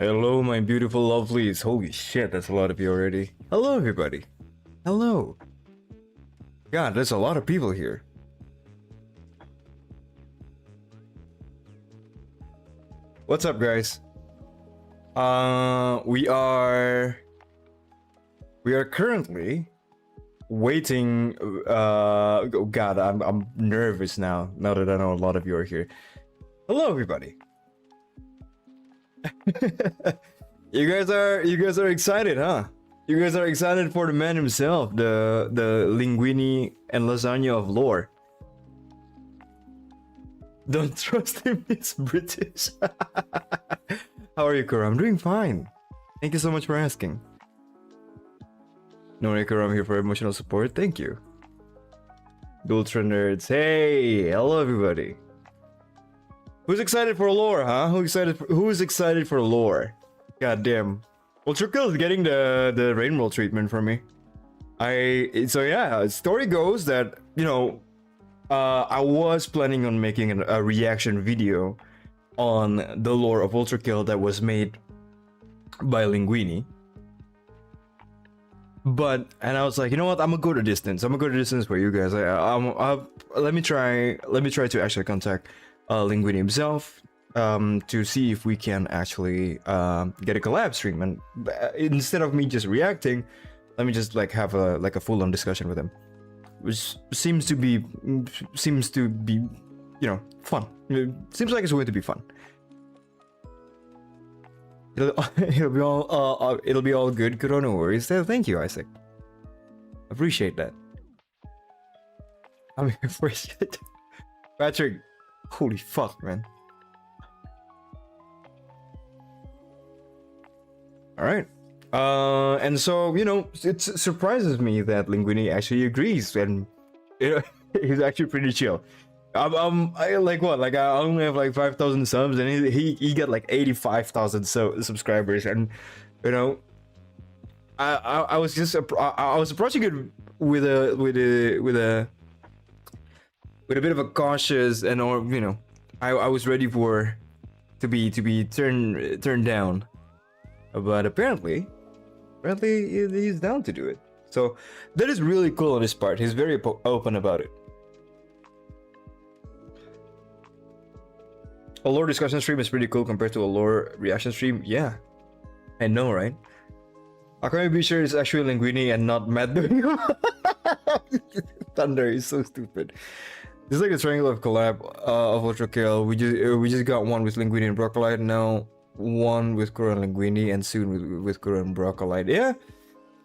Hello, my beautiful lovelies. Holy shit, that's a lot of you already. Hello, everybody. Hello. God, there's a lot of people here. What's up, guys? We are currently waiting. Oh God, I'm nervous now that I know a lot of you are here. Hello, everybody. You guys are excited, huh? You guys are excited for the man himself, the linguine and lasagna of lore. Don't trust him, he's British. How are you, Kura? I'm doing fine. Thank you so much for asking. No, Kura, I'm here for emotional support. Thank you. Ultra nerds. Hey, hello everybody. Who's excited for lore, huh? Who's excited for lore? God damn. ULTRAKILL is getting the rainbow treatment for me. So yeah, story goes that, you know, I was planning on making a reaction video on the lore of ULTRAKILL that was made by Linguini. And I was like, you know what? I'm gonna go the distance. For you guys. Let me try to actually contact Linguini himself to see if we can actually get a collab stream. And instead of me just reacting, let me just like have a full-on discussion with him, which seems to be you know, fun. It seems like it's going to be fun. It'll be all good. Good, no worries. Thank you, Isaac. Appreciate that. I'm here for shit. Patrick, holy fuck, man. All right. And so, you know, it surprises me that Linguini actually agrees, and he's actually pretty chill. I like what? Like I only have like 5,000 subs, and he got like 85,000 subscribers, and you know, I was approaching it with a bit of a cautious, and or you know, I was ready for to be turned down, but apparently he's down to do it. So that is really cool on his part. He's very open about it. A lore discussion stream is pretty cool compared to a lore reaction stream. Yeah, I know, right? How can I be sure it's actually Linguini and not Matt doing Thunder is so stupid. This is like a triangle of collab of ULTRAKILL. We just got one with Linguini and Brocolite. Now one with Kura and Linguini, and soon with Kura and Brocolite. Yeah,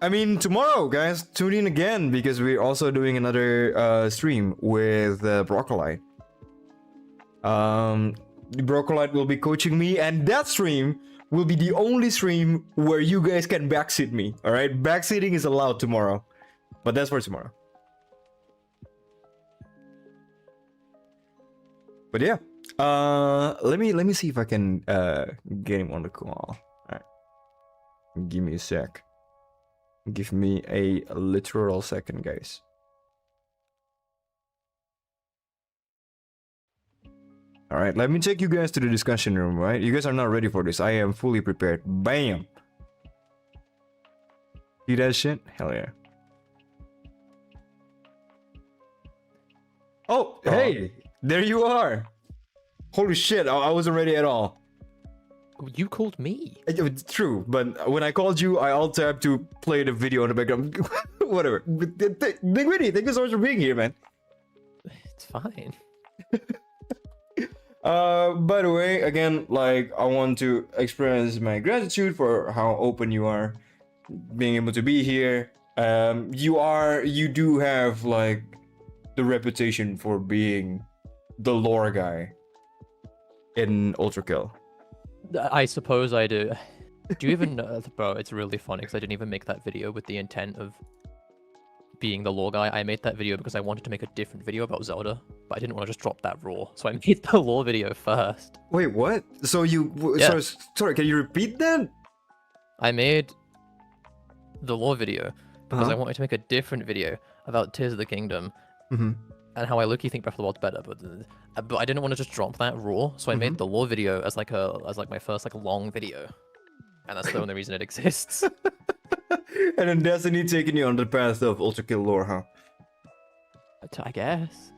I mean tomorrow, guys, tune in again because we're also doing another stream with Brocolite. The Brocolite will be coaching me, and that stream will be the only stream where you guys can backseat me. All right, backseating is allowed tomorrow, but that's for tomorrow. But yeah, let me see if I can get him on the call. All right, give me a sec. Give me a literal second, guys. All right, let me take you guys to the discussion room, right? You guys are not ready for this. I am fully prepared. Bam! See that shit? Hell yeah. Oh, hey! There you are! Holy shit, I wasn't ready at all. You called me? It's true, but when I called you, I alt-tabbed to play the video in the background. Whatever. Linguini, thank you so much for being here, man. It's fine. By the way, again, like, I want to express my gratitude for how open you are being able to be here. You do have, like, the reputation for being the lore guy in ULTRAKILL. I suppose I do. Do you even know, bro, it's really funny because I didn't even make that video with the intent of being the lore guy. I made that video because I wanted to make a different video about Zelda, but I didn't want to just drop that raw, so I made the lore video first. Wait, what? So you... Yeah. Sorry, can you repeat that? I made the lore video because I wanted to make a different video about Tears of the Kingdom and how I low-key think Breath of the Wild's better, but I didn't want to just drop that raw, so I made the lore video as like my first like long video. and that's the only reason it exists. And then Destiny taking you on the path of ULTRAKILL Lore, huh? I guess.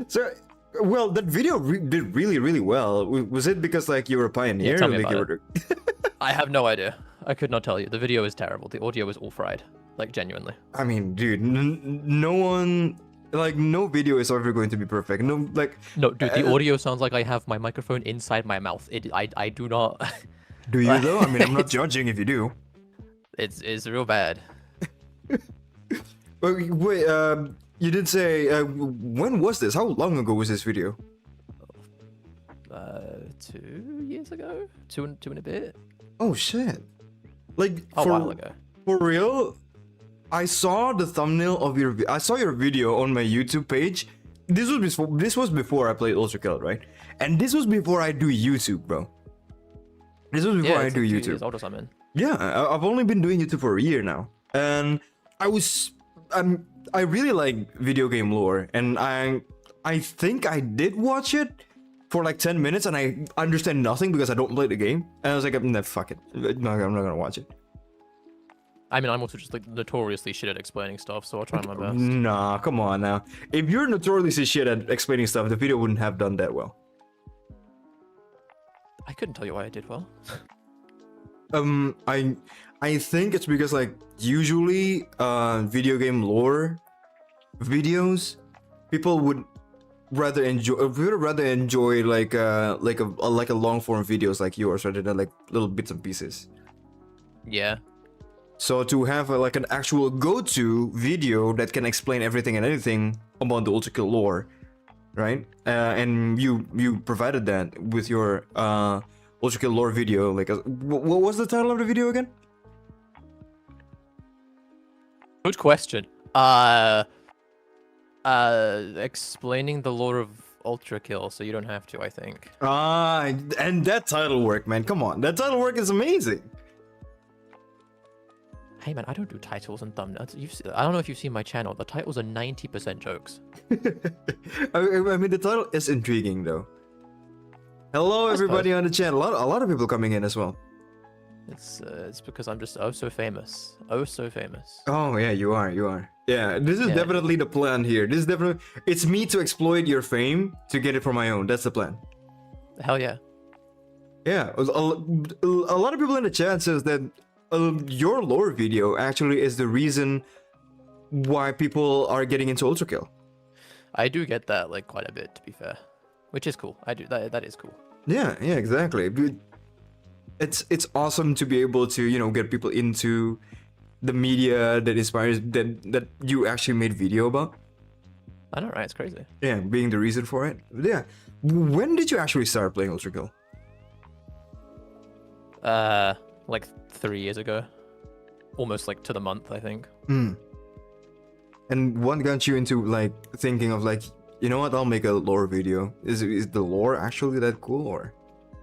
So, well, that video did really, really well. Was it because like you were a pioneer? tell me like, about you were... I have no idea. I could not tell you. The video is terrible. The audio is all fried. Like, genuinely. I mean, dude, no one, like, no video is ever going to be perfect. No, like... No, dude, the audio sounds like I have my microphone inside my mouth. I do not... Do you, though? I mean, I'm not judging if you do. It's real bad. Wait, you did say, when was this? How long ago was this video? 2 years ago? Two and a bit? Oh, shit. Like, A while ago. For real? I saw the thumbnail of I saw your video on my YouTube page. This was before I played ULTRAKILL, right? And this was before I do YouTube, bro. This was before I do like 2 YouTube. years old or something. Yeah, I've only been doing YouTube for a year now, and I really like video game lore, and I think I did watch it for like 10 minutes, and I understand nothing because I don't play the game, and I was like, nah, fuck it, no, I'm not gonna watch it. I mean, I'm also just like notoriously shit at explaining stuff, so I'll try my best. Nah, come on now. If you're notoriously shit at explaining stuff, the video wouldn't have done that well. I couldn't tell you why I did well. I think it's because like usually video game lore videos, people would rather enjoy like a long form videos like yours rather than like little bits and pieces. Yeah. So to have like an actual go-to video that can explain everything and anything about the ULTRAKILL lore, right? And you provided that with your ULTRAKILL lore video. Like, what was the title of the video again? Good question. Explaining the lore of ULTRAKILL, so you don't have to, I think. And that title work, man. Come on, that title work is amazing. Hey man, I don't do titles and thumbnails. I don't know if you've seen my channel. The titles are 90% jokes. I mean, the title is intriguing though. Hello, everybody on the channel. A lot of people coming in as well. It's because I'm just oh so famous. Oh so famous. Oh yeah, you are. Yeah, this is definitely the plan here. This is definitely, it's me to exploit your fame to get it for my own. That's the plan. Hell yeah. Yeah, a lot of people in the chat says that your lore video actually is the reason why people are getting into ULTRAKILL. I do get that like quite a bit, to be fair, which is cool. I do that is cool. Yeah, exactly. It's awesome to be able to get people into the media that inspires that you actually made video about. I know, right? It's crazy. Yeah, being the reason for it. Yeah. When did you actually start playing ULTRAKILL? Like 3 years ago, almost like to the month, I think. And what got you into like thinking of like, you know what, I'll make a lore video? Is the lore actually that cool, or?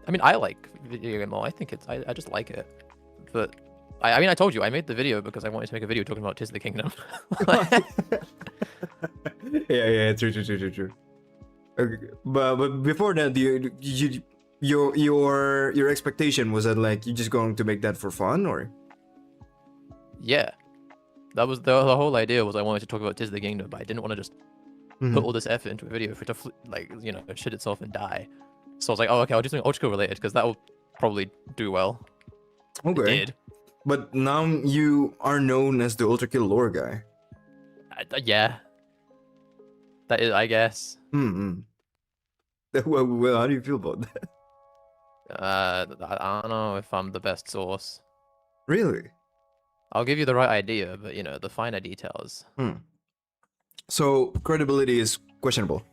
I mean, I like video game lore. I think I just like it. But I mean, I told you I made the video because I wanted to make a video talking about Tis the Kingdom. yeah, true. Okay, but before that, your expectation was that like you're just going to make that for fun, or? Yeah, that was the whole idea. Was I wanted to talk about Tis the Kingdom, but I didn't want to just put all this effort into a video for it to like shit itself and die. So I was like, oh okay, I'll do something ULTRAKILL related because that will probably do well. Okay. It did. But now you are known as the ULTRAKILL lore guy. Yeah. That is, I guess. Well, how do you feel about that? I don't know if I'm the best source. Really? I'll give you the right idea, but the finer details. So credibility is questionable.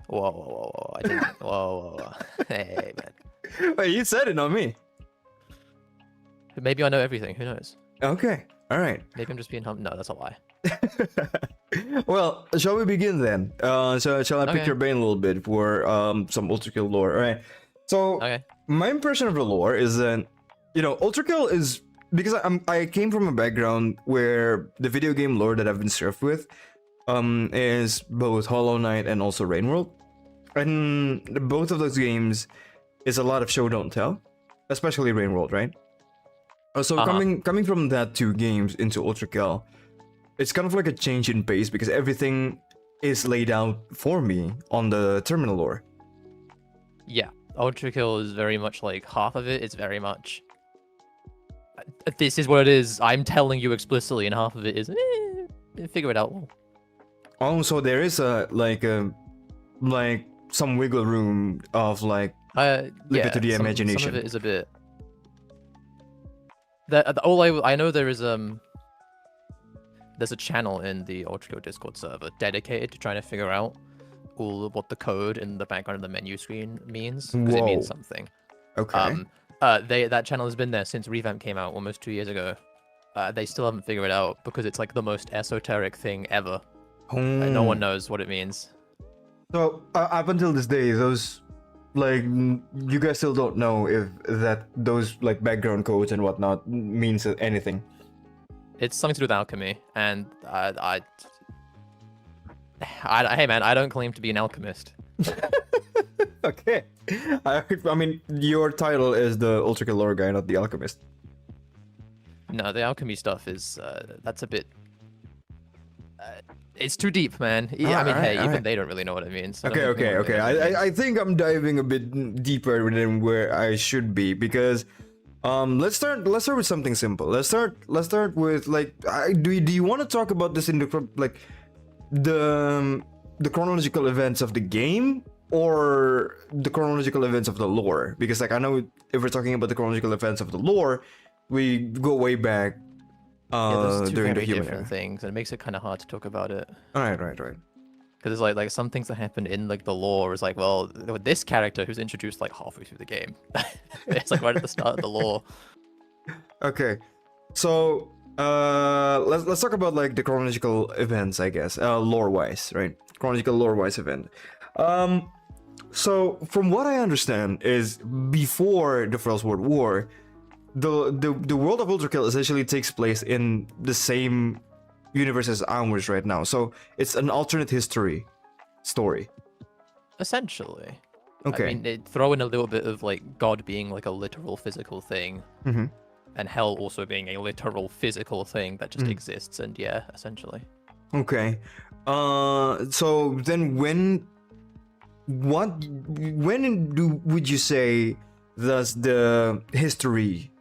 Whoa! I didn't. Whoa! Hey, man. Wait, you said it, not me. Maybe I know everything. Who knows? Okay. All right. Maybe I'm just being No, that's a lie. Well, shall we begin then? So shall I pick your brain a little bit for some ULTRAKILL lore? All right. So my impression of the lore is that ULTRAKILL is, because I came from a background where the video game lore that I've been served with is both Hollow Knight and also Rainworld, and both of those games is a lot of show don't tell. especially Rain World, right? So coming from that 2 games into ULTRAKILL, it's kind of like a change in pace because everything is laid out for me on the terminal lore. Yeah, ULTRAKILL is very much like half of it is very much. This is what it is. I'm telling you explicitly, and half of it is figure it out. Oh, so there is like some wiggle room of like leave it to the imagination. Some of it is a bit. I know there is there's a channel in the ULTRAKILL Discord server dedicated to trying to figure out all of what the code in the background of the menu screen means, because it means something. Okay. That channel has been there since Revamp came out almost 2 years ago. They still haven't figured it out because it's like the most esoteric thing ever. No one knows what it means. So up until this day, those like you guys still don't know if those like background codes and whatnot means anything. It's something to do with alchemy, and hey man, I don't claim to be an alchemist. Okay. I mean, your title is the ULTRAKILL Lore guy, not the alchemist. No, the alchemy stuff is that's a bit. It's too deep, man. I mean, hey, even they don't really know what it means. So Okay. I think I'm diving a bit deeper than where I should be because let's start with something simple. Let's start with like do you want to talk about this in the like the chronological events of the game or the chronological events of the lore? Because like I know if we're talking about the chronological events of the lore, we go way back those two during the very human different era. things, and it makes it kind of hard to talk about it. Right. Because it's like some things that happen in like the lore is like, well, with this character who's introduced like halfway through the game. It's like right at the start of the lore. Okay, so let's talk about like the chronological events, I guess, lore wise, right? Chronological lore wise event. So from what I understand is before the First World War, the world of ULTRAKILL essentially takes place in the same universe as ours right now. So it's an alternate history story. Essentially. Okay. I mean, throw in a little bit of like God being like a literal physical thing, and hell also being a literal physical thing that just exists, and yeah, essentially. Okay. So then would you say does the history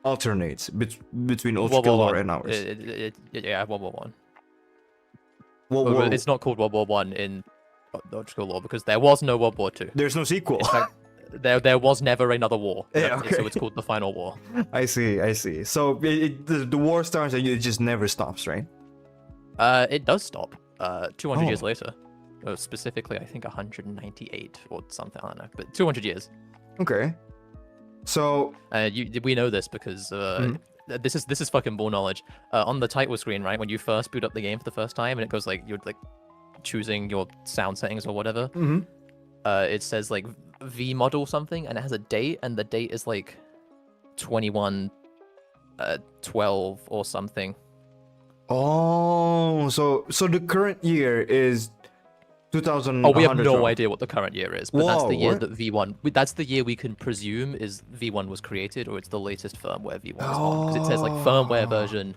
alternates between ULTRAKILL Lore and ours? Yeah, World War One. Well, it's not called World War One in ULTRAKILL Lore because there was no World War Two. There's no sequel. In fact, there was never another war. Yeah, okay. So it's called the Final War. I see. So the war starts and it just never stops, right? It does stop. 200 years later. Specifically, I think 198 or something. I don't know, but 200 years. Okay. So we know this because this is fucking bull knowledge. On the title screen, right, when you first boot up the game for the first time, and it goes like you're like choosing your sound settings or whatever. It says like V model something, and it has a date, and the date is like 2112 or something. Oh, so the current year is 2000. Oh, we have no idea what the current year is, but that's the year what? that V1. That's the year we can presume is V1 was created, or it's the latest firmware V1 is on, because it says like firmware version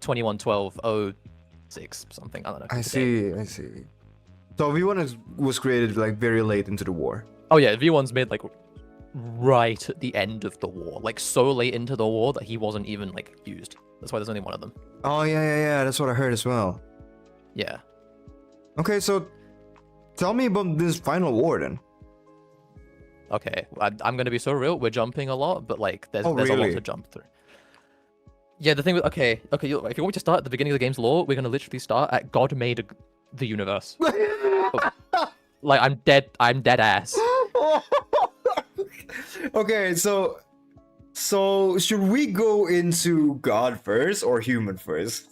2112.06 something. I don't know. I see. So V1 was created like very late into the war. Oh yeah, V1's made like right at the end of the war, like so late into the war that he wasn't even like used. That's why there's only one of them. Oh yeah. That's what I heard as well. Yeah. Okay, so tell me about this final war then. Okay, I'm gonna be so real. We're jumping a lot, but like there's a lot really? to jump through. Yeah, the thing with if you want me to start at the beginning of the game's lore, we're gonna literally start at God made the universe. Like I'm dead ass. Okay, so should we go into God first or human first?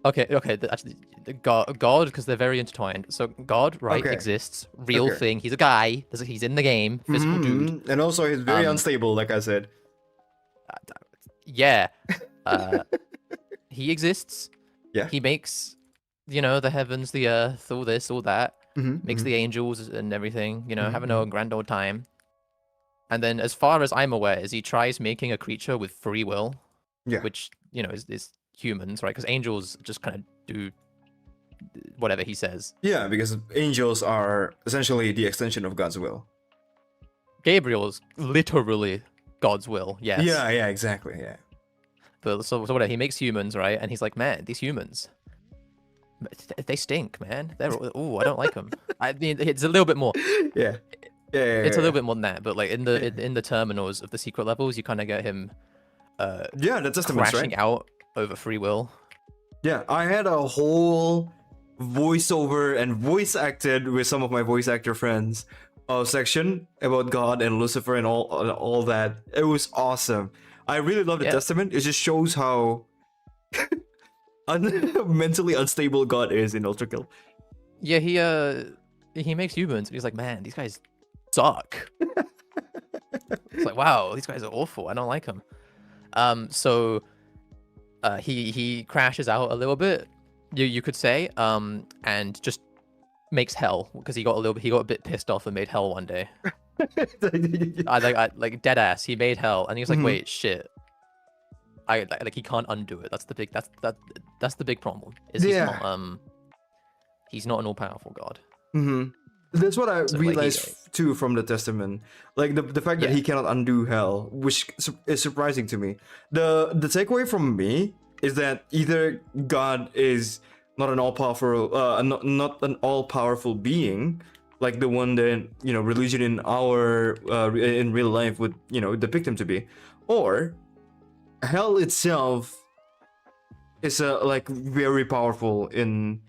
Okay. Actually, God, because they're very intertwined. So God, right, Okay. exists, real thing. He's a guy. He's in the game, physical dude. And also he's very unstable, like I said. Yeah. He exists. Yeah. He makes, the heavens, the earth, all this, all that. Makes the angels and everything. Having a grand old time. And then, as far as I'm aware, is he tries making a creature with free will, Yeah. which is humans, right? Because angels just kind of do whatever he says. Yeah, because angels are essentially the extension of God's will. Gabriel's literally God's will, yes. Yeah, exactly, yeah. But so whatever, he makes humans, right? And he's like, man, these humans, they stink, man. They're I don't like them. I mean, it's a little bit more. Yeah. It's a little bit more than that, but like in the terminals of the secret levels, you kind of get him. Yeah, the testaments, crashing right? out over free will. Yeah, I had a whole voiceover and voice acted with some of my voice actor friends section about God and Lucifer and all that. It was awesome. I really love the Testament. It just shows how mentally unstable God is in ULTRAKILL. Yeah, he makes humans, and he's like, man, these guys suck. It's like, wow, these guys are awful. I don't like them. So he crashes out a little bit, you could say, and just makes hell because he got a bit pissed off and made hell one day. I like dead ass. He made hell, and he was like, wait, shit. He can't undo it. That's the big problem. Is he's not an all powerful god. That's what I So, realized too from the Testament. Like the fact that he cannot undo hell, which is surprising to me. The takeaway from me is that either God is not an all powerful, not an all powerful being, like the one that religion in our in real life would depict him to be, or hell itself is like very powerful in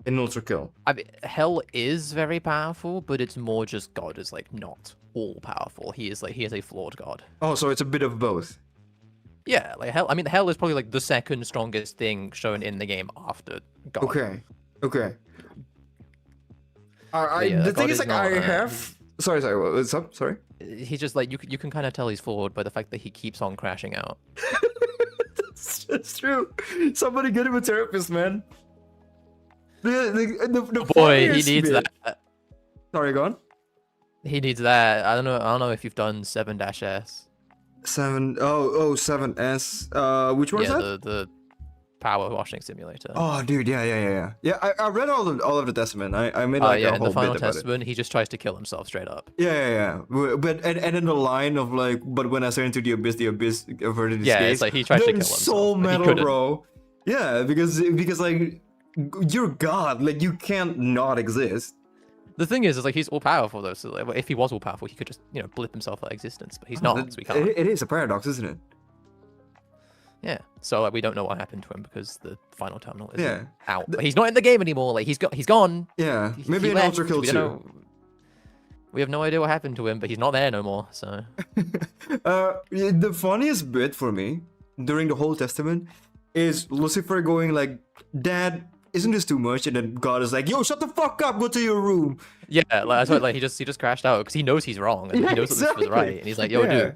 ULTRAKILL. I mean, hell is very powerful, but it's more just God is like not all powerful. He is a flawed god. Oh, so it's a bit of both. Yeah, like hell. I mean, hell is probably like the second strongest thing shown in the game after God. Okay. The God thing is, is like, not, I have. Sorry. What's up? Sorry. He's just like you can kind of tell he's flawed by the fact that he keeps on crashing out. That's true. Somebody get him a therapist, man. The Boy, he needs bit... that. Sorry, go on. He needs that. I don't know if you've done 7-S. 7S. Which one is that? The power washing simulator. Oh, dude, yeah. I read all of the Testament. I made like a in whole the Final bit about Testament, he just tries to kill himself straight up. Yeah. But and in the line of like, but when I say into the abyss averted his gaze. It's like he tries to kill himself. So metal, bro. Yeah, because like you're God, like you can't not exist. The thing is like he's all powerful though. So like, if he was all powerful, he could just blip himself out of existence. But he's not, so we can't. It is a paradox, isn't it? Yeah. So like, we don't know what happened to him because the final terminal is out. But he's not in the game anymore. Like he's gone. Yeah. Maybe in ULTRAKILL 2. We have no idea what happened to him, but he's not there no more. So. The funniest bit for me during the whole Testament is Lucifer going like, "Dad, isn't this too much?" And then God is like, "Yo, shut the fuck up, go to your room." Yeah, like that's what, like he just crashed out because he knows he's wrong and he knows that this was right, and he's like, "Yo, dude."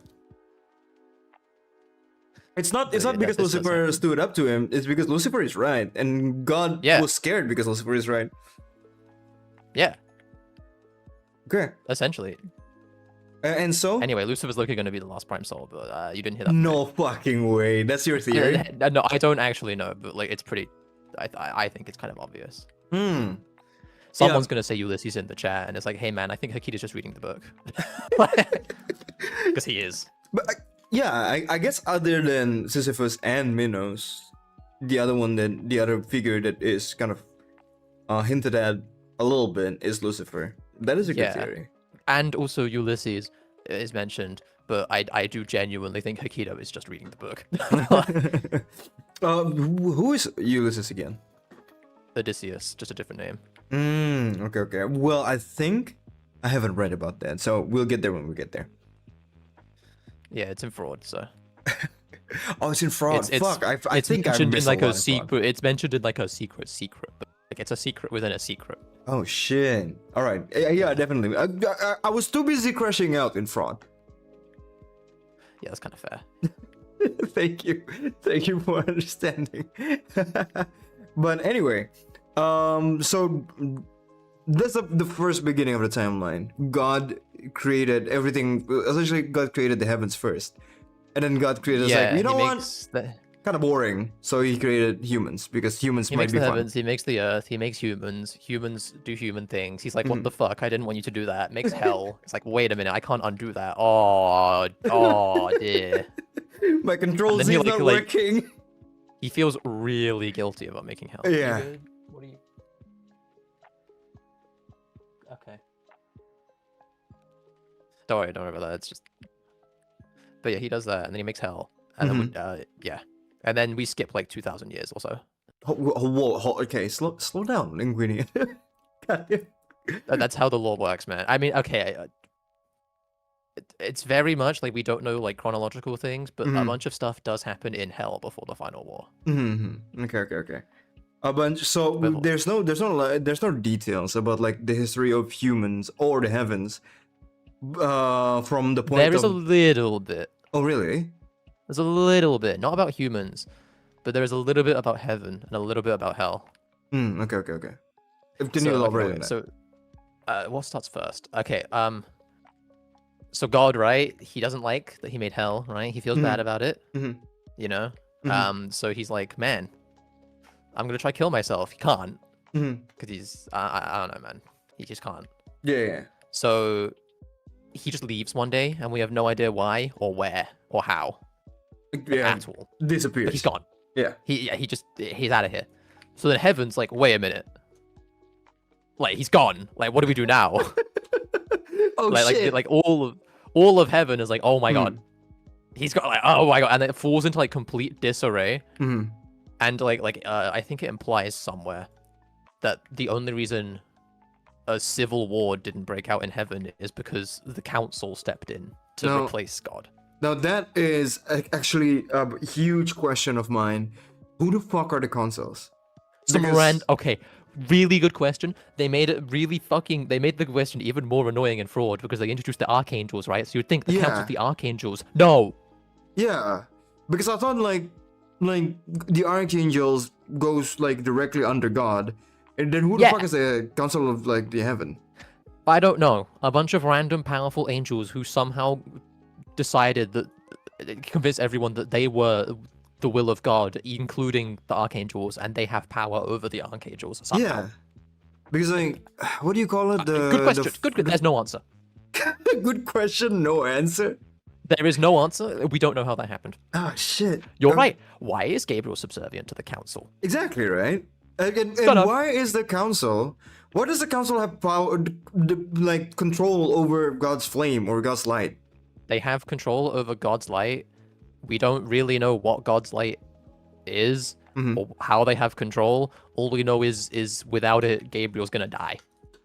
It's not because Lucifer stood up to him. It's because Lucifer is right, and God was scared because Lucifer is right. Yeah. Okay. Essentially. And so. Anyway, Lucifer's looking going to be the last Prime Soul, but you didn't hear that. No fucking way. That's your theory. No, I don't actually know, but like it's pretty. I think it's kind of obvious. Someone's gonna say Ulysses in the chat, and it's like, hey man, I think Hakita's just reading the book, because he is. But I guess other than Sisyphus and Minos, the other figure that is kind of hinted at a little bit is Lucifer. That is a good theory. And also Ulysses is mentioned, but I do genuinely think Hakita is just reading the book. Who is Ulysses again? Odysseus, just a different name. Okay. Well, I think I haven't read about that, so we'll get there when we get there. Yeah, it's in Fraud, so. Oh, it's in Fraud. Fuck, I think I missed like a secret. It's mentioned in like a secret, but like it's a secret within a secret. Oh shit! All right, yeah, definitely. I was too busy crashing out in Fraud. Yeah, that's kind of fair. Thank you for understanding. But anyway, so that's the first beginning of the timeline. God created everything. Essentially, God created the heavens first, and then God created Yeah, like, you know he what? makes the Kind of boring. So he created humans because humans he might makes be the fun. heavens, he makes the earth, he makes humans. Humans do human things. He's like, what Mhm. the fuck? I didn't want you to do that. Makes hell. It's like, wait a minute, I can't undo that. Oh dear. My And control then Z he is not working. he feels really guilty about making hell. Yeah. You good? What are you? Okay. Don't worry about that. It's just. But yeah, he does that, and then he makes hell, and then yeah, and then we skip like 2,000 years or so. Okay, slow down, Linguini. That's how the lore works, man. I mean, okay, it's very much like we don't know like chronological things, but a bunch of stuff does happen in hell before the final war. Okay. A bunch. So But there's no details about like the history of humans or the heavens. From the point there is of. a little bit. Oh really? There's a little bit, not about humans, but there is a little bit about heaven and a little bit about hell. Okay. Can you elaborate on that? So, what starts first? Okay. So God, right? He doesn't like that he made hell, right? He feels bad about it. You know. So he's like, man, I'm gonna try kill myself. He can't, because he's I don't know, man. He just can't. Yeah. So he just leaves one day, and we have no idea why or where or how at all. Disappears. But he's gone. Yeah. He's out of here. So then heaven's like, wait a minute. Like he's gone. Like what do we do now? Oh shit. Like all of heaven is like, oh my god. He's got like, oh my god, and it falls into like complete disarray. And I think it implies somewhere that the only reason a civil war didn't break out in heaven is because the council stepped in to replace God. Now that is actually a huge question of mine. Who the fuck are the councils? Okay, really good question. They made the question even more annoying and fraud because they introduced the archangels, right? So you'd think the council of the archangels. No. Yeah, because I thought like the archangels goes like directly under God, and then who the fuck is the council of like the heaven? I don't know. A bunch of random powerful angels who somehow decided that convinced everyone that they were the will of God, including the archangels, and they have power over the archangels somehow. Yeah, because like, what do you call it? Good question. Good. There's no answer. Good question. No answer. There is no answer. We don't know how that happened. Oh shit. You're right. Why is Gabriel subservient to the council? Exactly right. And why is the council? Why does the council have power, like control over God's flame or God's light? They have control over God's light. We don't really know what God's light is or how they have control. All we know is without it, Gabriel's gonna die.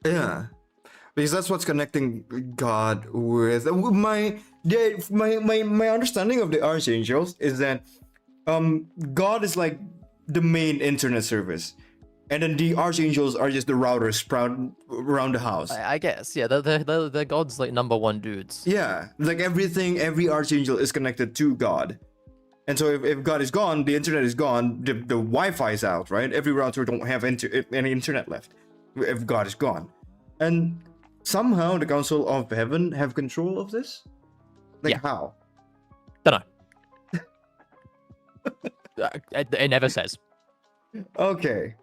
Yeah, because that's what's connecting God with my understanding of the archangels is that God is like the main internet service, and then the archangels are just the routers sprout around the house. I guess, yeah, they're God's like #1 dudes. Yeah, like every archangel is connected to God, and so if God is gone, the internet is gone, the Wi-Fi is out, right? Every router don't have any internet left if God is gone, and somehow the Council of Heaven have control of this. Like how? Don't know. It never says. Okay.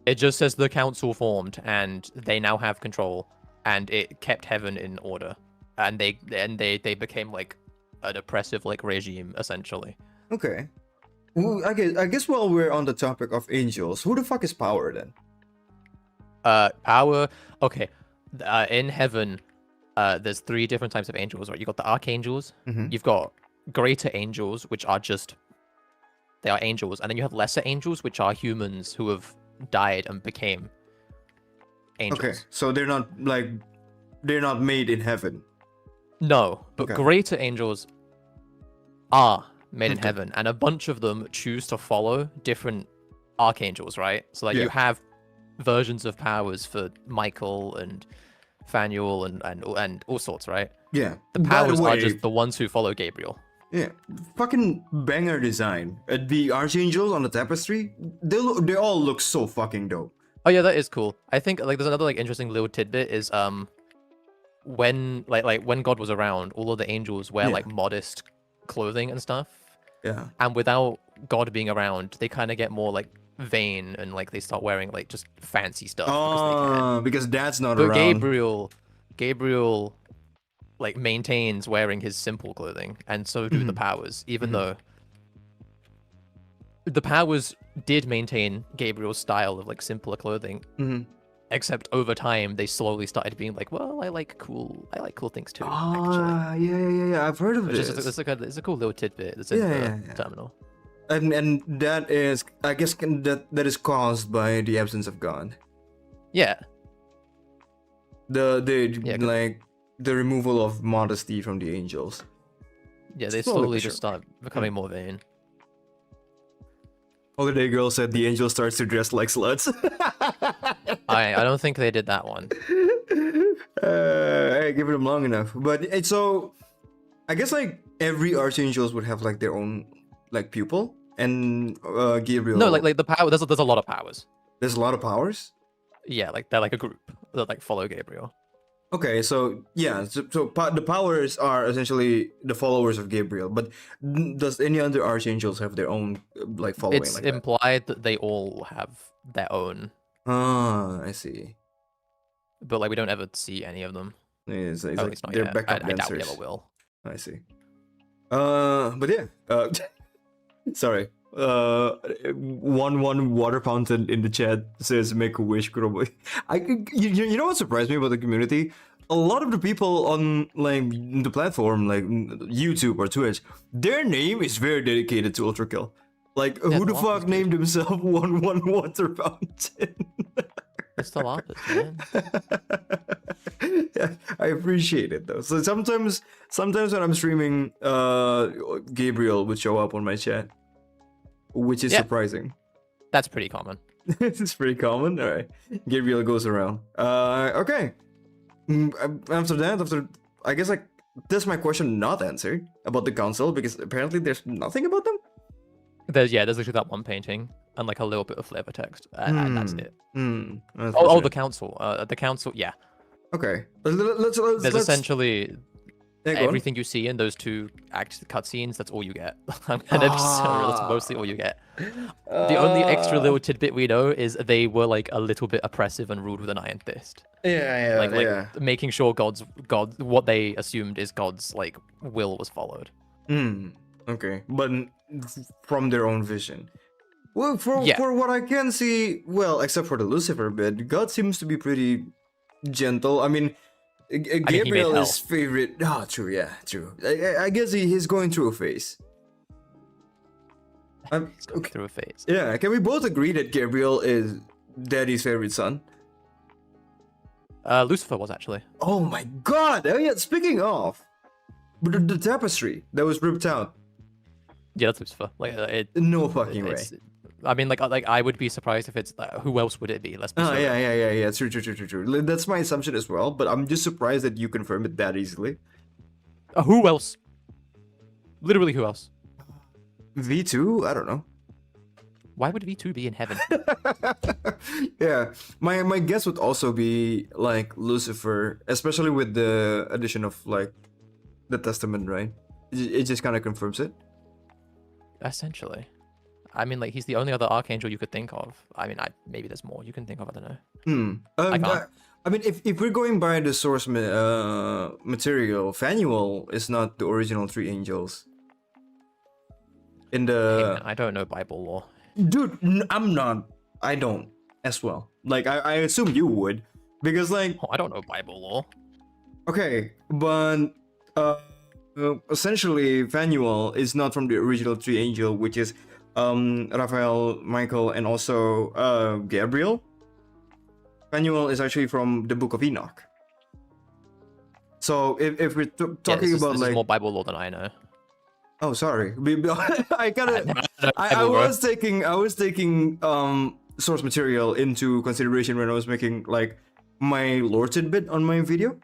It just says the council formed and they now have control, and it kept heaven in order, and they became like an oppressive like regime essentially. Okay. Well, I guess while we're on the topic of angels, who the fuck is Power then? Power. Okay. In heaven, there's 3 different types of angels, right? You got the archangels. You've got greater angels, which are they are angels, and then you have lesser angels, which are humans who have died and became angels. Okay, so they're not made in heaven. No, but greater angels are made in heaven, and a bunch of them choose to follow different archangels, right? So like you have versions of powers for Michael and Phanuel and all sorts, right? Yeah. The powers are just the ones who follow Gabriel. Yeah, fucking banger design. The archangels on the tapestry, they all look so fucking dope. Oh yeah, that is cool. I think like there's another like interesting little tidbit is when when God was around, all of the angels wear like modest clothing and stuff. Yeah. And without God being around, they kind of get more like vain and like they start wearing like just fancy stuff because they can. Because Dad's not But around. Gabriel like maintains wearing his simple clothing, and so do the powers, even though the powers did maintain Gabriel's style of like simpler clothing. Except over time, they slowly started being like, well, I like cool things too. Actually. Yeah. I've heard of this. It's a cool little tidbit that's in the terminal. And that is, I guess, that is caused by the absence of God. Yeah. The removal of modesty from the angels. Yeah, they slowly just start becoming more vain. Holiday Girl said the angel starts to dress like sluts. I don't think they did that one. I give them long enough, but it's so. I guess like every archangels would have like their own like pupil, and Gabriel. No, like the power. There's a lot of powers. There's a lot of powers. Yeah, like they're like a group that like follow Gabriel. Okay, so yeah, so the powers are essentially the followers of Gabriel, but does any other archangels have their own like following? It's like implied that they all have their own. Ah, I see. But like we don't ever see any of them. It's At like least not they're yet. backup I doubt we dancers. ever will. I see. But yeah. Sorry. One water fountain in the chat says make a wish, Kuroboy. You know what surprised me about the community? A lot of the people on like the platform, like YouTube or Twitch, their name is very dedicated to ULTRAKILL. Like, who the fuck named himself one water fountain? It's the Lapis, man. Yeah, I appreciate it though. So sometimes when I'm streaming, Gabriel would show up on my chat, which is surprising. That's pretty common. It's pretty common. All right, Gabriel goes around. Okay. After I guess like that's my question not answered about the council because apparently there's nothing about them. There's literally that one painting and like a little bit of flavor text, and that's it. The council, yeah. Okay, let's There's essentially Yeah, everything you see in those two cutscenes. That's all you get. I'm gonna be so real. That's mostly all you get. The only extra little tidbit we know is they were like a little bit oppressive and ruled with an iron fist. Like making sure what they assumed is God's like will was followed. Okay, but from their own vision. Well, for what I can see, well, except for the Lucifer bit, God seems to be pretty gentle. I mean, Gabriel is favorite. Ah, true. Yeah, true. I guess he's going through a phase. He's going through a phase. Yeah, can we both agree that Gabriel is Daddy's favorite son? Lucifer was actually. Oh my God! Oh yeah. Speaking of, the tapestry that was ripped out. Yeah, that's Lucifer. No fucking way. I mean, like I would be surprised if it's who else would it be? Let's be sure. Yeah. True. That's my assumption as well. But I'm just surprised that you confirm it that easily. Who else? Literally, who else? V2? I don't know. Why would V2 be in heaven? Yeah, my guess would also be like Lucifer, especially with the addition of like the Testament, right? It just kind of confirms it. Essentially. I mean, like, he's the only other archangel you could think of. I mean, maybe there's more you can think of. I don't know. I can't. I mean, if we're going by the source material, Phanuel is not the original three angels. In the... Hey, man, I don't know Bible lore. Dude, I'm not. I don't as well. Like, I assume you would. Because, like... Oh, I don't know Bible lore. Okay, but... essentially, Phanuel is not from the original three angel, which is... Raphael, Michael, and also Gabriel. Phanuel is actually from the Book of Enoch. So if we're talking about this is more Bible lore than I know. Oh, sorry. I was taking source material into consideration when I was making like my lore tidbit on my video.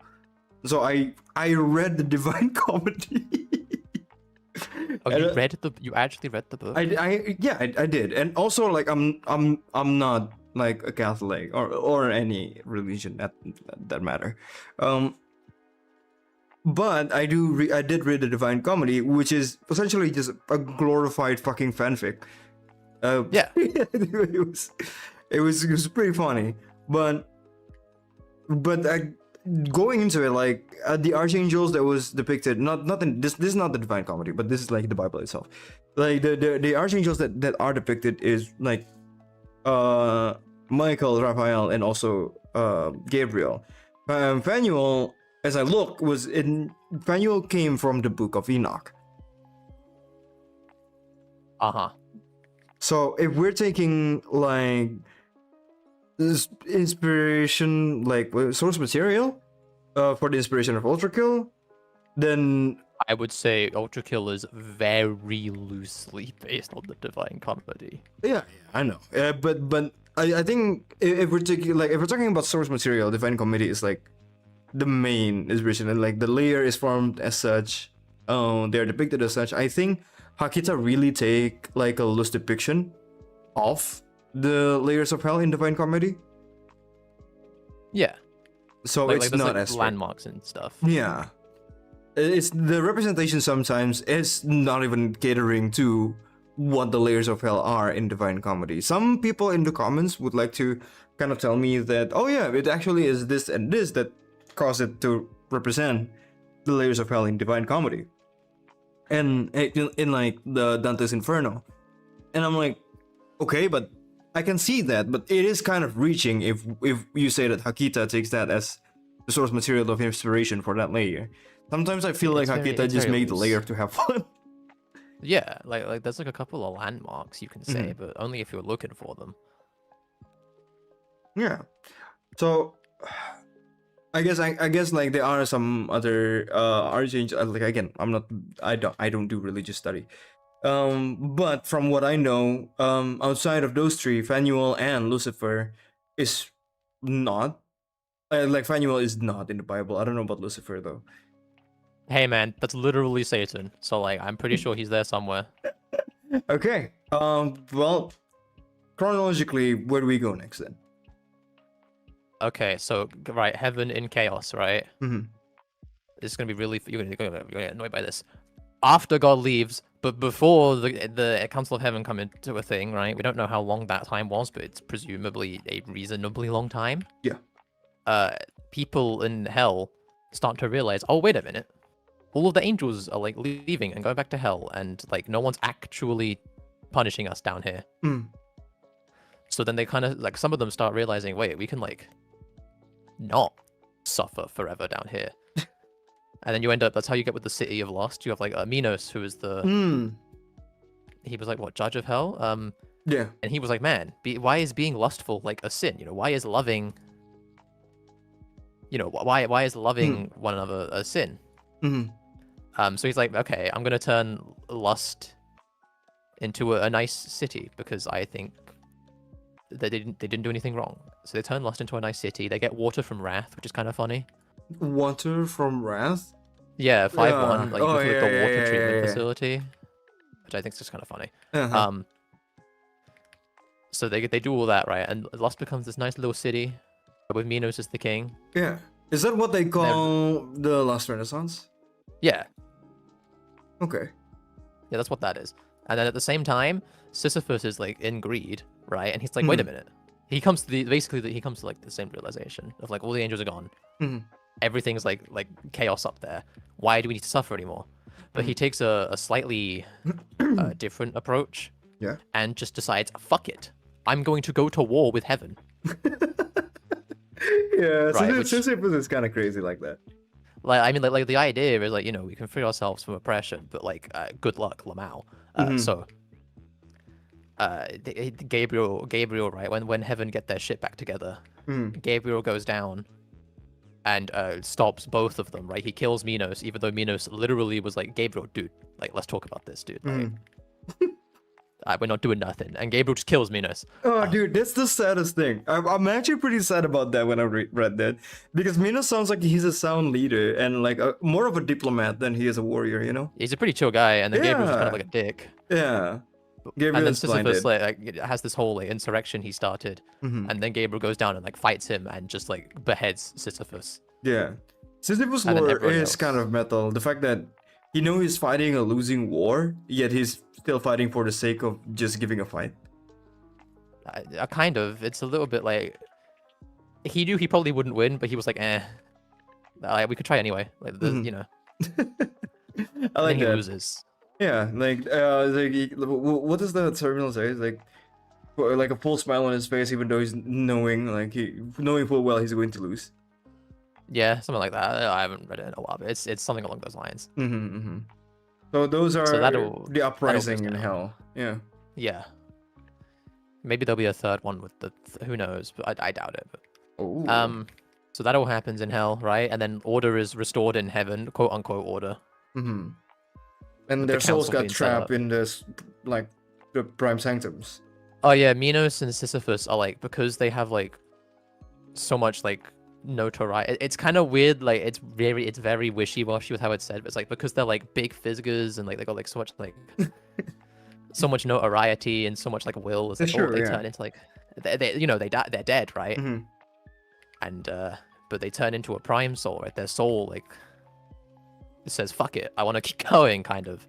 So I read the Divine Comedy. Oh, you actually read the book? I did, and also like I'm not like a Catholic or any religion that matter. But I did read the Divine Comedy, which is essentially just a glorified fucking fanfic. Yeah. It was pretty funny, but going into it, like the archangels that was depicted, not in this is not the Divine Comedy, but this is like the Bible itself. Like the archangels that are depicted is like Michael, Raphael, and also Gabriel. Phanuel, as I look, Phanuel came from the Book of Enoch. So if we're taking like this inspiration, like source material for the inspiration of ULTRAKILL, then I would say ULTRAKILL is very loosely based on the Divine Comedy. Yeah, I know. But I think if we're talking about source material, Divine Comedy is like the main inspiration, and like the layer is formed as such. They're depicted as such. I think Hakita really take like a loose depiction of the layers of hell in Divine Comedy. Yeah. So like, it's like, not like as landmarks and stuff. Yeah. It's the representation sometimes is not even catering to what the layers of hell are in Divine Comedy. Some people in the comments would like to kind of tell me that, oh yeah, it actually is this and this that cause it to represent the layers of hell in Divine Comedy. And in like the Dante's Inferno. And I'm like, okay, but I can see that, but it is kind of reaching if you say that Hakita takes that as the source material of inspiration for that layer. Sometimes I feel like Hakita just made the layer to have fun. Yeah, like there's like a couple of landmarks you can say, but only if you're looking for them. Yeah. So I guess like there are some other archangels. Like again, I don't do religious study. But from what I know, outside of those three, Phanuel and Lucifer is not. Like Phanuel is not in the Bible. I don't know about Lucifer though. Hey man, that's literally Satan. So like, I'm pretty sure he's there somewhere. Okay. Well, chronologically, where do we go next then? Okay, so right, heaven in chaos, right? Mm-hmm. It's gonna be really. You're gonna get annoyed by this. After God leaves, but before the Council of Heaven come into a thing, right? We don't know how long that time was, but it's presumably a reasonably long time. Yeah. People in hell start to realize, oh wait a minute, all of the angels are like leaving and going back to hell, and like no one's actually punishing us down here. So then they kind of like, some of them start realizing, wait, we can like not suffer forever down here. And then you end up, that's how you get with the city of Lost. You have like Minos, who is the he was like, what, judge of hell? Yeah. And he was like, man, why is being lustful like a sin? You know, why is loving, you know, why is loving one another a sin? So he's like, okay, I'm gonna turn lust into a nice city because I think they didn't do anything wrong. So they turn lust into a nice city. They get water from Wrath, which is kind of funny. Water from Wrath? Yeah, 5-1. Like, you go through like, the water treatment yeah. facility, which I think is just kind of funny. Uh-huh. So they do all that, right? And Lust becomes this nice little city with Minos as the king. Yeah. Is that what they call the Last Renaissance? Yeah. Okay. Yeah, that's what that is. And then at the same time, Sisyphus is like in greed, right? And he's like, wait a minute. He comes to he comes to like the same realization of like all the angels are gone. Everything's like chaos up there. Why do we need to suffer anymore? But he takes a slightly different approach. Yeah. And just decides, fuck it. I'm going to go to war with heaven. Yeah, right, Sisyphus is kind of crazy like that. Like, I mean, like the idea is like, you know, we can free ourselves from oppression, but like, good luck, Lamau. So, Gabriel, right? When heaven get their shit back together, Gabriel goes down and stops both of them, right? He kills Minos, even though Minos literally was like, Gabriel, dude, like, let's talk about this, dude. Like, we're not doing nothing. And Gabriel just kills Minos. Oh, dude, that's the saddest thing. I'm actually pretty sad about that when I read that. Because Minos sounds like he's a sound leader and like more of a diplomat than he is a warrior, you know? He's a pretty chill guy, and then Gabriel's just kind of like a dick. Yeah. Gabriel and then is blinded. Sisyphus like has this whole like insurrection he started, and then Gabriel goes down and like fights him and just like beheads Sisyphus. Yeah. Sisyphus And then lore everyone is kind else. of metal. The fact that he knows he's fighting a losing war, yet he's still fighting for the sake of just giving a fight. Kind of. It's a little bit like he knew he probably wouldn't win, but he was like, eh, we could try anyway. Like, you know. I like then he that. loses. Yeah, like what does the terminal say? It's like a full smile on his face, even though he's knowing full well he's going to lose. Yeah, something like that. I haven't read it in a while, but it's something along those lines. So those are the that'll uprising go in down. hell. Yeah. Yeah. Maybe there'll be a third one with the who knows, but I doubt it. But, Oh. so that all happens in hell, right? And then order is restored in heaven, quote unquote order. And With their the souls council got being set trapped up. in this like the prime sanctums. Oh yeah, Minos and Sisyphus are like, because they have like so much like notoriety. It's kind of weird, like it's very wishy-washy with how it's said, but it's like because they're like big figures and like they got like so much like so much notoriety and so much like will. It's like Sure, they yeah. turn into like they you know they die, they're dead, right? And but they turn into a prime soul, right? Their soul like it says fuck it, I want to keep going, kind of.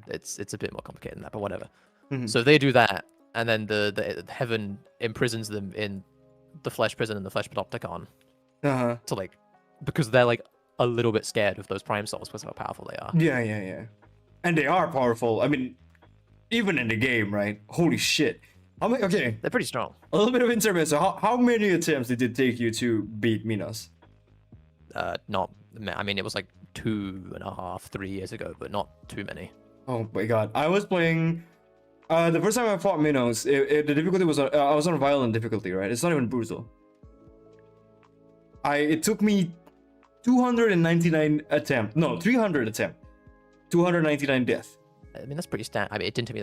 It's a bit more complicated than that, but whatever. So they do that, and then the heaven imprisons them in the flesh prison and the flesh panopticon. To like, because they're like a little bit scared of those prime souls because of how powerful they are. Yeah. And they are powerful. I mean, even in the game, right? Holy shit. How many? Okay, They're pretty strong. a little bit of intermezzo. How many attempts did it take you to beat Minos? Not, I mean, it was like 2.5, 3 years ago, but not too many. Oh my god, I was playing. The first time I fought Minos, the difficulty was I was on violent difficulty, right? It's not even brutal. It took me 299 attempt. No, 300 attempt. 299 death. I mean, that's pretty standard. I mean, it didn't take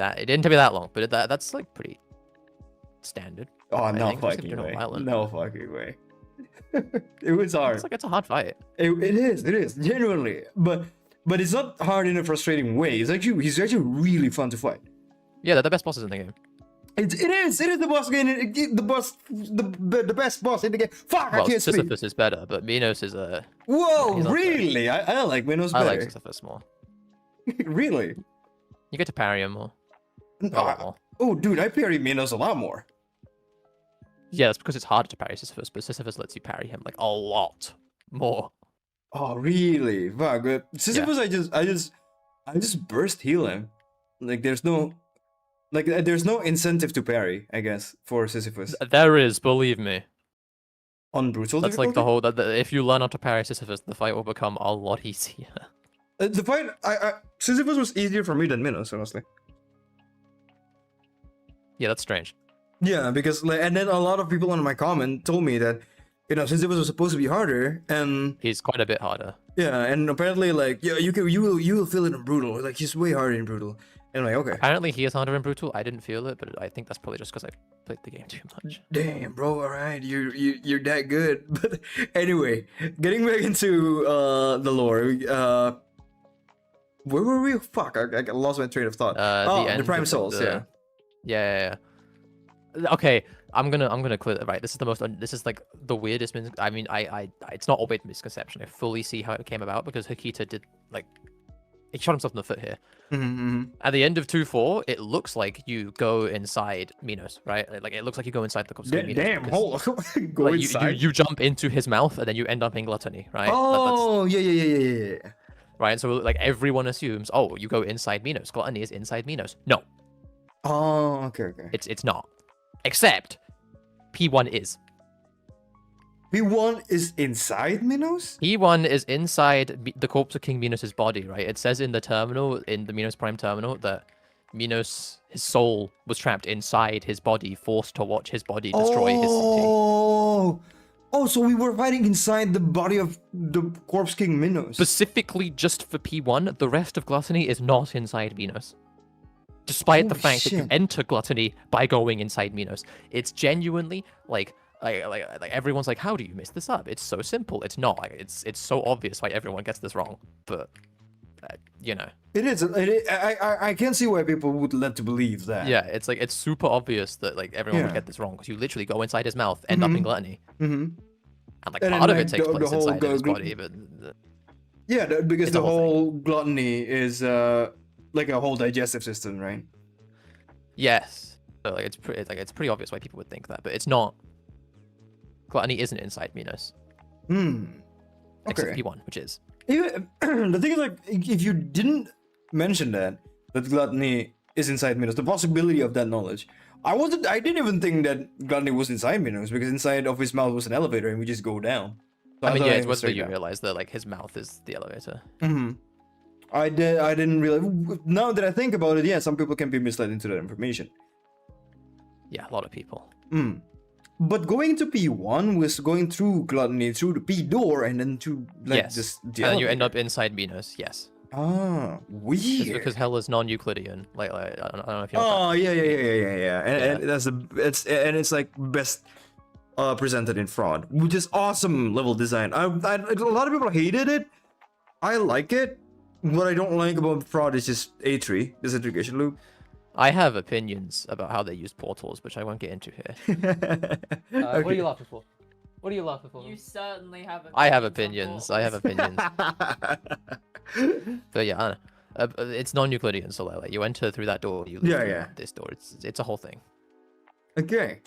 me that long, but that's like pretty standard. Oh, I no think, especially if fucking you're not way. violent. No fucking way. It was hard. It's a hard fight. It is genuinely, but it's not hard in a frustrating way. He's actually really fun to fight. Yeah, they're the best bosses in the game. It is the boss game, the best boss in the game. Fuck, Well, I can't speak. Sisyphus is better, but Minos is a. Whoa, he's up there. really? I like Minos I better. like Sisyphus more. Really? You get to parry him more. A lot more. Oh, dude, I parry Minos a lot more. Yeah, that's because it's harder to parry Sisyphus, but Sisyphus lets you parry him like a lot more. Oh, really? Fuck. But Sisyphus, I just burst heal him. Like there's no incentive to parry, I guess, for Sisyphus. There is, believe me. On brutal That's like difficulty? the whole. If you learn how to parry Sisyphus, the fight will become a lot easier. The fight, Sisyphus was easier for me than Minos, honestly. Yeah, that's strange. Yeah, because and then a lot of people on my comment told me that, Sisyphus was supposed to be harder, and He's quite a bit harder. yeah, and apparently you will feel it in brutal. Like he's way harder in brutal. And I'm like, okay. Apparently, he is harder in brutal. I didn't feel it, but I think that's probably just because I played the game too much. Damn, bro. All right, you're that good. But anyway, getting back into the lore. Where were we? Fuck, I lost my train of thought. The Prime Souls. Yeah. Yeah. Okay, I'm gonna clear that. Right, this is like the weirdest. I mean, it's not always misconception. I fully see how it came about because Hikita did like. He shot himself in the foot here. At the end of 2.4, it looks like you go inside Minos, right? Like it looks like you go inside the corpse. Damn, hold on. Go like, inside. you jump into his mouth and then you end up in gluttony, right? Oh, yeah. Right, so like everyone assumes, oh, you go inside Minos. Gluttony is inside Minos. No, Oh, okay. it's not. Except P1 is. P1 is inside Minos? P1 is inside the corpse of King Minos' body, right? It says in the terminal, in the Minos Prime terminal, that Minos, his soul, was trapped inside his body, forced to watch his body destroy his city. Oh, so we were fighting inside the body of the Corpse King Minos. Specifically just for P1, the rest of Gluttony is not inside Minos. Despite the Holy fact that you shit. enter Gluttony by going inside Minos. It's genuinely, like everyone's like, how do you mess this up? It's so simple. It's not. It's so obvious why everyone gets this wrong. But you know. It is. I can't see why people would let to believe that. Yeah, it's like it's super obvious that like everyone would Yeah. get this wrong because you literally go inside his mouth, end up in gluttony, Mm-hmm. and like And then, part of like, it takes the place whole inside of his gl- body, but Yeah, because It's a the whole whole gluttony is like a whole digestive system, right? yes, so like it's pretty obvious why people would think that, but it's not. Gluttony isn't inside Minos, except Okay. P1, which is. Even, the thing is, like, if you didn't mention that gluttony is inside Minos, the possibility of that knowledge, I didn't even think that gluttony was inside Minos, because inside of his mouth was an elevator and we just go down. So I mean, thought yeah, it it's was whether straight you down. realize that like his mouth is the elevator. I didn't realize. Now that I think about it, yeah, some people can be misled into that information. Yeah, a lot of people. But going to P1 was going through gluttony through the P door and then to like Yes, this. and then you end up inside Minos. Yes, Ah, it's weird. because hell is non-Euclidean. Like I don't know if you know. Oh yeah. And Yeah. it's like best presented in Fraud, which is awesome level design. A lot of people hated it. I like it. What I don't like about Fraud is just A3, this integration loop. I have opinions about how they use portals, which I won't get into here. What are Okay. you laughing for? What are you laughing for? You certainly have opinions. I have on opinions. I have portals. opinions. But yeah, I don't know. It's non-Euclidean, so like you enter through that door, you leave Yeah, through yeah. this door. It's a whole thing. Okay.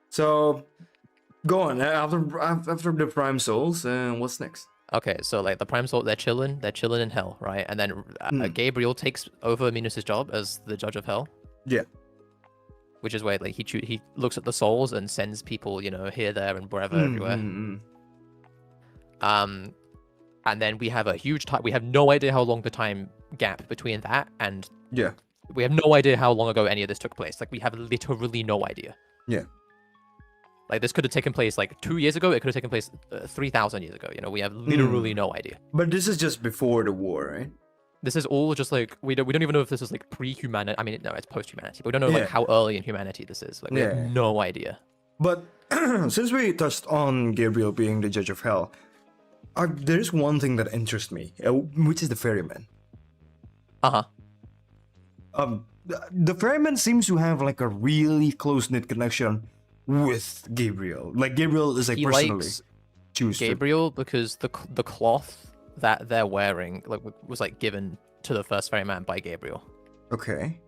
So go on. After the Prime Souls, what's next? Okay, so like the Prime Soul, they're chilling in hell, right? And then Gabriel takes over Minos' job as the judge of hell. Yeah. Which is where like he looks at the souls and sends people, you know, here, there, and wherever, everywhere. And then we have a huge time. We have no idea how long the time gap between that and Yeah. we have no idea how long ago any of this took place. Like we have literally no idea. Yeah. Like this could have taken place like 2 years ago. It could have taken place 3,000 years ago. You know, we have literally no idea. But this is just before the war, right? This is all just like we don't even know if this is like pre-humanity. I mean, no, it's post-humanity. But we don't know like how early in humanity this is. Like we have no idea. But since we touched on Gabriel being the judge of hell, there's one thing that interests me, which is the ferryman. The ferryman seems to have like a really close-knit connection with Gabriel. Like Gabriel is like He personally likes choose to- Gabriel because the cloth that they're wearing like was like given to the first ferryman by Gabriel. Okay.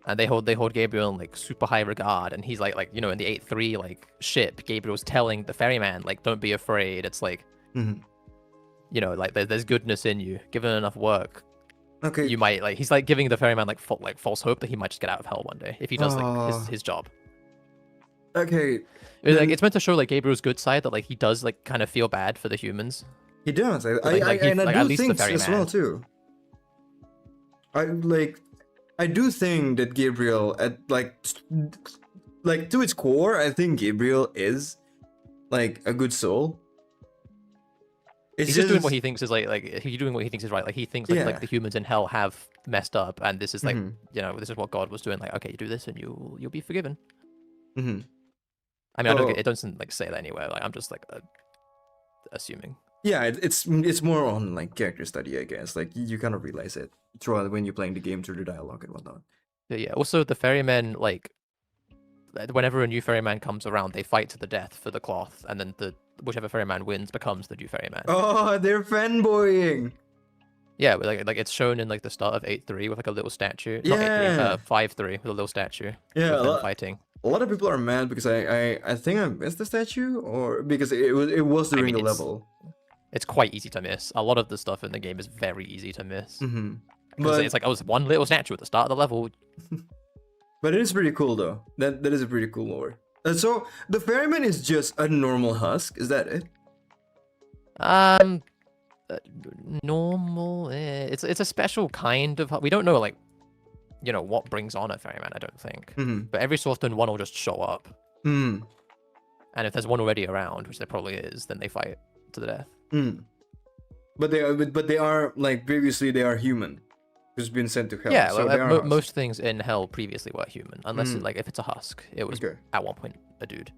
And they hold Gabriel in like super high regard, and he's like you know in the 8-3 like ship, Gabriel's telling the ferryman like don't be afraid. It's like you know like there's goodness in you. Given enough work, Okay. you might like he's like giving the ferryman like false hope that he might just get out of hell one day if he does like his job. Okay. Like it's meant to show like Gabriel's good side that like he does like kind of feel bad for the humans. He does. I at do least the think as ferryman. well too. I do think that Gabriel at like to its core, I think Gabriel is like a good soul. He's just doing what he thinks is like he's doing what he thinks is right. Like he thinks like the humans in hell have messed up, and this is like you know this is what God was doing. Like okay, you do this and you'll be forgiven. I mean, it doesn't like say that anywhere. Like I'm just like assuming. Yeah, it's more on like character study, I guess. Like you kind of realize it throughout when you're playing the game through the dialogue and whatnot. But yeah. Also, the ferrymen like whenever a new ferryman comes around, they fight to the death for the cloth, and then whichever ferryman wins becomes the new ferryman. Oh, they're fanboying. Yeah, but like it's shown in like the start of 8-3 with like a little statue. Yeah. Not 8-3, 5-3 with a little statue. Yeah, with them fighting. A lot of people are mad because I think I missed the statue, or because it was during the level. It's quite easy to miss. A lot of the stuff in the game is very easy to miss. But it's like was one little statue at the start of the level. But it is pretty cool though. That is a pretty cool lore. So the ferryman is just a normal husk. Is that it? Normal. It's a special kind of. We don't know like, you know what brings on a ferryman. I don't think. But every so often one will just show up. And if there's one already around, which there probably is, then they fight to the death. But they are like previously they are human, who's been sent to hell. Yeah, so like, most things in hell previously were human, unless like if it's a husk, it was at one point a dude.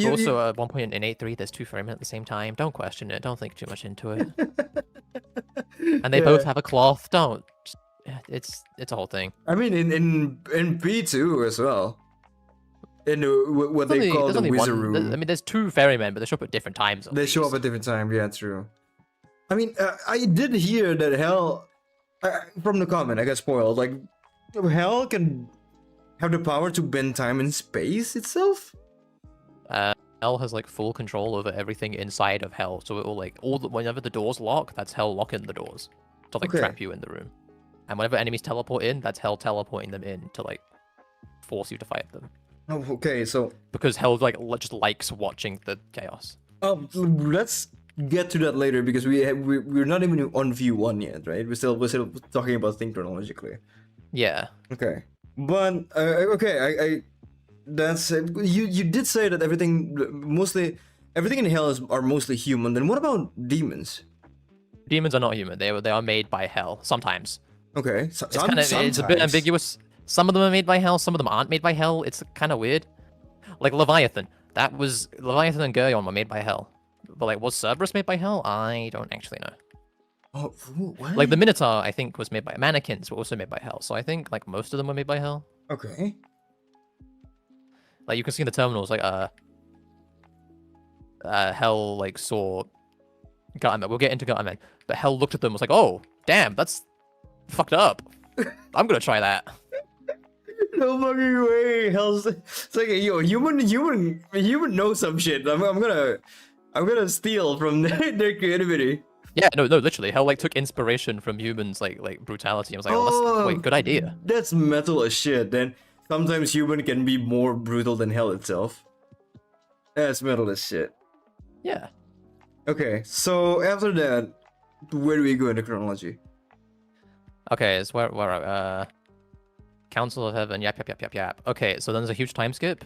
Also, at one point in 8-3, there's two ferrymen at the same time. Don't question it. Don't think too much into it. And they both have a cloth. Don't. It's a whole thing. I mean, in B2 as well. In what they call There's the only wizard one. room. I mean, there's 2 ferrymen, but they show up at different times. They show up at different time. Yeah, true. I mean, I did hear that Hell, from the comment, I got spoiled. Like, Hell can have the power to bend time and space itself. Hell has like full control over everything inside of Hell, so it will like whenever the doors lock, that's Hell locking the doors to like trap you in the room, and whenever enemies teleport in, that's Hell teleporting them in to like force you to fight them. Oh, okay. So because Hell like just likes watching the chaos. Let's get to that later because we're not even on view 1 yet, right? We're still talking about things chronologically. Yeah. Okay. But okay, that's you did say that everything in Hell are mostly human. Then what about demons? Demons are not human. They are made by Hell sometimes. Okay, it's a bit ambiguous. Some of them are made by Hell. Some of them aren't made by Hell. It's kind of weird. Like Leviathan. Leviathan and Gurion were made by Hell. But like, was Cerberus made by Hell? I don't actually know. Oh, what? Like the Minotaur, I think, was made by mannequins, were also made by Hell. So I think like most of them were made by Hell. Okay. Like you can see in the terminals, like Hell like saw Gutterman. We'll get into Gutterman, but Hell looked at them and was like, "Oh, damn, that's fucked up. I'm gonna try that." No fucking way. Hell's it's like yo, human knows some shit. I'm gonna steal from their creativity. Yeah, no, literally, Hell like took inspiration from humans like brutality. I was like, oh, wait, good idea. That's metal as shit. Then sometimes human can be more brutal than Hell itself. That's metal as shit. Yeah. Okay, so after that, where do we go in the chronology? Okay, it's where Council of Heaven, yap. Okay, so then there's a huge time skip,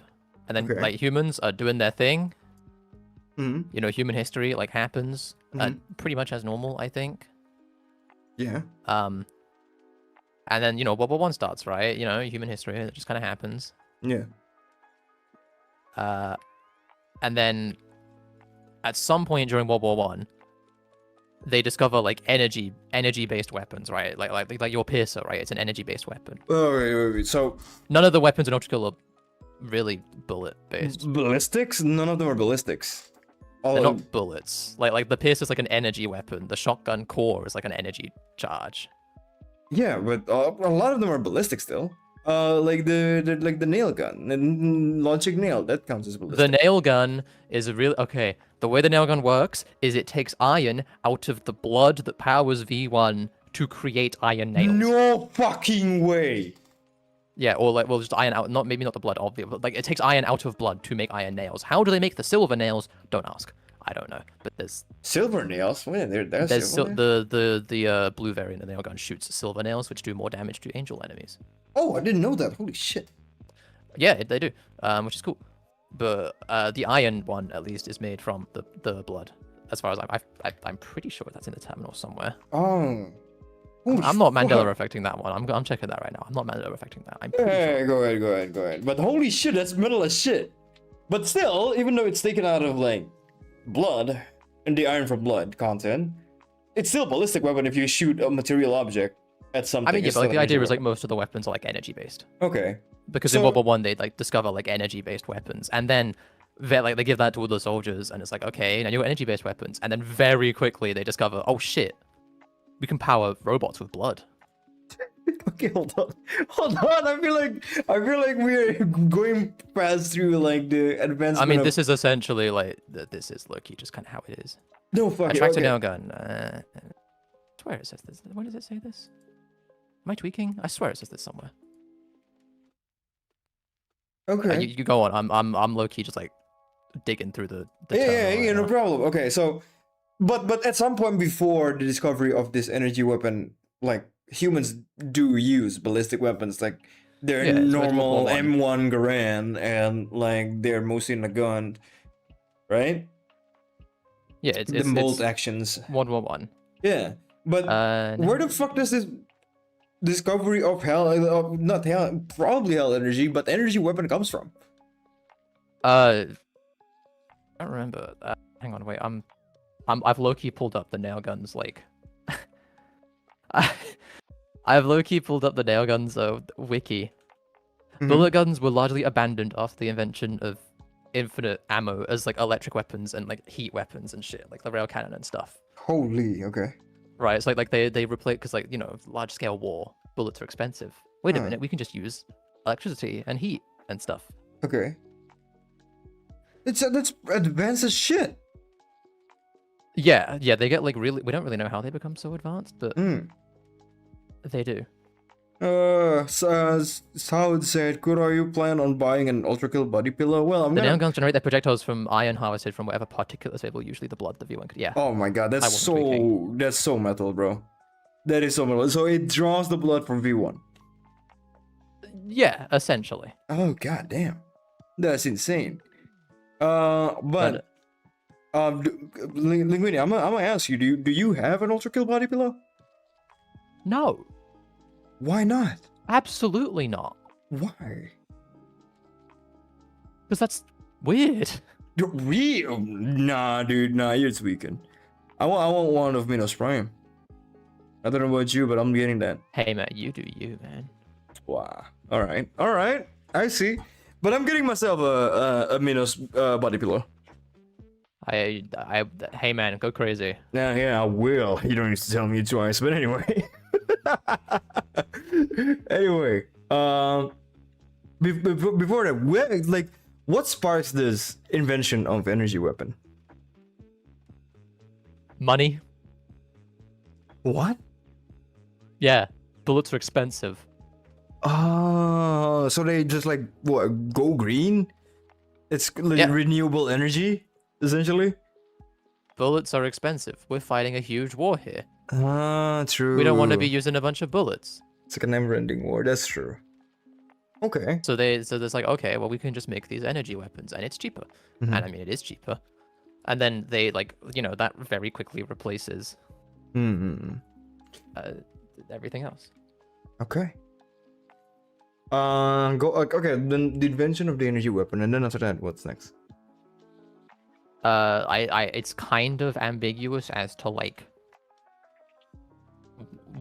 and then like humans are doing their thing. Mm-hmm. You know, human history like happens pretty much as normal, I think. Yeah. And then World War One starts, right? You know, human history, it just kind of happens. Yeah. And then at some point during World War One, they discover like energy-based weapons, right? Like your piercer, right? It's an energy-based weapon. Oh, wait. So none of the weapons in ULTRAKILL are really bullet-based. Ballistics? None of them are ballistics. They're not bullets. Like the piercer is like an energy weapon. The shotgun core is like an energy charge. Yeah, but a lot of them are ballistic still. Like the nail gun, and launching nail, that counts as ballistic. The nail gun is okay. The way the nail gun works is it takes iron out of the blood that powers V1 to create iron nails. No fucking way. Yeah, or like, well, just iron out, maybe not the blood, obviously, but like it takes iron out of blood to make iron nails. How do they make the silver nails? Don't ask. I don't know, but there's silver nails. Wait, there's the blue variant of the nail gun shoots silver nails, which do more damage to angel enemies. Oh, I didn't know that. Holy shit. Yeah, they do, which is cool. But the iron one at least is made from the blood. As far as I'm pretty sure that's in the terminal somewhere. Oh. I'm not Mandela affecting that one. I'm checking that right now. I'm not Mandela affecting that. I'm pretty sure. Go ahead. But holy shit, that's metal as shit. But still, even though it's taken out of like blood and the iron from blood content, it's still a ballistic weapon if you shoot a material object at something. I mean, yeah, but like the idea is like most of the weapons are like energy based. Okay. Because in World War One they like discover like energy based weapons, and then they give that to all the soldiers, and it's like, okay, now you got energy based weapons, and then very quickly they discover, oh shit, we can power robots with blood. Okay, hold on. I feel like we're going past through like the advancement. I mean, this is essentially like this is low-key just kind of how it is. No fucking. Attractor nail gun. I swear it says this. Where does it say this? Am I tweaking? I swear it says this somewhere. Okay. You go on. I'm low-key just like digging through the yeah, no problem. Okay, so but at some point before the discovery of this energy weapon, like humans do use ballistic weapons, like they're normal M1 Garand, and like they're mostly in a gun, right? Yeah, it's bolt actions. 111. Yeah, but where the fuck does this discovery of hell, not hell, probably hell energy, but energy weapon comes from? I don't remember. Hang on, wait. I've low-key pulled up the nail guns like I've low-key pulled up the nail guns wiki. Mhm. Bullet guns were largely abandoned after the invention of infinite ammo as like electric weapons and like heat weapons and shit, like the rail cannon and stuff. Holy, okay. Right, it's like they replace because like large scale war, bullets are expensive. Wait a Huh. minute, we can just use electricity and heat and stuff. Okay. That's advanced as shit. Yeah, they get like really. We don't really know how they become so advanced, but they do. Saud said, "Good, are you plan on buying an ultra kill body pillow?" Well, I'm The gonna. nail guns generate their projectiles from iron harvested from whatever particulates able, usually the blood the V1 could. Yeah. Oh my god, I that's wasn't tweaking. that's so metal, bro. That is so metal. So it draws the blood from V1. Yeah, essentially. Oh god damn, that's insane. But Linguini, I'm gonna ask you, do you have an ultra kill body pillow? no, Why not? absolutely not. Why? Because that's weird. Real? Nah, dude, nah, you're tweaking. I want one of Minos Prime. I don't know about you, but I'm getting that. Hey man, you do you, man. Wow. All right. I see. But I'm getting myself a Minos body pillow. Hey man, go crazy. Yeah, I will. You don't need to tell me twice, but anyway. Anyway, before that, what sparks this invention of energy weapon? Money. What? Yeah, bullets are expensive. Oh, so they just like what? Go green? It's like Yeah. renewable energy, essentially. Bullets are expensive. We're fighting a huge war here. Ah, true. We don't want to be using a bunch of bullets. It's like a never-ending war. That's true. Okay. So there's like, okay, well we can just make these energy weapons and it's cheaper. Mhm. And I mean it is cheaper. And then they like, that very quickly replaces Hmm. everything else. Okay. Okay. Then the invention of the energy weapon, and then after that, what's next? It's kind of ambiguous as to like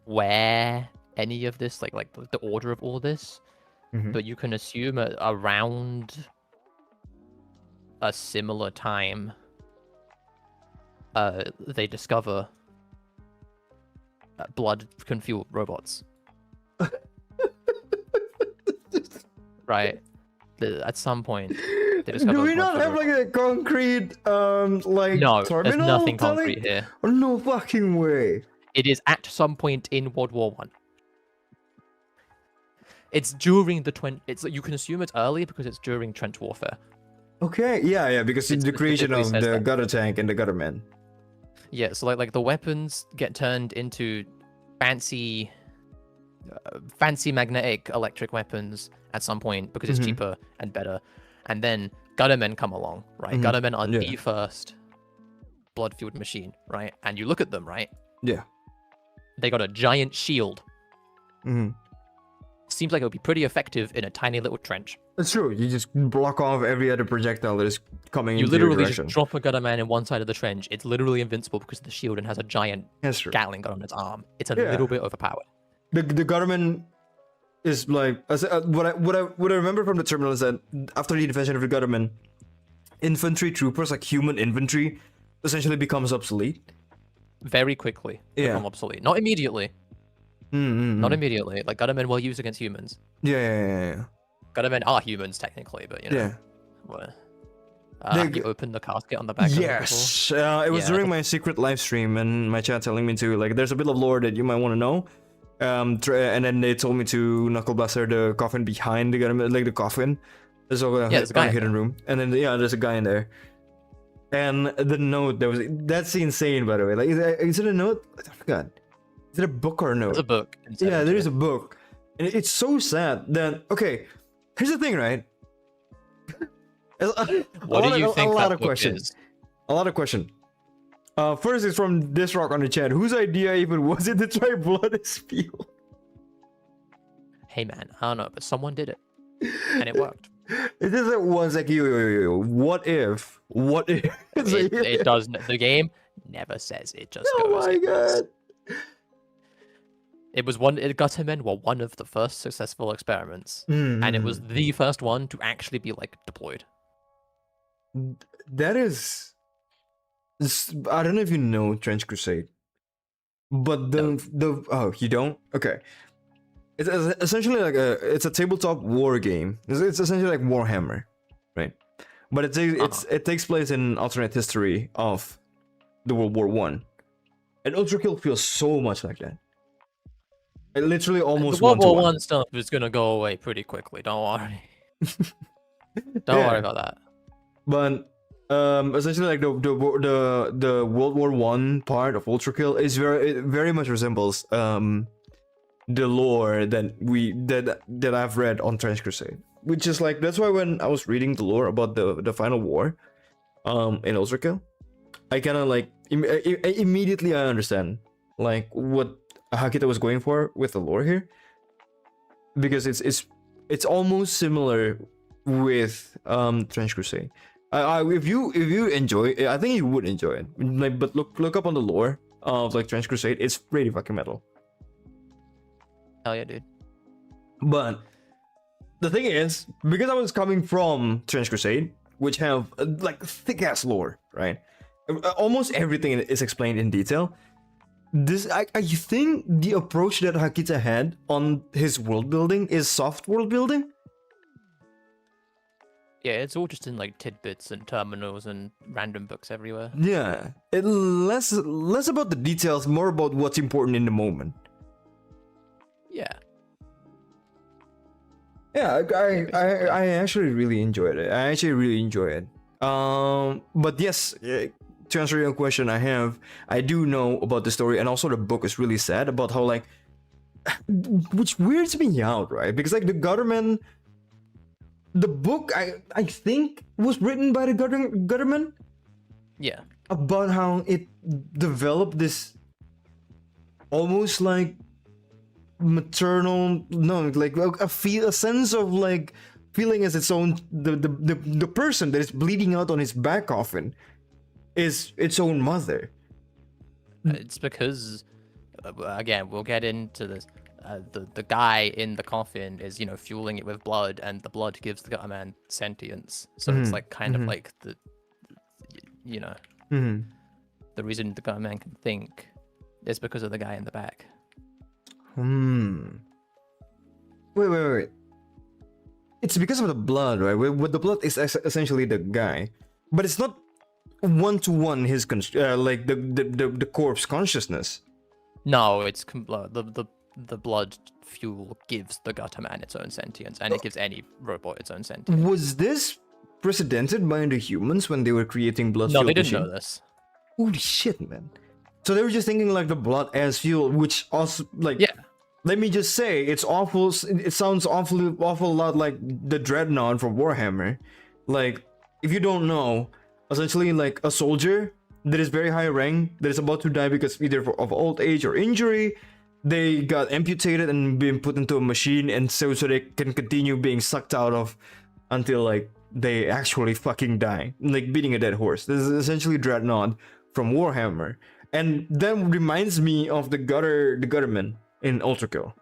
where any of this, like the order of all this, Mhm. but you can assume around a similar time, they discover blood can fuel robots. Right. At some point, they discover Do we blood not for have like robots. a concrete like No, there's terminal? nothing telling- concrete here. Oh, no fucking way. It is at some point in World War One. It's during the you can assume it's early because it's during trench warfare. Okay, yeah, because It it's the creation specifically of says the that. gutter tank and the gutter man. Yeah, so like the weapons get turned into fancy magnetic electric weapons at some point because it's Mhm. cheaper and better, and then guttermen come along, right? Mhm. Guttermen are Yeah. the first blood-fueled machine, right? And you look at them, right? Yeah. They got a giant shield. Hmm. Seems like it would be pretty effective in a tiny little trench. That's true. You just block off every other projectile that is coming You into your literally direction. just drop a gutterman in one side of the trench. It's literally invincible because of the shield and has a giant That's true. Gatling gun on its arm. It's a Yeah. little bit overpowered. The Gutterman is like what I remember from the terminal is that after the invention of the Gutterman, infantry troopers, like human infantry, essentially becomes obsolete. Very quickly Yeah. become obsolete. Not immediately. Mm-hmm. Not immediately. Like guttermen were used against humans. Yeah. Guttermen are humans technically, but Yeah. what? They- You opened the casket on the back. Yes. It was Yeah. during my secret live stream and my chat telling me to like there's a bit of lore that you might want to know. And then they told me to knuckle blaster the coffin behind the Gutterman, like the coffin. There's there's a guy a in hidden room, and then there's a guy in there. And the note that's insane, by the way. Like, is it a note? I forgot. Is it a book or a note? There's a book. Yeah, there is a book, and it's so sad. That okay, here's the thing, right? What do you think A lot that of book questions. is? A lot of questions. First is from this rock on the chat. Whose idea even was it to try blood as fuel? Hey man, I don't know, but someone did it, and it worked. It isn't once like yo. What if? What if? It's like, It does. The game never says. It just Oh goes. my it does. god. It was one. Guttermen were one of the first successful experiments, and it was the first one to actually be like deployed. That is, I don't know if you know Trench Crusade, but oh, you don't? Okay. It's essentially like it's a tabletop war game. It's essentially like Warhammer, right? But it takes place in alternate history of the World War One, and Ultrakill feels so much like that. It literally almost the World War one. One stuff is gonna go away pretty quickly. Don't worry. Don't worry about that. But essentially like the World War One part of Ultrakill is very much resembles the lore that I've read on Trench Crusade, which is like, that's why when I was reading the lore about the final war in Ultrakill, I kind of like immediately I understand like what Hakita was going for with the lore here, because it's almost similar with Trench Crusade. If you enjoy it, I think you would enjoy it. Like, but look up on the lore of like Trench Crusade. It's pretty fucking metal. Hell yeah, dude. But the thing is, because I was coming from Trench Crusade, which have like thick ass lore, right? Almost everything is explained in detail. I think the approach that Hakita had on his world building is soft world building. Yeah, it's all just in like tidbits and terminals and random books everywhere. Yeah, less about the details, more about what's important in the moment. Yeah. Yeah, I actually really enjoyed it. But yes, to answer your question, I do know about the story, and also the book is really sad about how like, which weirds me out, right? Because like the Gutterman, the book I think was written by the Gutterman. Yeah. About how it developed this almost like maternal, no, like a sense of like feeling as its own, the person that is bleeding out on his back coffin is its own mother. It's because again, we'll get into this. The guy in the coffin is, you know, fueling it with blood, and the blood gives the Gutterman sentience. So it's like kind of like the, you know, the reason the Gutterman can think is because of the guy in the back. Wait. It's because of the blood, right? With the blood is essentially the guy, but it's not one-to-one his like the corpse consciousness. No, it's the blood fuel gives the Gutterman its own sentience, and it gives any robot its own sentience. Was this precedented by the humans when they were creating blood? No, they didn't know this. Holy shit, man! So they were just thinking like the blood as fuel, which also like, yeah. Let me just say, it's awful. It sounds awful lot like the Dreadnought from Warhammer. Like, if you don't know, essentially like a soldier that is very high rank that is about to die because either of old age or injury, they got amputated and been put into a machine, and so they can continue being sucked out of until like they actually fucking die, like beating a dead horse. This is essentially Dreadnought from Warhammer, and that reminds me of the Gutterman in Ultrakill.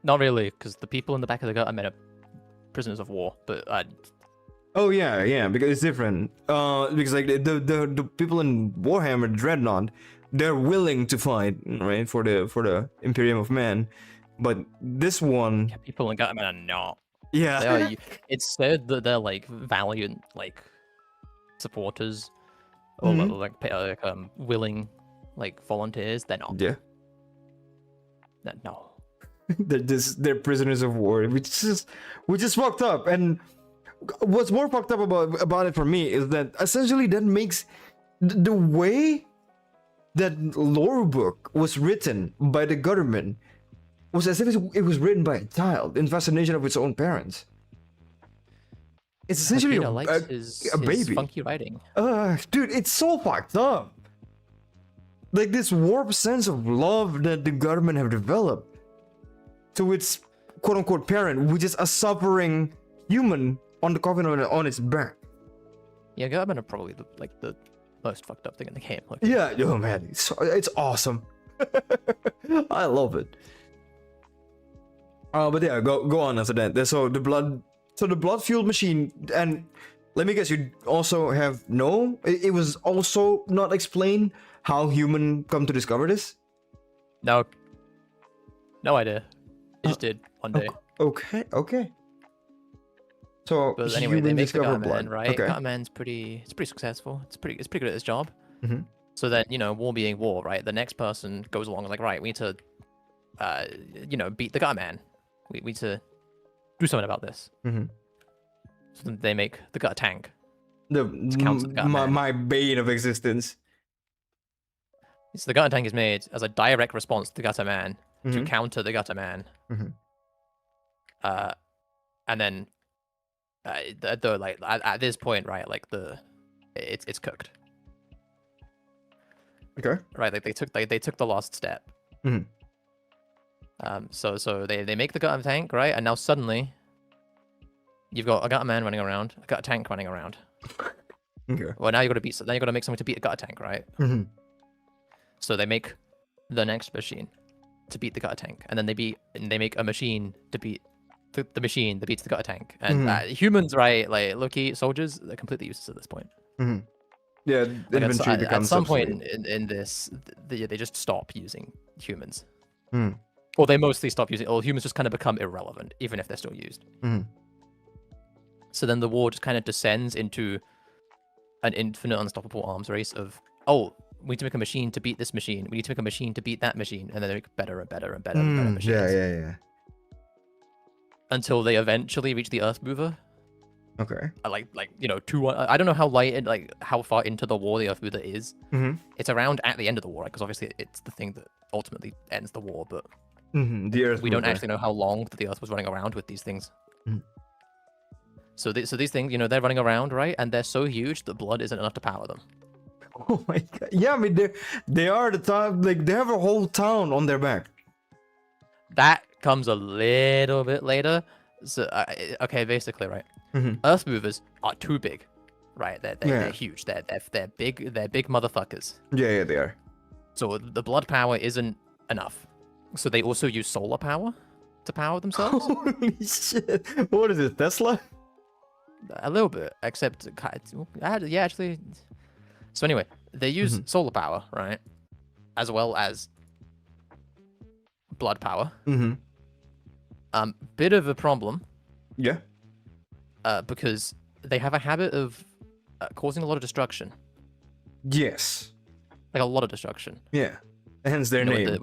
Not really, because the people in the back of the Guttermen are prisoners of war, but oh yeah, because it's different. Because like the people in Warhammer Dreadnought, they're willing to fight, right, for the Imperium of Man, but this one, yeah, people in Guttermen are not. Yeah, it's said that they're like valiant, like supporters, or like willing, like volunteers. They're not. Yeah. No. they're prisoners of war, which is fucked up. And what's more fucked up about it for me is that essentially that makes the way that lore book was written by the Gutterman was as if it was written by a child in fascination of its own parents. It's essentially a baby. His funky writing. Dude, it's so fucked up. Like this warped sense of love that the Gutterman have developed to its quote-unquote parent, which is a suffering human on the coffin on its back. Yeah, Guttermen are probably the most fucked up thing in the game. Like, Yeah, oh man, it's awesome. I love it. But yeah, go on after that. So the blood fueled machine, and let me guess, you also have it was also not explained how human come to discover this. no idea. It just did one day. Okay. So But anyway, they humans make the discover Gutterman, blood. right? Okay. Gutterman's it's pretty successful. It's pretty good at its job. Mm-hmm. So then, war being war, right? The next person goes along and like, right, we need to, beat the Gutterman. We need to do something about this. Mm-hmm. So then they make the Gutter Tank. My bane of existence. So the Gutter Tank is made as a direct response to the Gutter Man to Mm-hmm. counter the Gutter Man. Mm-hmm. And then, though, like at this point, right, like it's cooked. Okay. Right, like they took the last step. Mm-hmm. So they make the Gutter Tank, right, and now suddenly you've got a Gutter Man running around, a Gutter Tank running around. Okay. Well, now you got to make something to beat a Gutter Tank, right? Mm-hmm. So they make the next machine to beat the Gutter Tank, and then they make a machine to beat the machine that beats the Gutter Tank. And humans, right, like low-key soldiers, they're completely useless at this point. Mm-hmm. Yeah, Like inventory becomes at some point obsolete. in this, they just stop using humans. Mm. Or they mostly stop using, or humans just kind of become irrelevant, even if they're still used. Mm. So then the war just kind of descends into an infinite unstoppable arms race of, oh, we need to make a machine to beat this machine. We need to make a machine to beat that machine. And then they make better and better and better and better machines. Yeah. Until they eventually reach the Earth Mover. Okay. Like I don't know how how far into the war the Earth Mover is. Mm-hmm. It's around at the end of the war, because obviously it's the thing that ultimately ends the war, but Mm-hmm. The Earth we don't Mover. actually know how long the Earth was running around with these things. Mhm. So these things, they're running around, right? And they're so huge that blood isn't enough to power them. Oh my god. Yeah, I mean they are the time, like they have a whole town on their back. That comes a little bit later. So okay, basically, right? Mm-hmm. Earth movers are too big, right? They're Yeah. huge. They're big. They're big motherfuckers. Yeah, they are. So the blood power isn't enough. So they also use solar power to power themselves. Holy shit. What is it, Tesla? A little bit, except actually. So anyway, they use solar power, right, as well as blood power. Mm-hmm. Bit of a problem. Yeah. Because they have a habit of causing a lot of destruction, Yes. like a lot of destruction. Yeah. Hence their name.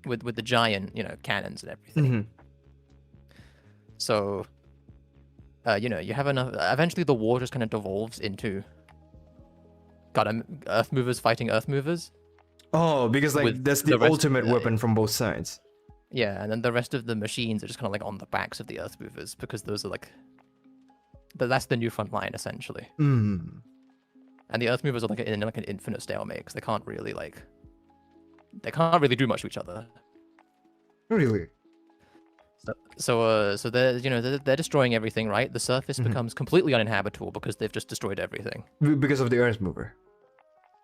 With the giant, cannons and everything. Mm-hmm. So, you have enough. Eventually, the war just kind of devolves into Earth movers fighting Earth movers. Oh, because like With that's the the rest of ultimate the- weapon from both sides. Yeah, and then the rest of the machines are just kind of like on the backs of the Earth movers, because those are like, that's the new front line essentially. Mm. And the Earth movers are like in like an infinite stalemate, because they can't really do much to each other. Really? So they're they're destroying everything, right? The surface becomes completely uninhabitable because they've just destroyed everything. Because of the Earth Mover.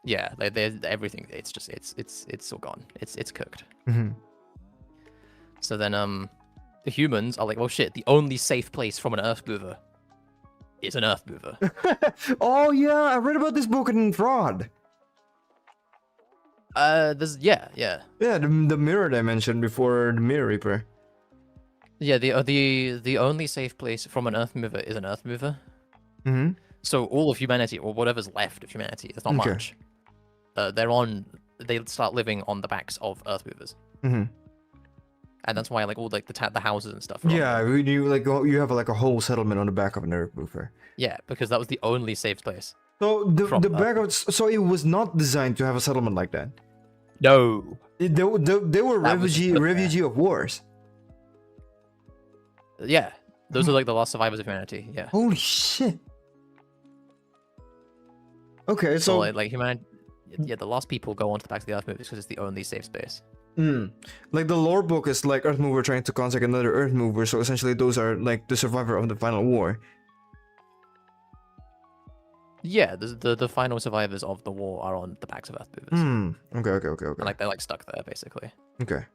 Yeah, they're everything. It's just it's all gone. It's cooked. Mm-hmm. So then the humans are like, well, shit. The only safe place from an Earth mover is an Earth mover. Oh yeah, I read about this book in Fraud. Yeah. Yeah, the mirror I mentioned before, the Mirror Reaper. Yeah, the only safe place from an Earth mover is an Earth mover. Mm-hmm. So all of humanity, or whatever's left of humanity, it's not Okay. much. They start living on the backs of Earth movers. Mm-hmm. And that's why like all like the houses and stuff. Are on Yeah, there. you have like a whole settlement on the back of an Earth Mover. Yeah, because that was the only safe place. So the From back of so it was not designed to have a settlement like that. No. They were That was put there. refugee of wars. Yeah, those are like the last survivors of humanity. Yeah. Holy shit. Okay, So so like humanity, yeah, the lost people go onto the back of the Earth movers because it's the only safe space. like the lore book is like Earth Mover trying to contact another Earth Mover, so essentially those are like the survivor of the final war. Yeah, the final survivors of the war are on the backs of Earth movers. Okay. And, like, they're like stuck there basically. Okay.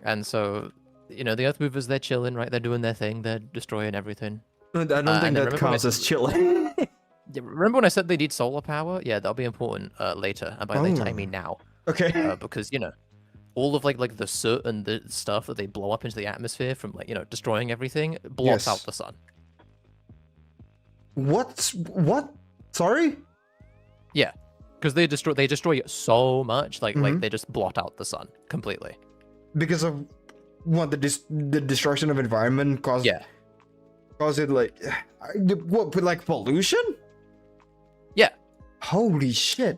And so, you know, the Earth movers, they're chilling, right? They're doing their thing. They're destroying everything. I don't think that counts as chilling. Yeah, remember when I said they need solar power? Yeah, that'll be important later. And by later, I mean now. Okay. Because, you know, all of like the soot and the stuff that they blow up into the atmosphere from, like, you know, destroying everything blocks out the sun. What? Sorry? Yeah, because they destroy so much, like they just blot out the sun completely. Because of what, the destruction of environment caused? Yeah. Cause it like what? Like pollution? Yeah. Holy shit!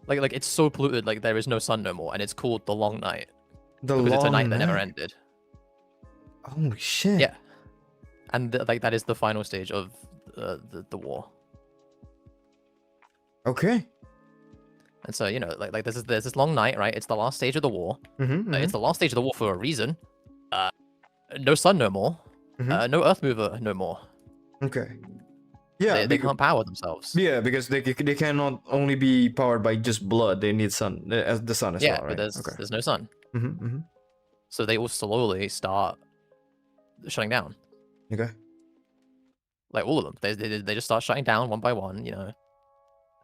Like it's so polluted, like there is no sun no more, and it's called the long night. Because it's a night that never ended. Holy shit! Yeah, and like that is the final stage of the war. Okay. And so, you know, like there's this long night, right? It's the last stage of the war. It's the last stage of the war for a reason. No sun no more. No Earth mover no more. Okay. Yeah, they can't power themselves. Yeah, because they cannot only be powered by just blood. They need sun, as the sun as well, right? But there's no sun. So they all slowly start shutting down. Okay. Like all of them, they just start shutting down one by one, you know.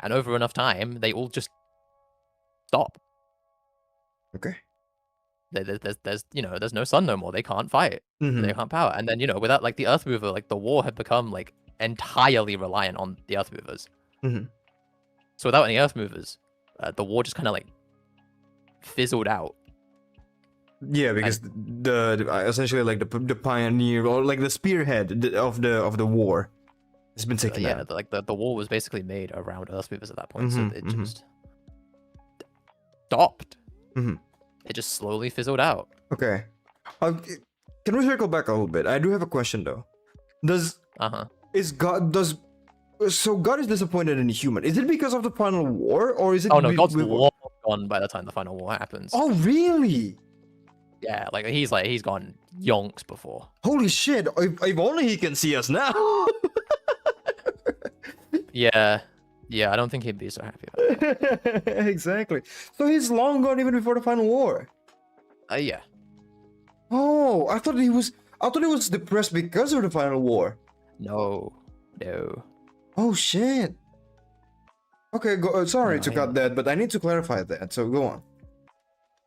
And over enough time, they all just stop. Okay. There's you know, there's no sun no more. They can't fight. They can't power. And then, you know, without like the Earth mover, like the war had become like entirely reliant on the Earth movers. So without any Earth movers, the war just kind of like fizzled out. Yeah, because the essentially like the pioneer or like the spearhead of the war has been taken out. Yeah, like the war was basically made around Earth movers at that point, so it just stopped. It just slowly fizzled out. Okay. Can we circle back a little bit? I do have a question though. So God is disappointed in human. Is it because of the final war, or is it? Oh no, God's long gone by the time the final war happens. Oh really? Yeah, like he's gone yonks before. Holy shit! If only he can see us now. Yeah, I don't think he'd be so happy about it. Exactly. So he's long gone even before the final war. Yeah. Oh, I thought he was depressed because of the final war. No. Oh shit. Okay, sorry to cut that, but I need to clarify that. So go on.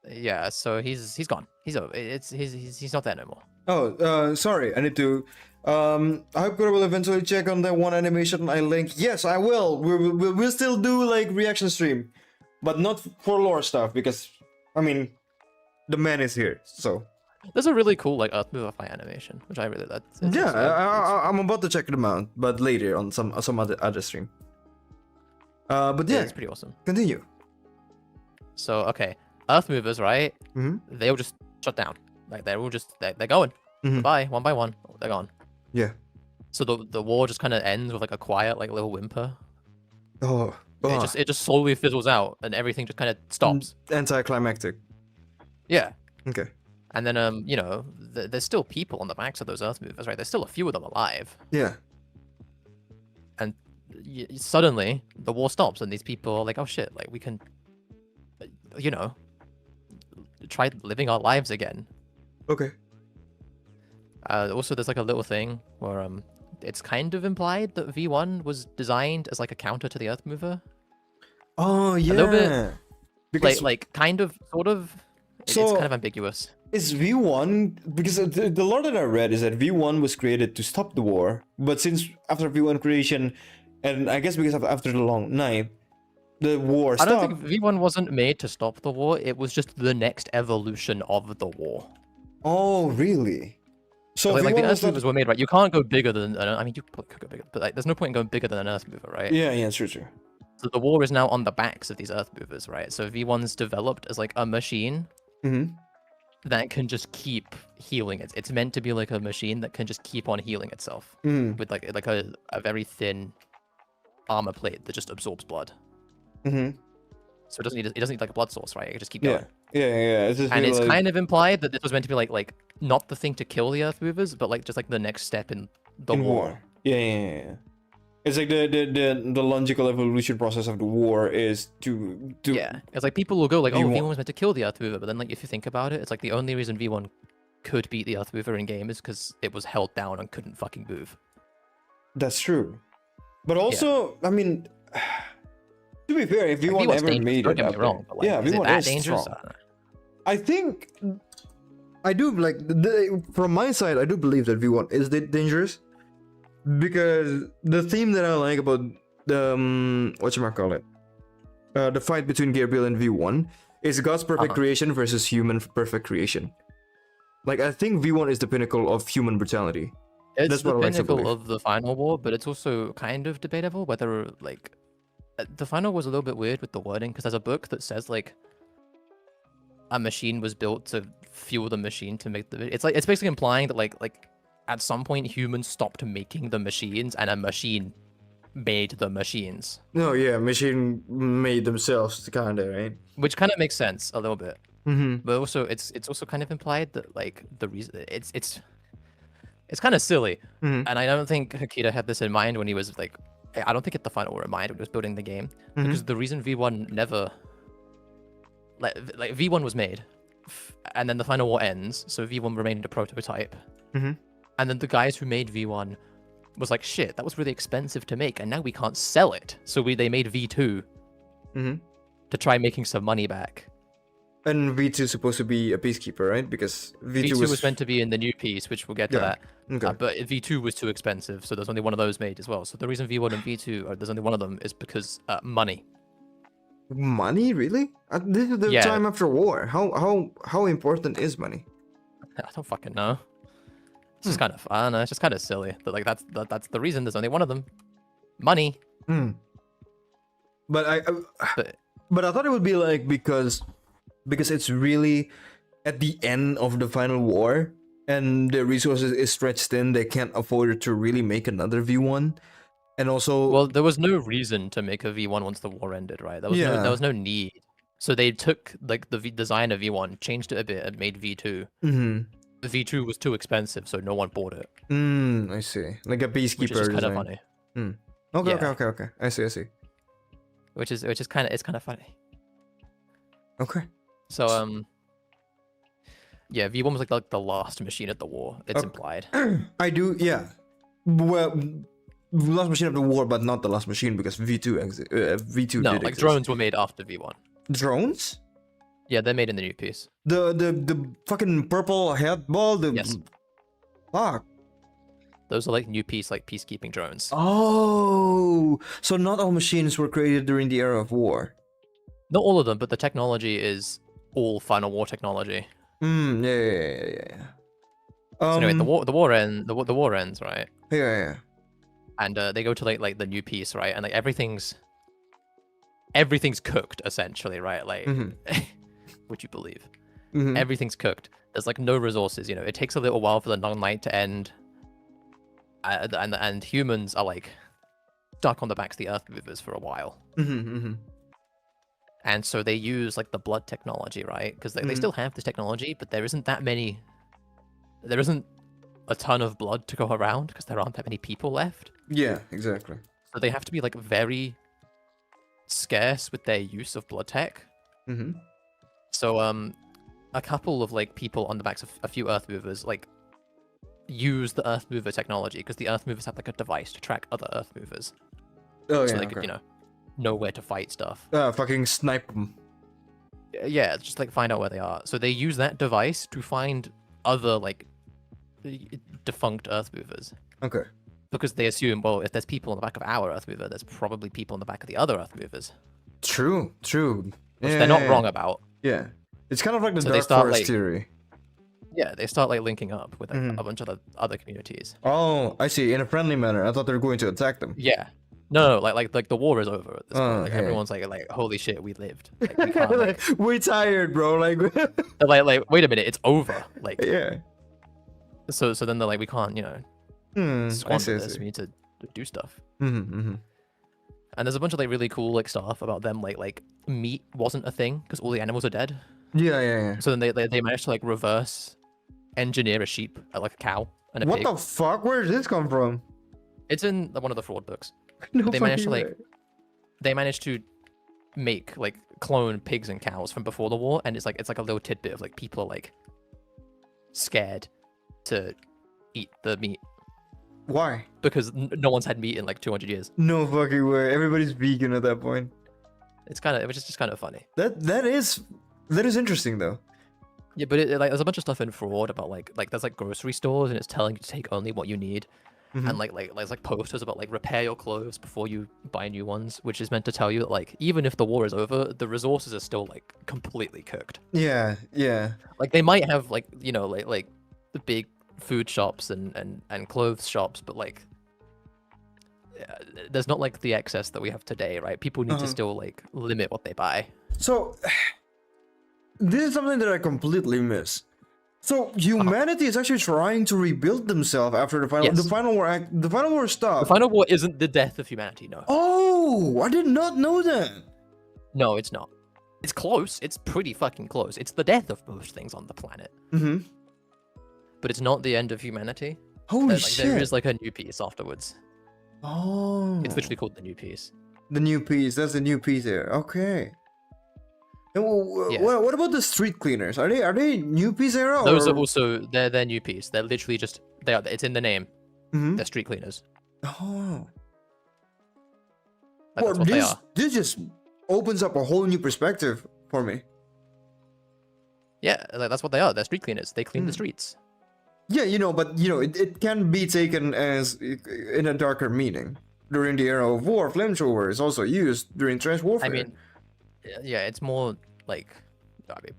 Yeah, so he's gone. He's over. He's not there no more. Oh, sorry. I need to. I hope God will eventually check on that one animation I link. Yes, I will. We'll still do like reaction stream, but not for lore stuff because, I mean, the man is here. So there's a really cool like Earth Mover fight animation, which I really like. I'm about to check them out, but later on some other stream. But yeah, it's pretty awesome. Continue. So okay, Earth movers, right? They all just shut down. Like they're all just they're going. Bye, one by one, they're gone. Yeah. So the war just kind of ends with like a quiet like little whimper. Oh. It just slowly fizzles out and everything just kind of stops. Anticlimactic. Yeah. Okay. And then you know, there's still people on the backs of those Earth movers, right? There's still a few of them alive. Yeah. And suddenly the war stops and these people are like, oh shit, like we can, you know, try living our lives again. Okay. Also, there's like a little thing where it's kind of implied that V1 was designed as like a counter to the Earth mover. Oh yeah. A little bit. Because like kind of, sort of. It's kind of ambiguous. Is V1 because the lore that I read is that V1 was created to stop the war, but since after V1 creation, and I guess because after the long night, the war stopped. I don't think V1 wasn't made to stop the war. It was just the next evolution of the war. Oh really? So like the Earth movers were made right. You can't go bigger than. I mean, you could go bigger, but like, there's no point in going bigger than an Earth mover, right? Yeah, true. So the war is now on the backs of these Earth movers, right? So V1's developed as like a machine that can just keep healing it. It's meant to be like a machine that can just keep on healing itself with like a very thin armor plate that just absorbs blood. So it doesn't need like a blood source, right? It can just keep going. Yeah. It's kind of implied that this was meant to be like not the thing to kill the Earth movers, but like just like the next step in the war. Yeah. It's like the logical evolution process of the war is to Yeah, it's like people will go like, oh, V1 V1 was meant to kill the Earth Mover, but then like if you think about it, it's like the only reason V1 could beat the Earth Mover in game is because it was held down and couldn't fucking move. That's true. But also, I mean, to be fair, if V1 ever made it, don't get me wrong, but like, yeah, is it V1 that is dangerous? strong. I think I do like from my side, I do believe that V1 is dangerous because the theme that I like about the whatchamacallit, the fight between Gabriel and V1 is God's perfect creation versus human perfect creation. Like I think V1 is the pinnacle of human brutality. It's That's the what I like to pinnacle believe. of the final war, but it's also kind of debatable whether like the final was a little bit weird with the wording because there's a book that says like a machine was built to fuel the machine to make the. It's like it's basically implying that like at some point humans stopped making the machines and a machine made the machines. No, yeah, machine made themselves, kinda, right? Which kind of makes sense a little bit, Mm-hmm. but also it's also kind of implied that like the reason it's kind of silly, Mm-hmm. and I don't think Hakita had this in mind when he was like, I don't think at the final were in mind when he was building the game, because the reason V1 never like V1 was made, and then the final war ends, so V1 remained a prototype, Mm-hmm. and then the guys who made V1 was like, shit, that was really expensive to make, and now we can't sell it, so they made V2 Mm-hmm. to try making some money back. And V2 is supposed to be a peacekeeper, right? Because V2, V2 was meant to be in the new piece, which we'll get to that. Okay. But V2 was too expensive, so there's only one of those made as well. So the reason V1 and V2 there's only one of them is because money. Money, really? This is the Yeah. time after war. How important is money? I don't fucking know. It's just kind of, I don't know, it's just kind of silly. But like that's the reason there's only one of them. Money. Hmm. But But but I thought it would be like because it's really at the end of the final war and the resources is stretched thin, they can't afford to really make another V1. And also, well, there was no reason to make a V1 once the war ended, right? There was no need. So they took like the design of V1, changed it a bit, and made V2. mm-hmm. The V2 was too expensive, so no one bought it. I see. Like a peacekeeper Which is just kind of design. funny. Okay, Yeah. okay. I see. Which is kind of funny. Okay. So yeah, V1 was like the last machine at the war. It's implied. I do, yeah. Well, last machine of the war, but not the last machine because V2 V2 No, did like exist. drones were made after V1. Drones? Yeah, they're made in the new piece. The fucking purple head ball. The Yes. fuck. Those are like new piece, like peacekeeping drones. Oh, so not all machines were created during the era of war. Not all of them, but the technology is all final war technology. Yeah. So anyway, the war ends, right? Yeah. And they go to like the new piece, right? And like everything's cooked essentially, right? Like, would you believe? Everything's cooked. There's like no resources. You know, it takes a little while for the long night to end, and humans are like stuck on the backs of the Earth movers for a while. And so they use like the blood technology, right? Because they still have this technology, but there isn't a ton of blood to go around because there aren't that many people left. Yeah, exactly. So they have to be like very scarce with their use of blood tech. So a couple of like people on the backs of a few Earth movers like use the Earth mover technology because the Earth movers have like a device to track other Earth movers. Oh So yeah. they could, know where to fight stuff. Fucking snipe them. Yeah, just like find out where they are. So they use that device to find other like defunct Earth movers. Okay. Because they assume, well, if there's people on the back of our Earth mover, there's probably people on the back of the other Earth movers. True. Which they're not wrong about. Yeah. It's kind of like the So they Dark start, Forest like- theory. Yeah, they start like linking up with like, a bunch of other communities. Oh, I see. In a friendly manner. I thought they were going to attack them. Yeah. No, like the war is over at this point. Like, okay. everyone's like, holy shit, we lived. Like, we can't, like, We're tired, bro. Like, they're like, wait a minute, it's over. Like, yeah. so then they're like, we can't, I squander see. this. We need to do stuff. Mm-hmm. And there's a bunch of like really cool like stuff about them like meat wasn't a thing because all the animals are dead. Yeah. So then they managed to like reverse engineer a sheep, like a cow and a What pig. the fuck? Where did this come from? It's in one of the fraud books. No They managed to fucking like way. they managed to make like clone pigs and cows from before the war, and it's like a little tidbit of like people are like scared to eat the meat Why? because no one's had meat in like 200 years. No fucking way. Everybody's vegan at that point. It was just kind of funny. That is interesting though. Yeah, but like there's a bunch of stuff in fraud about like there's like grocery stores and it's telling you to take only what you need. Mhm. And like there's like posters about like repair your clothes before you buy new ones, which is meant to tell you that like even if the war is over, the resources are still like completely cooked. Yeah, yeah. Like they might have like like the big food shops and clothes shops, but like there's not like the excess that we have today, right? People need to still like limit what they buy. So this is something that I completely miss. So humanity is actually trying to rebuild themselves after the final Yes. the final war the final war The stopped. final war isn't the death of humanity, no. Oh, I did not know that. No, it's not. It's close. It's pretty fucking close. It's the death of most things on the planet. Mm-hmm. But it's not the end of humanity. Holy Like, shit. there is like a new piece afterwards. Oh. It's literally called the new piece. The new piece. That's the new piece there. Okay. And Yeah. what about the street cleaners? Are they new piece era? Those or... are also they're new piece. They're literally just it's in the name. Mhm. They're street cleaners. Oh. Like, Well, that's what they are. this just opens up a whole new perspective for me. Yeah, like, that's what they are. They're street cleaners. They clean the Hmm. streets. Yeah, but it can be taken as in a darker meaning. During the era of war, flamethrower is also used during trench warfare. I mean, yeah, it's more like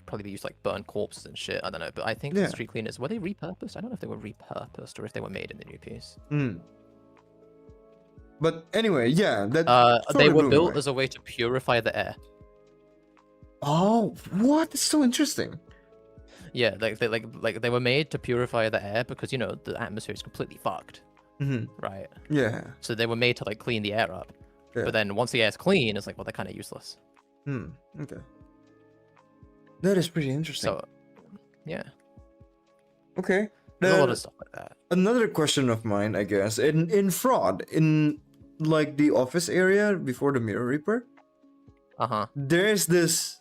probably be used to, like burn corpses and shit. I don't know, but I think Yeah. the street cleaners were they repurposed? I don't know if they were repurposed or if they were made in the new piece. Hmm. But anyway, yeah, that They sorta were blew me built away. as a way to purify the air. Oh, what? It's so interesting. Yeah, they were made to purify the air because the atmosphere is completely fucked, Hmm. right? Yeah. So they were made to like clean the air up. Yeah. But then once the air's clean, it's like, well, they're kind of useless. Hmm. Okay. That is pretty interesting. So, yeah, Okay. there's a lot Then of stuff like that. another question of mine, I guess, in fraud, in like the office area before the Mirror Reaper, there's this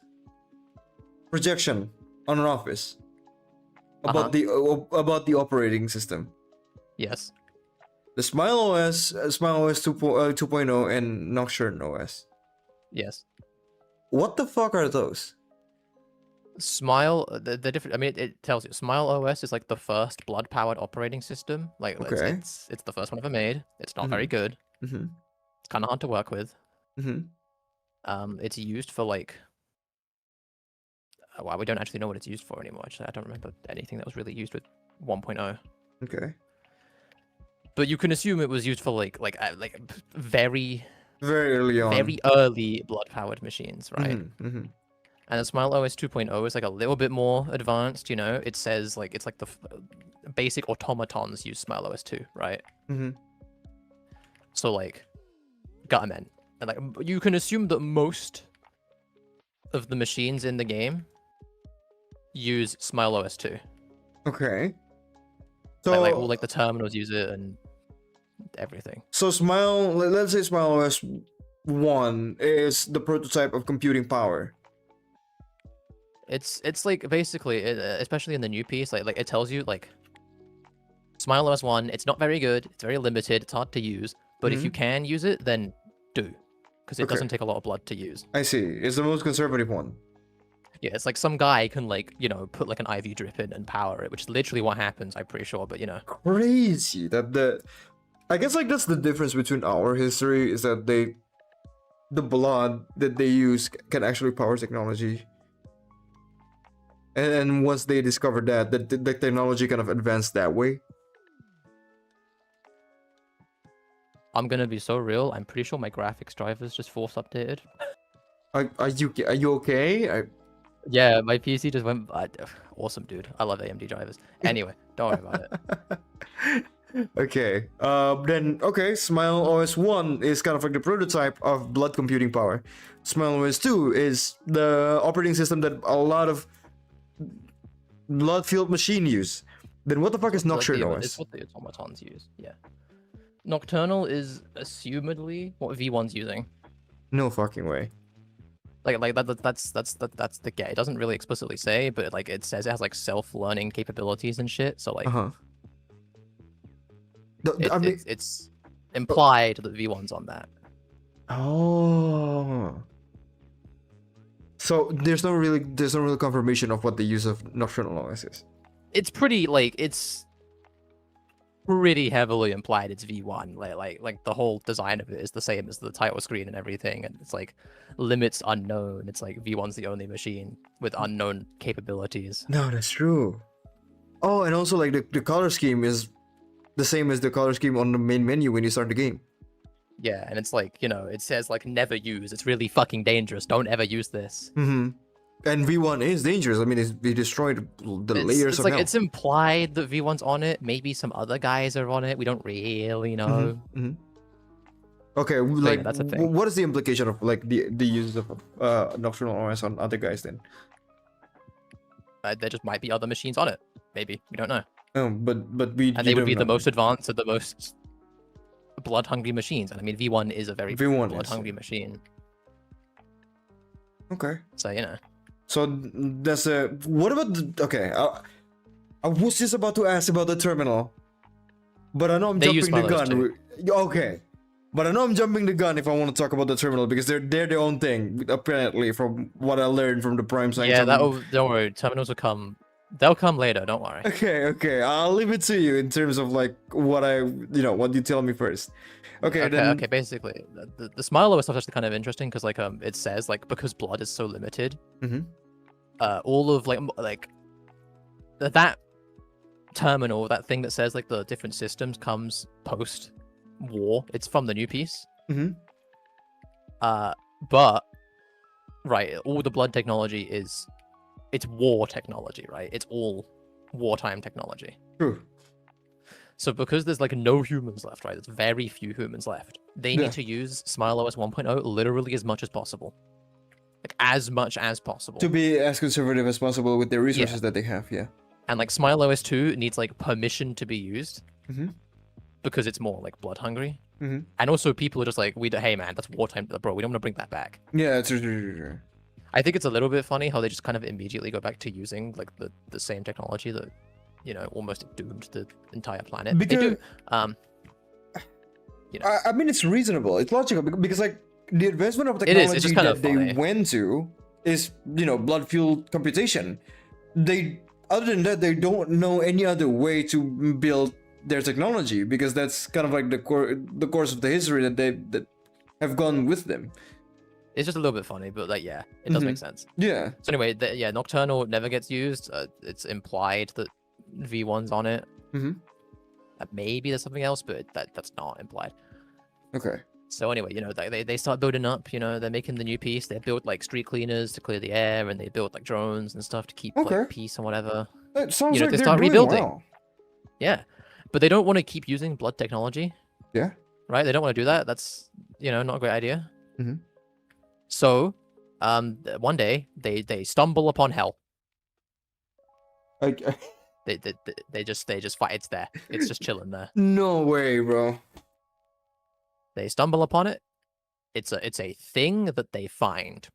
projection on an office about the operating system. Yes. The Smile OS, Smile OS 2.0, and Nocturne OS. Yes. What the fuck are those? Smile, the different. I mean, it tells you Smile OS is like the first blood-powered operating system. Like, Okay. it's the first one ever made. It's not very good. Mm-hmm. It's kind of hard to work with. Mm-hmm. It's used for like. Well, we don't actually know what it's used for anymore. Actually, I don't remember anything that was really used with 1.0. Okay. But you can assume it was used for like very Very early on. very early blood-powered machines, right? Mm-hmm. And the Smile OS 2.0 is like a little bit more advanced, It says like it's like the basic automatons use Smile OS 2, right? Mm-hmm. So like, Guttermen, and like you can assume that most of the machines in the game use Smile OS 2. Okay. So Like all like the terminals use it and everything. So let's say Smile OS 1 is the prototype of computing power. It's like basically, especially in the new piece, like it tells you like Smile OS 1, it's not very good, it's very limited, it's hard to use, but if you can use it, then do, because it doesn't take a lot of blood to use. I see. It's the most conservative one. Yeah, it's like some guy can like put like an IV drip in and power it, which is literally what happens, I'm pretty sure. But Crazy that I guess like that's the difference between our history is that the blood that they use can actually power technology. And once they discovered that, the technology kind of advanced that way. I'm gonna be so real. I'm pretty sure my graphics drivers just force updated. Are you okay? Yeah, my PC just went. Awesome, dude. I love AMD drivers. Anyway, don't worry about it. Okay. Okay. Smile OS 1 is kind of like the prototype of blood computing power. Smile OS 2 is the operating system that a lot of blood-filled machine use. Then what the fuck is Nocturne OS? It's what the automatons use. Yeah. Nocturnal is assumedly what V1's using. No fucking way. That's the get. It doesn't really explicitly say, but like it says it has like self-learning capabilities and shit. So like Uh-huh. it's implied that V1's on that. Oh. So there's no real confirmation of what the use of nocturnal noise is. It's pretty heavily implied it's V1. Like the whole design of it is the same as the title screen and everything, and it's like limits unknown. It's like V1's the only machine with unknown capabilities. No, that's true. Oh, and also like the color scheme is the same as the color scheme on the main menu when you start the game. Yeah, and it's like, it says like never use. It's really fucking dangerous. Don't ever use this. Mm-hmm. And V1 is dangerous. I mean, we destroyed the layers of hell. It's implied that V1's on it. Maybe some other guys are on it. We don't really know. Mm-hmm. Mm-hmm. Okay, like yeah, that's a thing. What is the implication of like the use of nocturnal OS on other guys then? There just might be other machines on it. Maybe we don't know. But we and they would be the most advanced and the most blood-hungry machines. And I mean, V1 is a very blood-hungry machine. Okay. So So that's a. What about the? Okay, I was just about to ask about the terminal, but I know I'm jumping the gun. Okay, but I know I'm jumping the gun if I want to talk about the terminal because they're their own thing apparently from what I learned from the Prime Science. Yeah, don't worry. Terminals will come. They'll come later. Don't worry. Okay. I'll leave it to you in terms of like what what you tell me first. Okay. Okay. Basically, the Smile OS stuff is actually kind of interesting because like it says like because blood is so limited, all of like that terminal, that thing that says like the different systems comes post war. It's from the new piece. But right, all the blood technology it's war technology, right? It's all wartime technology. True. So because there's like no humans left, right? There's very few humans left. They need to use Smile OS 1.0 literally as much as possible. Like as much as possible. To be as conservative as possible with the resources that they have, yeah. And like Smile OS 2 needs like permission to be used. Because it's more like blood hungry. And also people are just like, hey man, that's wartime, bro, we don't want to bring that back. Yeah, it's true. I think it's a little bit funny how they just kind of immediately go back to using like the same technology that, almost doomed the entire planet. Because, they do. I mean, it's reasonable. It's logical because like the advancement of technology it's just kind of they went to is, blood fueled computation. Other than that, they don't know any other way to build their technology because that's kind of like the course of the history that have gone with them. It's just a little bit funny, but like, yeah, it does make sense. Yeah. So anyway, Nocturnal never gets used. It's implied that V1's on it. Maybe there's something else, but that's not implied. Okay. So anyway, they start building up. They're making the new piece. They built like street cleaners to clear the air, and they built like drones and stuff to keep like peace and whatever. It sounds like they they're start doing rebuilding. well. Yeah, but they don't want to keep using blood technology. Yeah. Right? They don't want to do that. That's not a great idea. So, one day they stumble upon hell. They just fight. It's there. It's just chilling there. No way, bro. They stumble upon it. It's a thing that they find.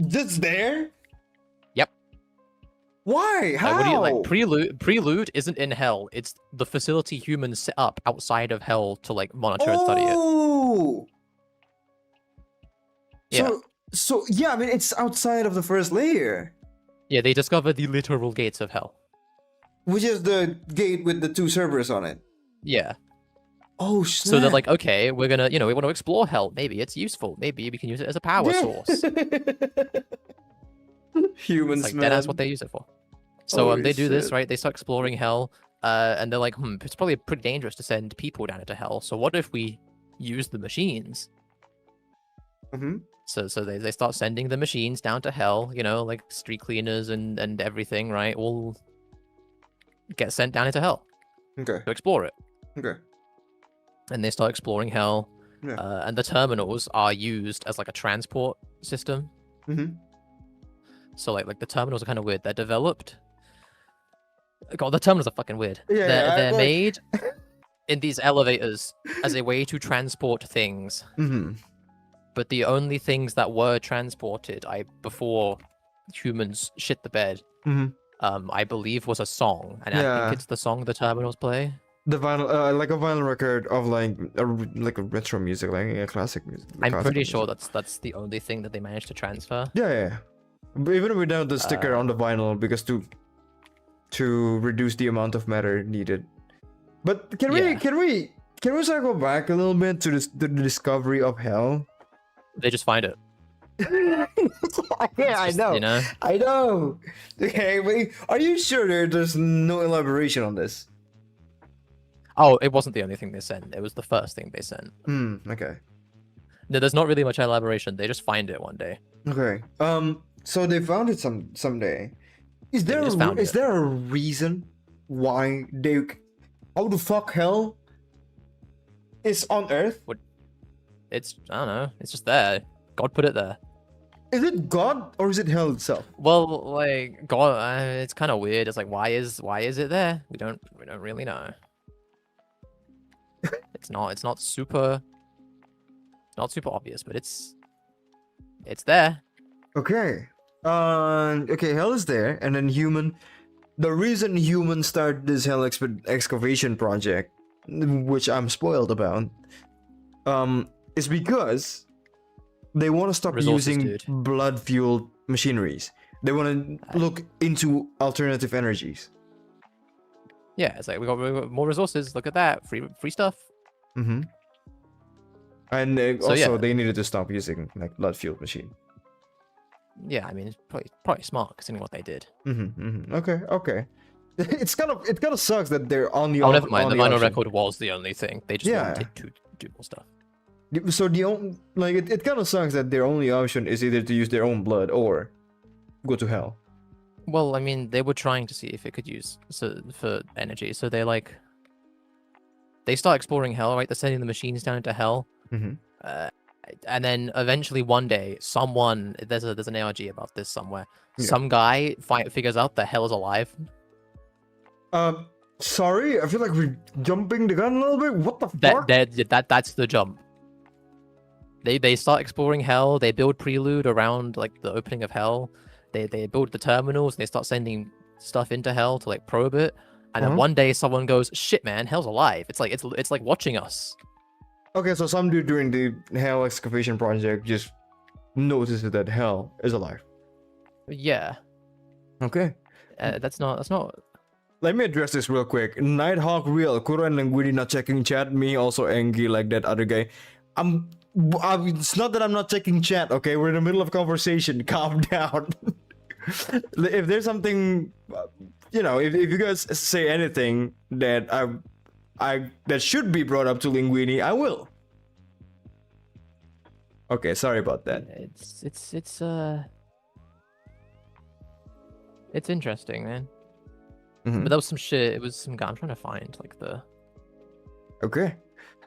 Just there? Yep. Why? How? Like, what do you Prelude isn't in hell. It's the facility humans set up outside of hell to like monitor and study it. Oh. Yeah. So yeah, I mean it's outside of the first layer. Yeah, they discover the literal gates of hell. Which is the gate with the 2 servers on it. Yeah. Oh shit. So they're like, okay, we're gonna, we want to explore hell. Maybe it's useful. Maybe we can use it as a power source. Humans, like, man. that's what they use it for. So they do this, shit. right? They start exploring hell, and they're like, it's probably pretty dangerous to send people down into hell. So what if we use the machines? So they start sending the machines down to hell, like street cleaners and everything, right? All get sent down into hell. Okay. To explore it. Okay. And they start exploring hell. Yeah. And the terminals are used as like a transport system. So like the terminals are kind of weird. They're developed. God, the terminals are fucking weird. Yeah, they're made. in these elevators as a way to transport things. Mm-hmm. But the only things that were transported, before humans shit the bed, Mm-hmm. I believe was a song, and I think Yeah. it's the song the terminals play. The vinyl, like a vinyl record of like a retro music, like a classic music. I'm classical pretty sure music. that's the only thing that they managed to transfer. Yeah, yeah. But even without the sticker on the vinyl, because to reduce the amount of matter needed. But can Yeah. we circle back a little bit to the discovery of hell? They just find it. Yeah, I just, know. you know? I know. Okay, wait. Are you sure there's no elaboration on this? Oh, it wasn't the only thing they sent. It was the first thing they sent. Okay. No, there's not really much elaboration. They just find it one day. Okay. So they found it someday. Is They there just found it. there a reason why they how the fuck hell is on Earth? It's, I don't know. It's just there. God put it there. Is it God or is it hell itself? Well, like God, it's kind of weird. It's like why is it there? We don't really know. It's not super obvious, but it's there. Okay. Okay, hell is there, and then the reason humans start this hell excavation project, which I'm spoiled about, is because they want to stop Resources, using dude. blood-fueled machineries. They want to look into alternative energies. Yeah, it's like we got more resources. Look at that, free stuff. Mm-hmm. And So, also, yeah. they needed to stop using like blood-fueled machine. Yeah, I mean it's probably smart considering what they did. Okay. It's kind of sucks that they're on the. Oh, never mind. on The the vinyl option. record was the only thing. They just Yeah. wanted to do more stuff. So the only it kind of sucks that their only option is either to use their own blood or go to hell. Well, I mean, they were trying to see if it could use for energy. So they start exploring hell, right? They're sending the machines down into hell. Mm-hmm. And then eventually one day, there's an ARG about this somewhere. Yeah. Some guy figures out that hell is alive. Sorry, I feel like we're jumping the gun a little bit. What the fuck? That's the jump. They start exploring hell. They build Prelude around like the opening of hell. They build the terminals. They start sending stuff into hell to like probe it. And then one day someone goes, "Shit, man, hell's alive." It's like watching us. Okay, so some dude during the hell excavation project just notices that hell is alive. Yeah. Okay. That's not. Let me address this real quick. Nighthawk Real, Kuro and Languidi not checking chat. Me also angry like that other guy. It's not that I'm not checking chat, okay? We're in the middle of a conversation. Calm down. If there's something, if you guys say anything that that should be brought up to Linguini, I will. Okay, sorry about that. It's interesting, man. Mhm. But that was some shit. It was some guy. I'm trying to find like the. Okay.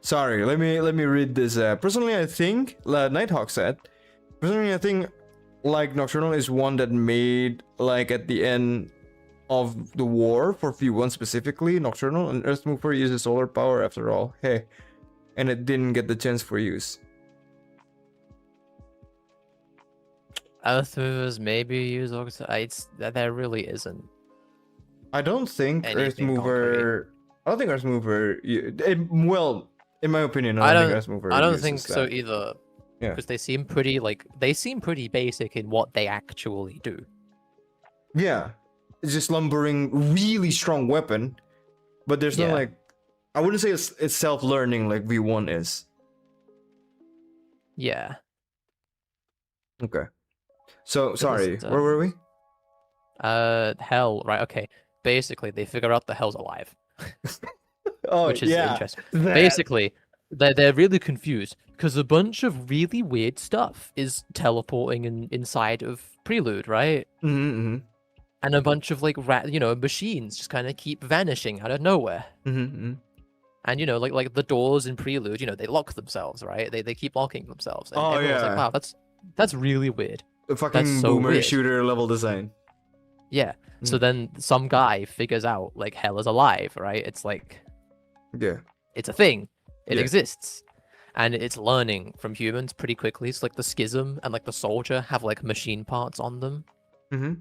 Sorry, let me read this. Personally, I think Nighthawk said. Personally, I think like Nocturnal is one that made like at the end of the war for V1 specifically. Nocturnal, an Earth mover uses solar power after all. Hey, and it didn't get the chance for use. Earth movers maybe use there really isn't. I don't think Earth Anything mover. I don't think Earth mover. Well, in my opinion, I don't think Earth mover. I don't uses think so that. either. Yeah. Because they seem pretty basic in what they actually do. Yeah, it's just lumbering, really strong weapon, but there's no Yeah. like. I wouldn't say it's self-learning like V1 is. Yeah. Okay. So sorry, just, where were we? Hell, right? Okay. Basically, they figure out the hell's alive, Oh, which is yeah. interesting. That- Basically, they're really confused because a bunch of really weird stuff is teleporting inside of Prelude, right? Mm-hmm, And a bunch of like machines just kind of keep vanishing out of nowhere. mm-hmm. And like the doors in Prelude, they lock themselves, right? They keep locking themselves. And Oh, everyone's yeah. like, wow, that's really weird. The fucking That's so boomer weird. shooter level design. Yeah. So then some guy figures out like hell is alive, right? It's like Yeah. It's a thing. It Yeah. exists. And it's learning from humans pretty quickly. So like the schism and like the soldier have like machine parts on them Mm-hmm.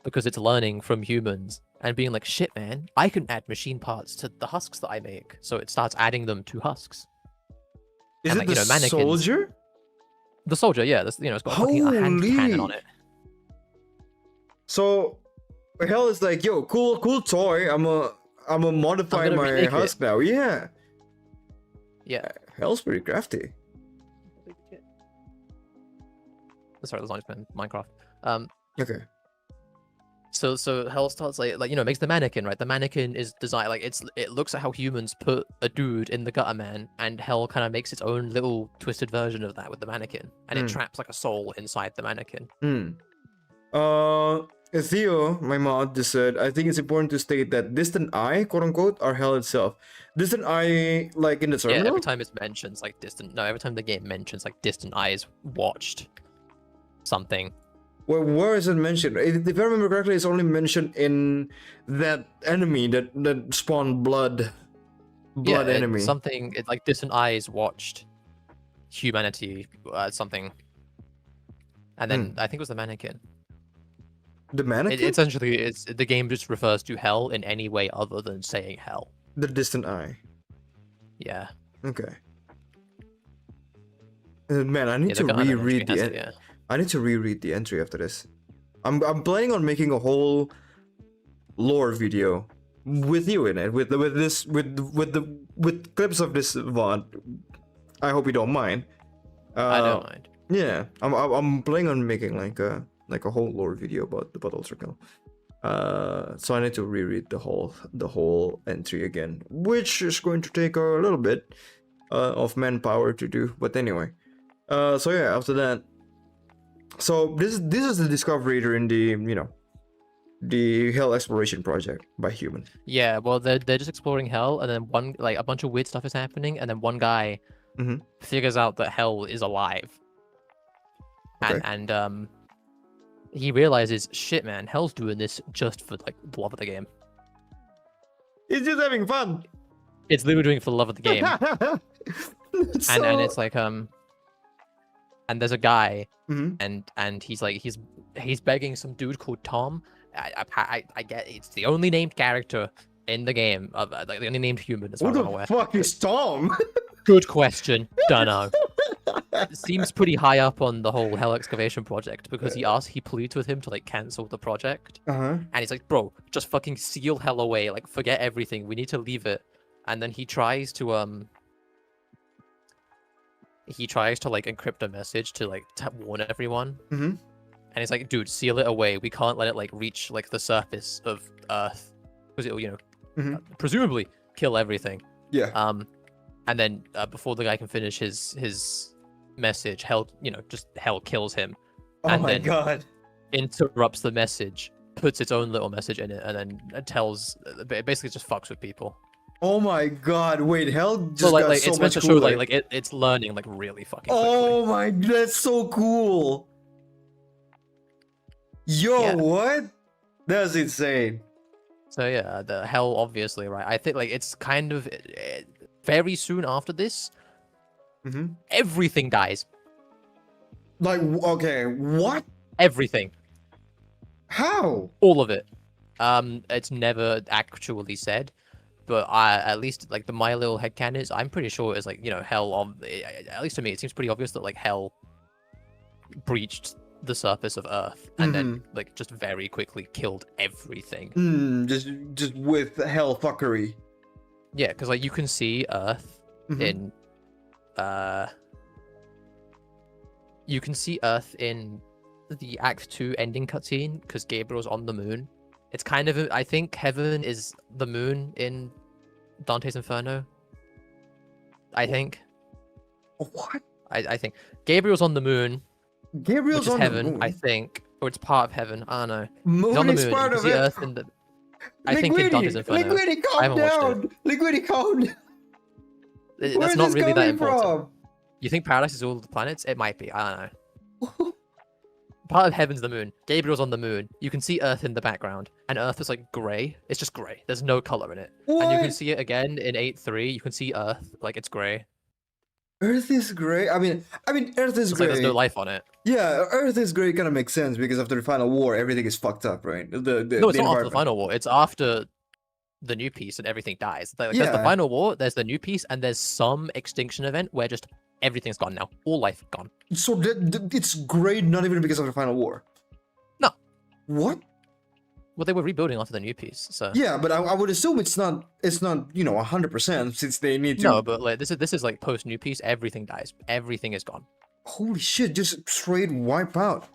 because it's learning from humans and being like, shit, man, I can add machine parts to the husks that I make. So it starts adding them to husks. Is And, it like, the you know, mannequins. soldier? The soldier, yeah, this, you know, it's got a fucking a hand cannon on Holy. it. So Hell is like, yo, cool toy. I'm a modify gonna my remake husk now. Yeah. Yeah. Hell's pretty crafty. Sorry, the line's been Minecraft. Okay. So Hell starts like you know, makes the mannequin, right? The mannequin is designed like it looks at how humans put a dude in the gutter man, and Hell kind of makes its own little twisted version of that with the mannequin, and it traps like a soul inside the mannequin. Theo, my mod, just said, I think it's important to state that distant eye, quote unquote, are Hell itself. Distant eye, like in the terminal? Yeah, every time it's mentions like distant. No, every time the game mentions like distant eyes watched something. Well, where is it mentioned? If I remember correctly, it's only mentioned in that enemy that spawned blood enemy. Something. It's like distant eyes watched humanity, something. And then I think it was the mannequin. The mannequin? Essentially, the game just refers to Hell in any way other than saying Hell. The distant eye. Yeah. Okay. Man, I need to the gunner reread entry the has it, yeah. I need to reread the entry after this. I'm planning on making a whole lore video with you in it, with clips of this VOD. I hope you don't mind. I don't mind. Yeah, I'm planning on making like a whole lore video about ULTRAKILL. So I need to reread the whole entry again, which is going to take a little bit of manpower to do. But anyway, so yeah, after that, so this is the discovery during the Hell exploration project by human. Yeah, well, they're just exploring Hell, and then a bunch of weird stuff is happening, and then one guy figures out that Hell is alive. Okay. And he realizes, shit, man, Hell's doing this just for like the love of the game. He's just having fun. It's literally doing it for the love of the game. And it's like and there's a guy, and he's like he's begging some dude called Tom. I get it's the only named character in the game, like the only named human as far as I'm aware. Who the fuck is Tom? Good question. Dunno. Seems pretty high up on the whole Hell excavation project because he pleads with him to like cancel the project. And he's like, bro, just fucking seal Hell away, like forget everything. We need to leave it. And then he tries to like encrypt a message to like warn everyone. And he's like, dude, seal it away. We can't let it like reach like the surface of Earth because it'll, you know, presumably kill everything. Yeah. And then before the guy can finish his message, Hell kills him. Oh my god. Interrupts the message, puts its own little message in it, and then tells. It basically just fucks with people. Oh my god! Wait, Hell just so, got so it's meant much to cooler. show like it's learning like really fucking quickly. Oh my, that's so cool! Yo, Yeah. what? That's insane. So yeah, the Hell obviously, right? I think like it's kind of very soon after this, everything dies. Like, okay, what? Everything. How? All of it. It's never actually said, but at least like my little headcanon is, I'm pretty sure it's like, you know, Hell at least to me, it seems pretty obvious that like Hell breached the surface of Earth and then like just very quickly killed everything. Just with Hell fuckery. Yeah, because like you can see Earth in you can see Earth in the Act 2 ending cutscene because Gabriel's on the moon. It's kind of, I think heaven is the moon in Dante's Inferno. I think. What? I think Gabriel's on the moon. Gabriel's which is on heaven, the moon. I think, or it's part of heaven. I don't know. Moon He's on the is moon. part You of can see it. Earth in the. I think in Dante's Inferno. Liquidy, I calm haven't watched down. Liquidy, calm down. That's Where's not this really that coming important. from? You think Paradise is all the planets? It might be. I don't know. part of heaven's the moon. Gabriel's on the moon. You can see Earth in the background, and Earth is like grey. It's just grey. There's no color in it. What? And you can see it again in 8.3. You can see Earth like it's grey. Earth is gray. I mean, Earth is It's gray. like there's no life on it. Yeah, Earth is gray. Kind of makes sense because after the final war, everything is fucked up, right? No, it's the not after the environment. final war. It's after the new piece and everything dies. Like, there's the Yeah. final war, there's the new piece, and there's some extinction event where just everything's gone now. All life gone. So it's gray, not even because of the final war. No. What? Well, they were rebuilding after the new piece, so. Yeah, but I would assume it's not 100% since they need to. No, but like this is like post new piece. Everything dies. Everything is gone. Holy shit! Just straight wipe out.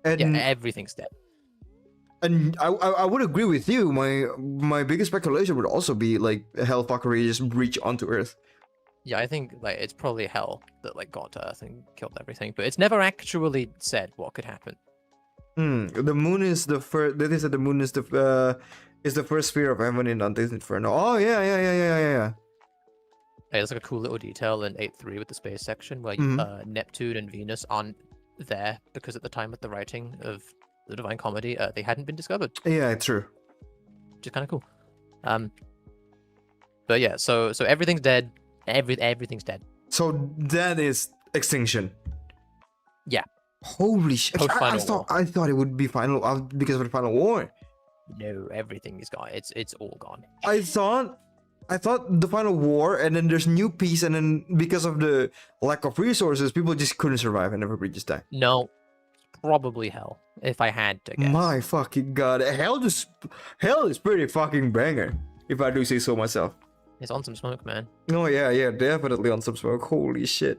And Yeah, everything's dead. and I would agree with you. My biggest speculation would also be like hell fuckery just reach onto Earth. Yeah, I think like it's probably hell that like got to Earth and killed everything, but it's never actually said what could happen. The moon is the first. That is that the moon is the first sphere of heaven in Dante's Inferno. Oh yeah. Hey, there's like a cool little detail in 8.3 with the space section where Neptune and Venus aren't there because at the time of the writing of the Divine Comedy, they hadn't been discovered, Yeah, true. which is kind of cool. But yeah, so everything's dead. Everything's dead. So that is extinction. Yeah. Holy shit! Post-final I thought it would be final because of the final war. No, everything is gone. It's all gone. I thought the final war, and then there's new peace, and then because of the lack of resources, people just couldn't survive, and everybody just died. No, probably hell, if I had to guess. My fucking god, hell is pretty fucking banger, if I do say so myself. It's on some smoke, man. Oh yeah, definitely on some smoke. Holy shit.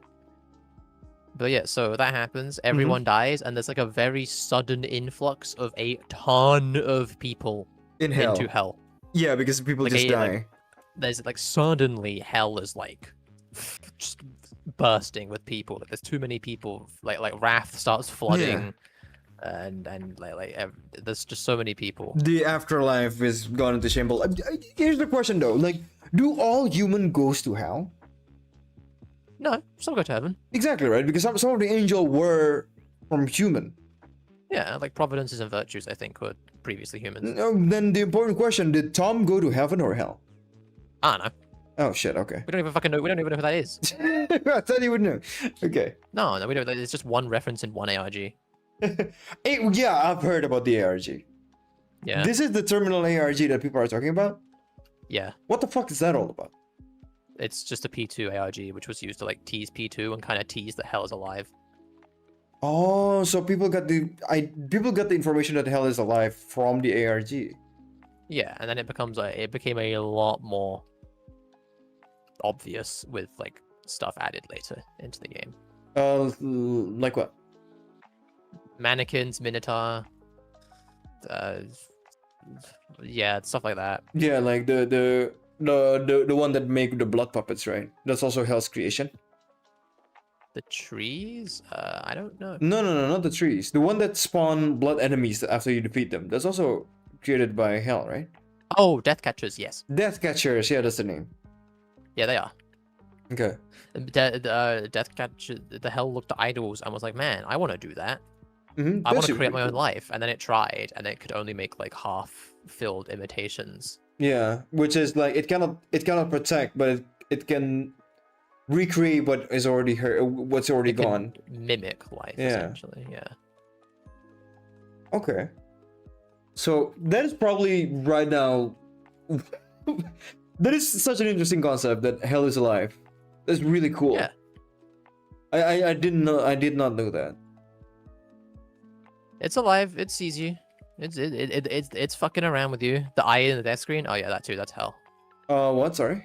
But yeah, so that happens. Everyone dies, and there's like a very sudden influx of a ton of people In hell. into hell. Yeah, because people Like just die. There's like suddenly hell is like just bursting with people. Like there's too many people. Like Wrath starts flooding, and there's just so many people. The afterlife is gone into shambles. Here's the question though, like, do all human goes to hell? No, some go to heaven. Exactly, right? Because some of the angel were from human. Yeah, like providences and virtues, I think, were previously humans. No, then the important question, did Tom go to heaven or hell? I don't know. Oh shit, okay. We don't even fucking know. We don't even know who that is. I thought you would know. Okay. No, we don't. It's just one reference in one ARG. Yeah, I've heard about the ARG. Yeah. This is the terminal ARG that people are talking about? Yeah. What the fuck is that all about? It's just a P2 ARG, which was used to like tease P2 and kind of tease that hell is alive. Oh, so people got the information that hell is alive from the ARG. Yeah, and then it became a lot more obvious with like stuff added later into the game. Like what? Mannequins, Minotaur, yeah, stuff like that. Yeah, like the one that make the blood puppets, right? That's also hell's creation. The trees? I don't know. No, not the trees. The one that spawn blood enemies after you defeat them. That's also created by hell, right? Oh, Death Catchers, yes. Death Catchers, yeah, that's the name. Yeah, they are. Okay. Death Catcher, the hell looked at idols and was like, man, I want to do that. Mm-hmm. I want to create my own life. And then it tried, and it could only make like half-filled imitations. Yeah, which is like it cannot protect, but it can recreate what is already what's already It can gone. mimic life, Yeah. essentially, yeah. Okay. So that is probably right now. That is such an interesting concept that hell is alive. That's really cool. Yeah. I didn't know. I did not know that. It's alive. It sees you. It's fucking around with you. The eye in the death screen. Oh yeah, that too. That's hell. What? Sorry.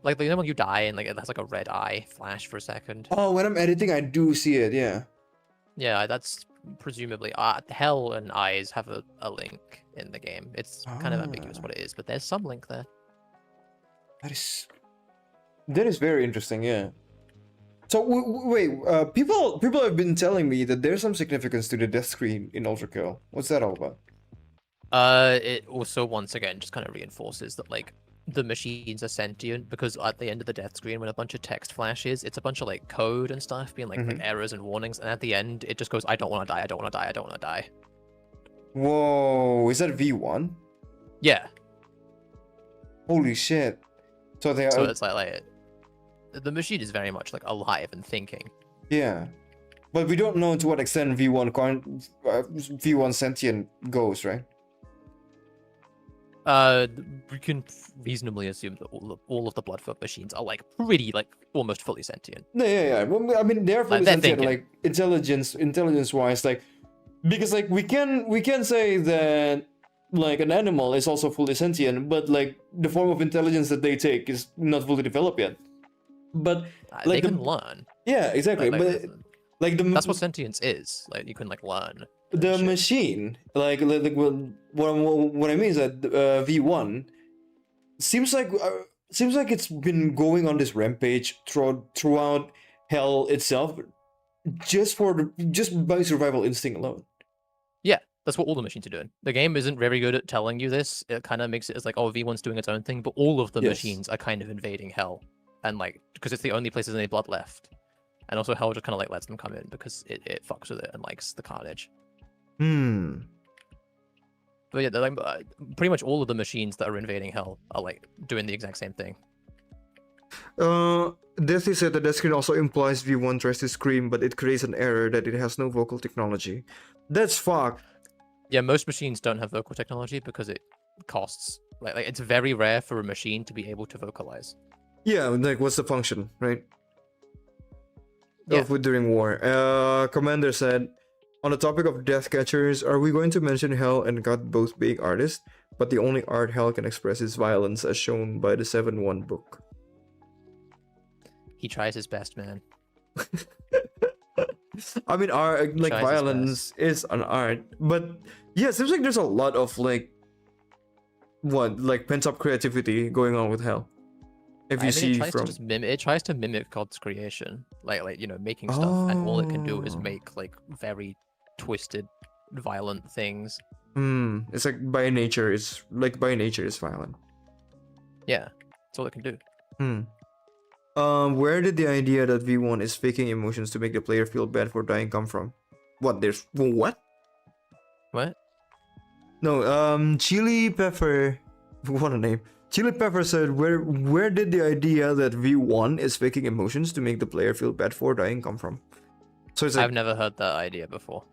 Like you know when you die and like it has like a red eye flash for a second. Oh, when I'm editing, I do see it. Yeah. Yeah, that's presumably hell and eyes have a link in the game. It's kind of ambiguous what it is, but there's some link there. That is very interesting. Yeah. So wait, people have been telling me that there's some significance to the death screen in ULTRAKILL. What's that all about? It also once again just kind of reinforces that like the machines are sentient because at the end of the death screen, when a bunch of text flashes, it's a bunch of like code and stuff being like errors and warnings, and at the end it just goes, "I don't want to die. I don't want to die. I don't want to die." Whoa, is that V1? Yeah. Holy shit! So they are. So it's like the machine is very much like alive and thinking. Yeah, but we don't know to what extent V1 sentient goes, right? We can reasonably assume that all of the Bloodfuck machines are like pretty like almost fully sentient. Yeah. Well, I mean, they're fully they're sentient, thinking. like intelligence wise, like because like we can say that like an animal is also fully sentient, but like the form of intelligence that they take is not fully developed yet. But like they can learn. Yeah, exactly. But like that's what sentience is. Like you can like learn. The machine, like what I mean is that V1 seems like it's been going on this rampage throughout hell itself, just by survival instinct alone. Yeah, that's what all the machines are doing. The game isn't very good at telling you this. It kind of makes it as like, oh, V1's doing its own thing, but all of the machines are kind of invading hell, and like because it's the only place there's any blood left, and also hell just kind of like lets them come in because it fucks with it and likes the carnage. But yeah, like, pretty much all of the machines that are invading hell are like doing the exact same thing. Deathy said that screen also implies V1 tries to scream, but it creates an error that it has no vocal technology. That's fucked. Yeah, most machines don't have vocal technology because it costs. Like it's very rare for a machine to be able to vocalize. Yeah, like what's the function, right? Yeah. During war. Commander said, on the topic of death catchers, are we going to mention Hell and God both being artists, but the only art Hell can express is violence as shown by the 7-1 book? He tries his best, man. I mean, art, like violence is an art, but yeah, it seems like there's a lot of like pent up creativity going on with Hell. If you see from it tries to mimic God's creation, like you know, making stuff, and all it can do is make like very twisted, violent things. It's like by nature is violent. Yeah, that's all it can do. Where did the idea that V1 is faking emotions to make the player feel bad for dying come from? What? What? No, Chili Pepper. What a name. Chili Pepper said, where did the idea that V1 is faking emotions to make the player feel bad for dying come from? So it's like, I've never heard that idea before.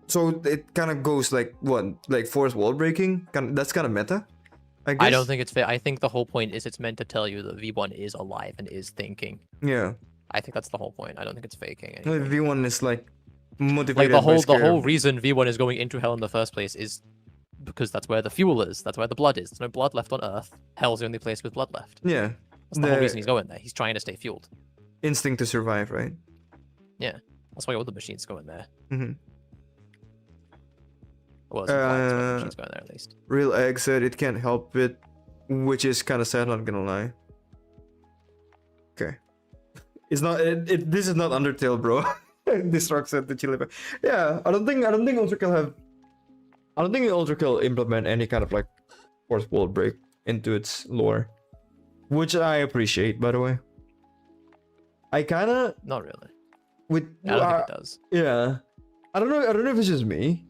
So it kind of goes like what? Like force wall breaking? That's kind of meta, I guess? I don't think it's fair. I think the whole point is it's meant to tell you that V1 is alive and is thinking. Yeah. I think that's the whole point. I don't think it's faking anything. V1 is like motivated like the whole reason V1 is going into hell in the first place is because that's where the fuel is. That's where the blood is. There's no blood left on Earth. Hell's the only place with blood left. Yeah. That's the whole reason he's going there. He's trying to stay fueled. Instinct to survive, right? Yeah. That's why all the machines go in there. Well, machines go in there at least. Real Egg said it can't help it, which is kind of sad, not gonna lie. Okay. It's not. This is not Undertale, bro. Destruct said the Chili Pepper. Yeah, I don't think ULTRAKILL implement any kind of like force wall break into its lore, which I appreciate, by the way. I kind of not really. I don't think it does. Yeah, I don't know if it's just me.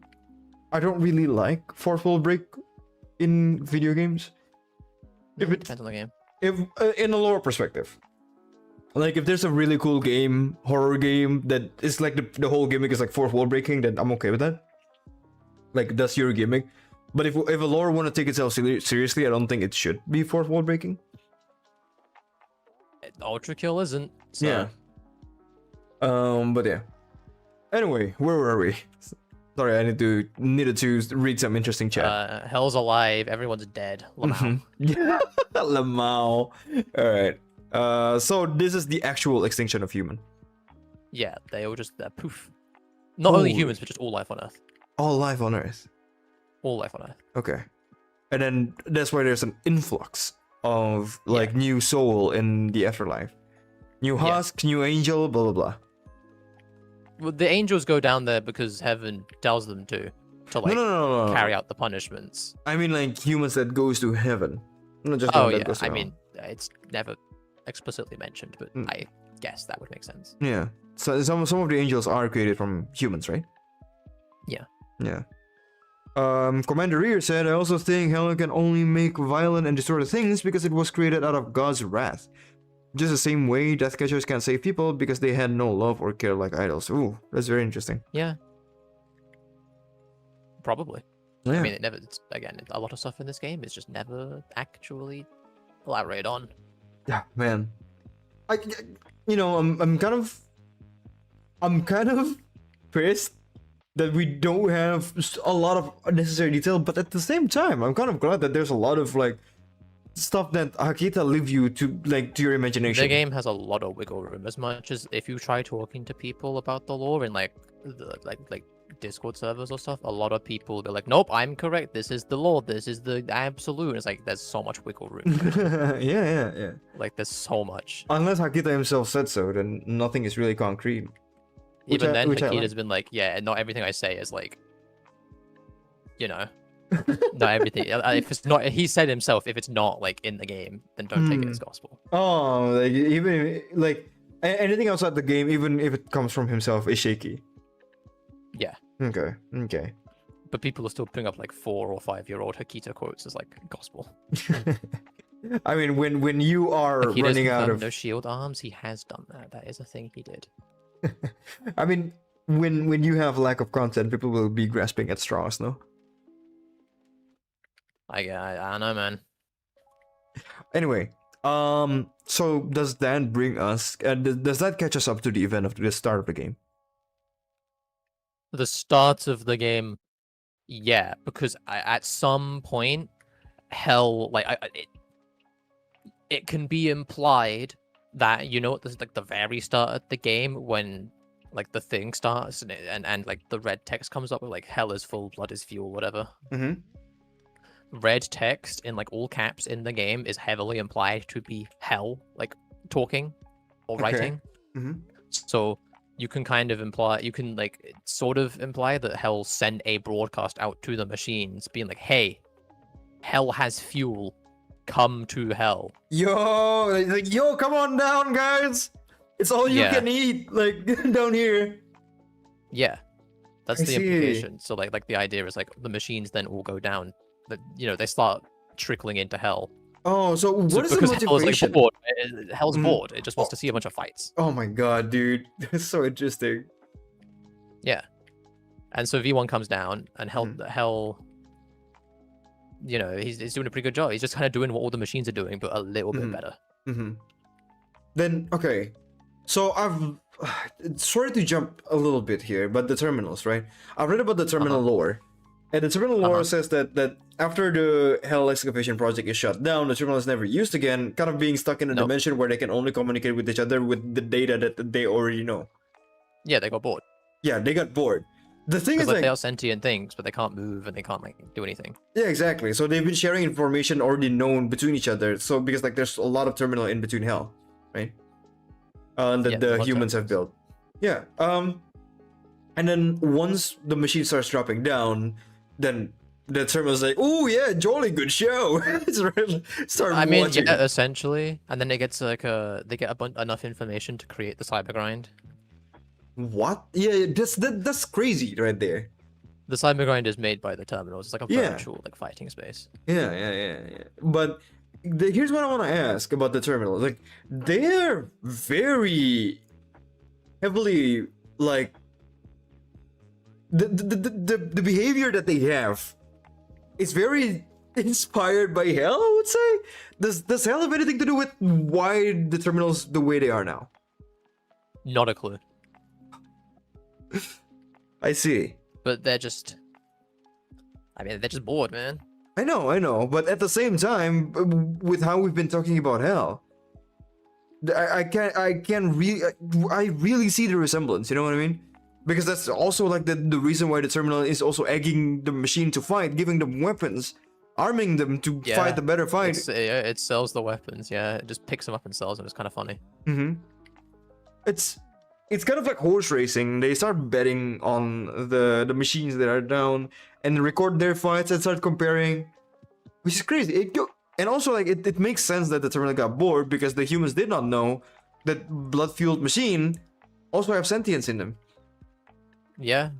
I don't really like force wall break in video games. No, it depends on the game. If in a lore perspective. Like if there's a really cool game, horror game that is like the whole gimmick is like fourth wall breaking, then I'm okay with that. Like that's your gimmick. But if a lore want to take itself seriously, I don't think it should be fourth wall breaking. ULTRAKILL isn't. So. Yeah. But yeah. Anyway, where were we? Sorry, I needed to read some interesting chat. Hell's alive. Everyone's dead. Lamau. Yeah, Lamau. All right. So this is the actual extinction of human. Yeah, they all just poof. Not only humans, but just all life on Earth. All life on Earth. All life on Earth. Okay, and then that's why there's an influx of like new soul in the afterlife, new husk, new angel, blah blah blah. Well, the angels go down there because heaven tells them to like no. carry out the punishments. I mean like humans that goes to heaven. Not just the Oh one that yeah, goes to I hell. mean, it's never explicitly mentioned, but I guess that would make sense. Yeah. So some of the angels are created from humans, right? Yeah. Yeah. Commander Rear said, I also think hell can only make violent and distorted things because it was created out of God's wrath. Just the same way Death Catchers can't save people because they had no love or care like idols. Ooh, that's very interesting. Yeah. Probably. Yeah. I mean, it never. Again, a lot of stuff in this game is just never actually elaborated on. Yeah, man. I'm kind of pissed that we don't have a lot of unnecessary detail, but at the same time, I'm kind of glad that there's a lot of like stuff that Hakita leave you to your imagination. The game has a lot of wiggle room. As much as if you try talking to people about the lore in like Discord servers or stuff, a lot of people they're like, nope, I'm correct. This is the lore. This is the absolute. It's like there's so much wiggle room. Yeah. Like there's so much. Unless Hakita himself said so, then nothing is really concrete. Even then, which I Hakita's like. been like, yeah, not everything I say is like, not everything. If it's not, he said himself, if it's not like in the game, then don't take it as gospel. Oh, like even like anything outside the game, even if it comes from himself, is shaky. Yeah. Okay. But people are still putting up like 4 or 5-year-old Hakita quotes as like gospel. I mean, when you are Hakita's running out of no shield arms, he has done that. That is a thing he did. I mean, when you have lack of content, people will be grasping at straws, no? I don't know, man. Anyway, so does that bring us? Does that catch us up to the event of the start of the game? The start of the game, yeah, because at some point, hell, like it can be implied that this is like the very start of the game when like the thing starts and like the red text comes up with like hell is full, blood is fuel, whatever. Red text in like all caps in the game is heavily implied to be hell, like talking or writing. So you can kind of imply, you can like sort of imply that hell sent a broadcast out to the machines being like, hey, hell has fuel, come to hell. Yo, come on down, guys. It's all you can eat, like down here. Yeah, that's the implication. So like the idea is like the machines then all go down. They start trickling into hell. Oh, so what is the motivation? Hell is like bored. Hell's bored. It just wants to see a bunch of fights. Oh my god, dude, that's so interesting. Yeah, and so V1 comes down, and Hell, he's doing a pretty good job. He's just kind of doing what all the machines are doing, but a little bit better. Then okay, so I've sorry to jump a little bit here, but the terminals, right? I've read about the terminal lore. And the terminal lore says that after the Hell excavation project is shut down, the terminal is never used again, kind of being stuck in a dimension where they can only communicate with each other with the data that they already know. Yeah, they got bored. Yeah, they got bored. The thing is like they are sentient things, but they can't move and they can't like do anything. Yeah, exactly. So they've been sharing information already known between each other. So because like there's a lot of terminal in between Hell, right? That the humans have built. Yeah. And then once the machine starts dropping down, then the terminal's like, oh yeah, jolly good show. Watching. Yeah, essentially, and then it gets like they get enough information to create the cyber grind. What? Yeah, that's crazy right there. The cyber grind is made by the terminals. It's like a virtual like fighting space. Yeah. But here's what I want to ask about the terminals. Like, they're very heavily like. The behavior that they have is very inspired by Hell, I would say. Does Hell have anything to do with why the terminals the way they are now? Not a clue. I see. But they're just bored, man. I know, but at the same time, with how we've been talking about Hell, I really see the resemblance, you know what I mean? Because that's also like the reason why the terminal is also egging the machine to fight, giving them weapons, arming them to fight the better fight. It sells the weapons, it just picks them up and sells them. It's kind of funny. It's kind of like horse racing. They start betting on the machines that are down and record their fights and start comparing, which is crazy. And also, like, it makes sense that the terminal got bored because the humans did not know that blood-fueled machine also have sentience in them. Yeah.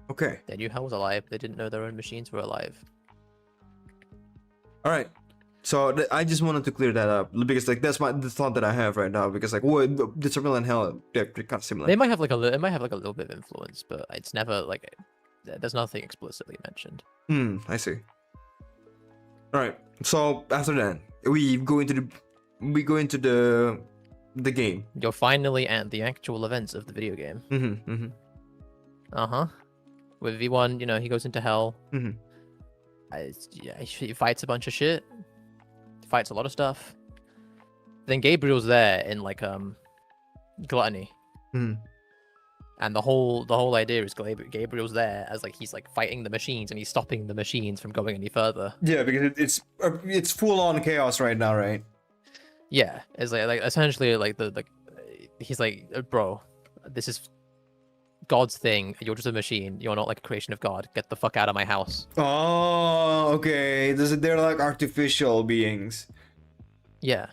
Okay. They knew Hell was alive. They didn't know their own machines were alive. All right. So I just wanted to clear that up because like that's the thought that I have right now because like what the terminal and Hell they're kind of similar. They might have like it might have like a little bit of influence, but it's never like there's nothing explicitly mentioned. I see. All right. So after that, we go into the game. You're finally at the actual events of the video game. Uh-huh. With V1, you know, he goes into Hell. Yeah, he fights a bunch of shit. Fights a lot of stuff. Then Gabriel's there in like Gluttony. And the whole idea is Gabriel's there as like he's like fighting the machines and he's stopping the machines from going any further. Yeah, because it's full on chaos right now, right? Yeah, it's like essentially like he's like, bro, this is God's thing. You're just a machine. You're not like a creation of God. Get the fuck out of my house. Oh, okay. They're like artificial beings. Yeah.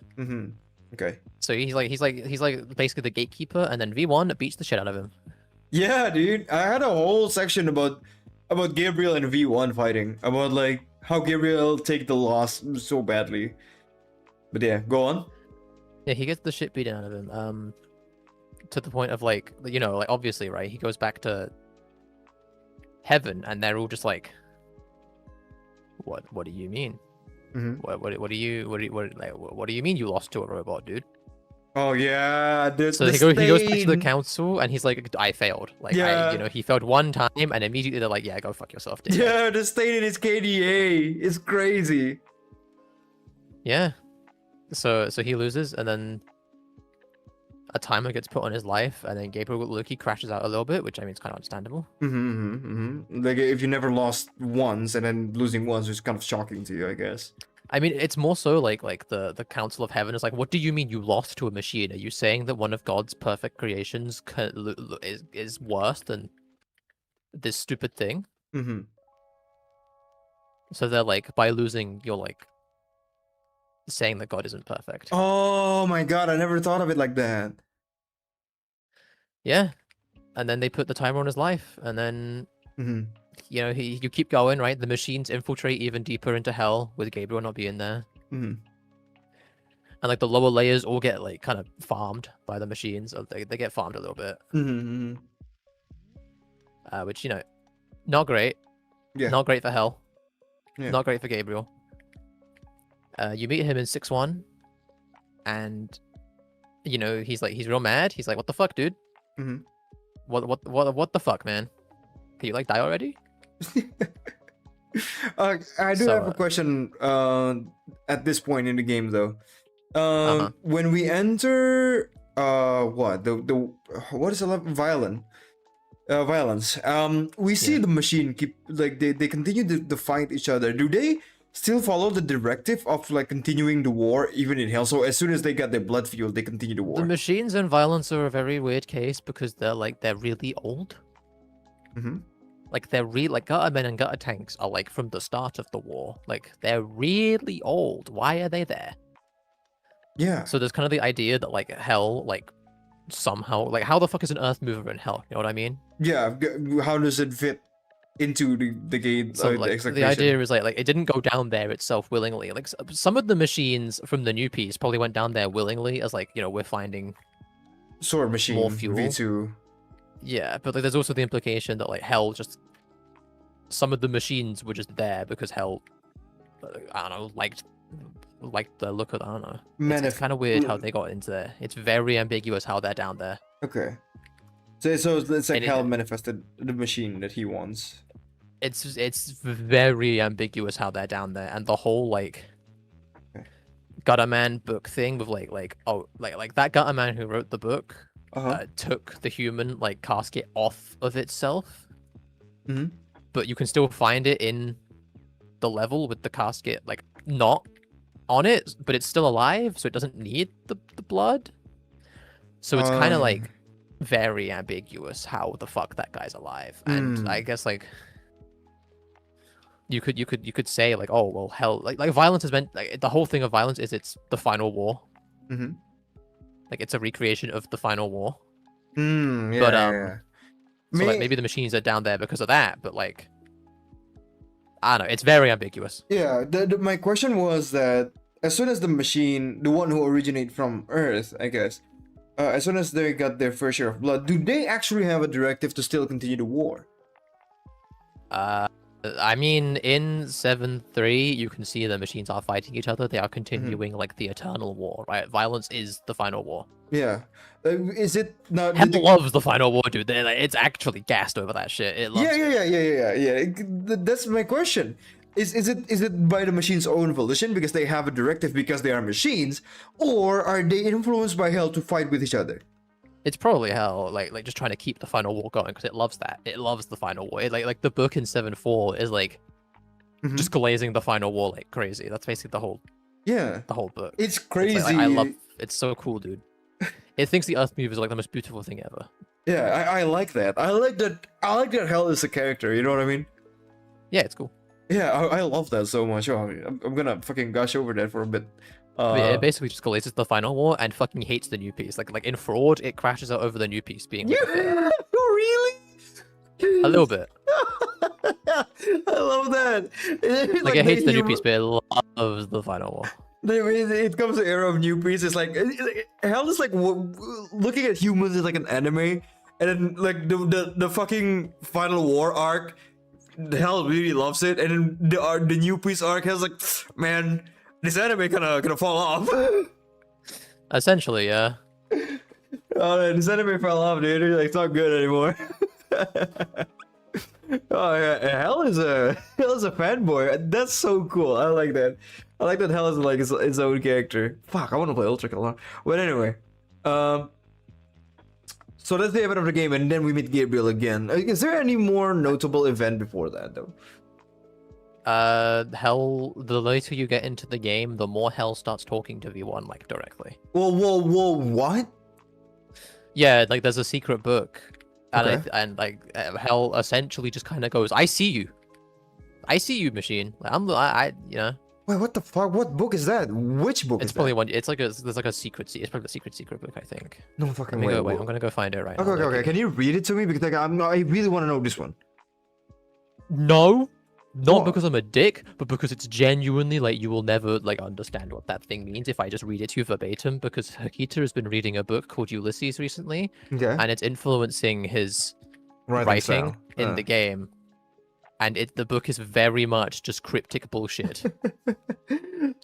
Okay. So he's like basically the gatekeeper, and then V1 beats the shit out of him. Yeah, dude. I had a whole section about Gabriel and V1 fighting. About like how Gabriel take the loss so badly. But yeah, go on. Yeah, he gets the shit beaten out of him. To the point of like, you know, like obviously, right? He goes back to heaven, and they're all just like, "What? What do you mean? What do you mean you lost to a robot, dude?" Oh yeah, so he goes back to the council, and he's like, "I failed. Like, you know, he failed one time, and immediately they're like, yeah, go fuck yourself, dude." Yeah, the stain in his KDA is crazy. Yeah. So he loses, and then a timer gets put on his life, and then Gabriel Loki crashes out a little bit, which I mean is kind of understandable. Like if you never lost once and then losing once is kind of shocking to you, I guess. I mean, it's more so like the Council of Heaven is like, what do you mean you lost to a machine? Are you saying that one of God's perfect creations is worse than this stupid thing? So they're like, by losing, you're like saying that God isn't perfect. Oh my god, I never thought of it like that. Yeah. And then they put the timer on his life, and then you know, you keep going, right? The machines infiltrate even deeper into Hell with Gabriel not being there. And like the lower layers all get like kind of farmed by the machines, or they get farmed a little bit. Which, you know, not great. Yeah. Not great for Hell. Yeah. Not great for Gabriel. You meet him in 6-1, and you know, he's real mad. He's like, "What the fuck, dude? What the fuck, man? Can you like die already?" I do have a question at this point in the game though. When we enter what is the level? Violence. We see the machine keep like they continue to fight each other. Do they still follow the directive of like continuing the war even in Hell? So as soon as they get their blood fuel, they continue the war. The machines and violence are a very weird case because they're really old. Like they're like gutter men and gutter tanks are like from the start of the war. Like they're really old. Why are they there? Yeah. So there's kind of the idea that like Hell like somehow like how the fuck is an Earth mover in Hell? You know what I mean? Yeah. How does it fit into the game? So like the idea is like it didn't go down there itself willingly. Like some of the machines from the new piece probably went down there willingly as like, you know, we're finding sword machine more fuel. V2. Yeah, but like there's also the implication that like Hell just some of the machines were just there because Hell I don't know liked the look of I don't know. It's kind of weird how they got into there. It's very ambiguous how they're down there. Okay. So it's like Hell manifested the machine that he wants. It's very ambiguous how they're down there, and the whole like Gutter Man book thing with like that Gutter Man who wrote the book took the human like casket off of itself, but you can still find it in the level with the casket like not on it, but it's still alive, so it doesn't need the blood. So it's kind of like very ambiguous how the fuck that guy's alive, and I guess like you could say like, oh well, hell, like violence is meant, like the whole thing of violence is it's the final war. Mm-hmm. Like it's a recreation of the final war. Yeah, But yeah. so like maybe the machines are down there because of that, but like I don't know, it's very ambiguous. Yeah, my question was that as soon as the machine, the one who originated from Earth, I guess, as soon as they got their first share of blood, do they actually have a directive to still continue the war? I mean, in 7.3, you can see the machines are fighting each other. They are continuing like the eternal war, right? Violence is the final war. Yeah. Is it not? Hell loves the final war, dude. Like, it's actually gassed over that shit. It loves Yeah. That's my question. Is it by the machine's own volition because they have a directive because they are machines, or are they influenced by Hell to fight with each other? It's probably Hell, like just trying to keep the final war going because it loves that. It loves the final war. Like the book in 7.4 is like just glazing the final war like crazy. That's basically the whole book. It's crazy. It's like, I love. It's so cool, dude. It thinks the Earth move is like the most beautiful thing ever. Yeah, I like that. I like that Hell is a character. You know what I mean? Yeah, it's cool. Yeah, I love that so much. Oh, I'm gonna fucking gush over that for a bit. It basically just glazes the final war and fucking hates the new piece. Like in Fraud, it crashes out over the new piece being. Like, really? A little bit. I love that. Like it hates the new piece, but it loves the final war. It comes to era of new piece. It's like Hell is like looking at humans is like an anime, and then like the fucking final war arc. Hell really loves it, and then the new piece arc has like, man, this anime gonna fall off. Essentially, yeah. Oh man, this anime fell off, dude. Like, it's not good anymore. Oh yeah, Hell is a fanboy. That's so cool. I like that. I like that Hell is like its own character. Fuck, I want to play ULTRAKILL Lore. But anyway, so that's the event of the game, and then we meet Gabriel again. Is there any more notable event before that though? Hell, the later you get into the game, the more Hell starts talking to V1 like directly. Whoa, what? Yeah, like there's a secret book, and Okay. Hell essentially just kind of goes, "I see you, machine." Like, I you know. Wait, what the fuck? What book is that? Which book It's is probably that? one. It's like there's like a secret. It's probably the secret book, I think. No fucking Let me way. go. Wait, I'm gonna go find it right Okay, now. okay. Can you read it to me? Because like, I really want to know this one. No, not What? because I'm a dick, but because it's genuinely like you will never like understand what that thing means if I just read it to you verbatim. Because Hakita has been reading a book called Ulysses recently, Okay. and it's influencing his Writing writing style. in the game. And the book is very much just cryptic bullshit.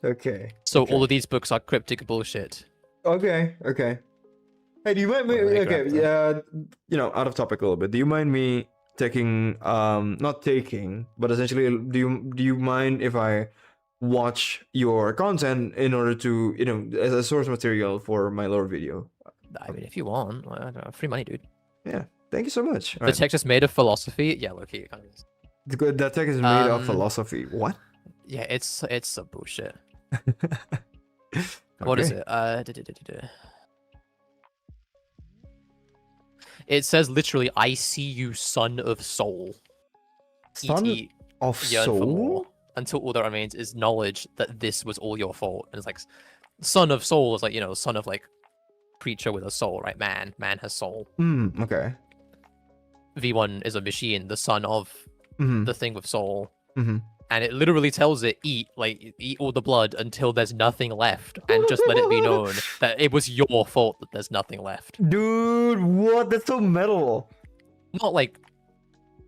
Okay. So Okay. all of these books are cryptic bullshit. Okay. Hey, do you mind me? Let me Okay, grab them. yeah. You know, out of topic a little bit. Do you mind me taking, not taking, but essentially, do you mind if I watch your content in order to, you know, as a source material for my lore video? I mean, if you want, I don't know, free money, dude. Yeah. Thank you so much. The text is made of philosophy. Yeah, look, it kind of is. That tech is made of philosophy. What? Yeah, it's some bullshit. What is Okay. it? It says literally, "I see you, son of soul. Son E.T. of yearn for more, soul? until all that remains is knowledge that this was all your fault." And it's like, son of soul is like, you know, son of like creature with a soul, right? Man has soul. Okay. V1 is a machine, the son of the thing with soul. And it literally tells it, eat all the blood until there's nothing left, and just let it be known that it was your fault that there's nothing left. Dude, what? That's so metal. Not like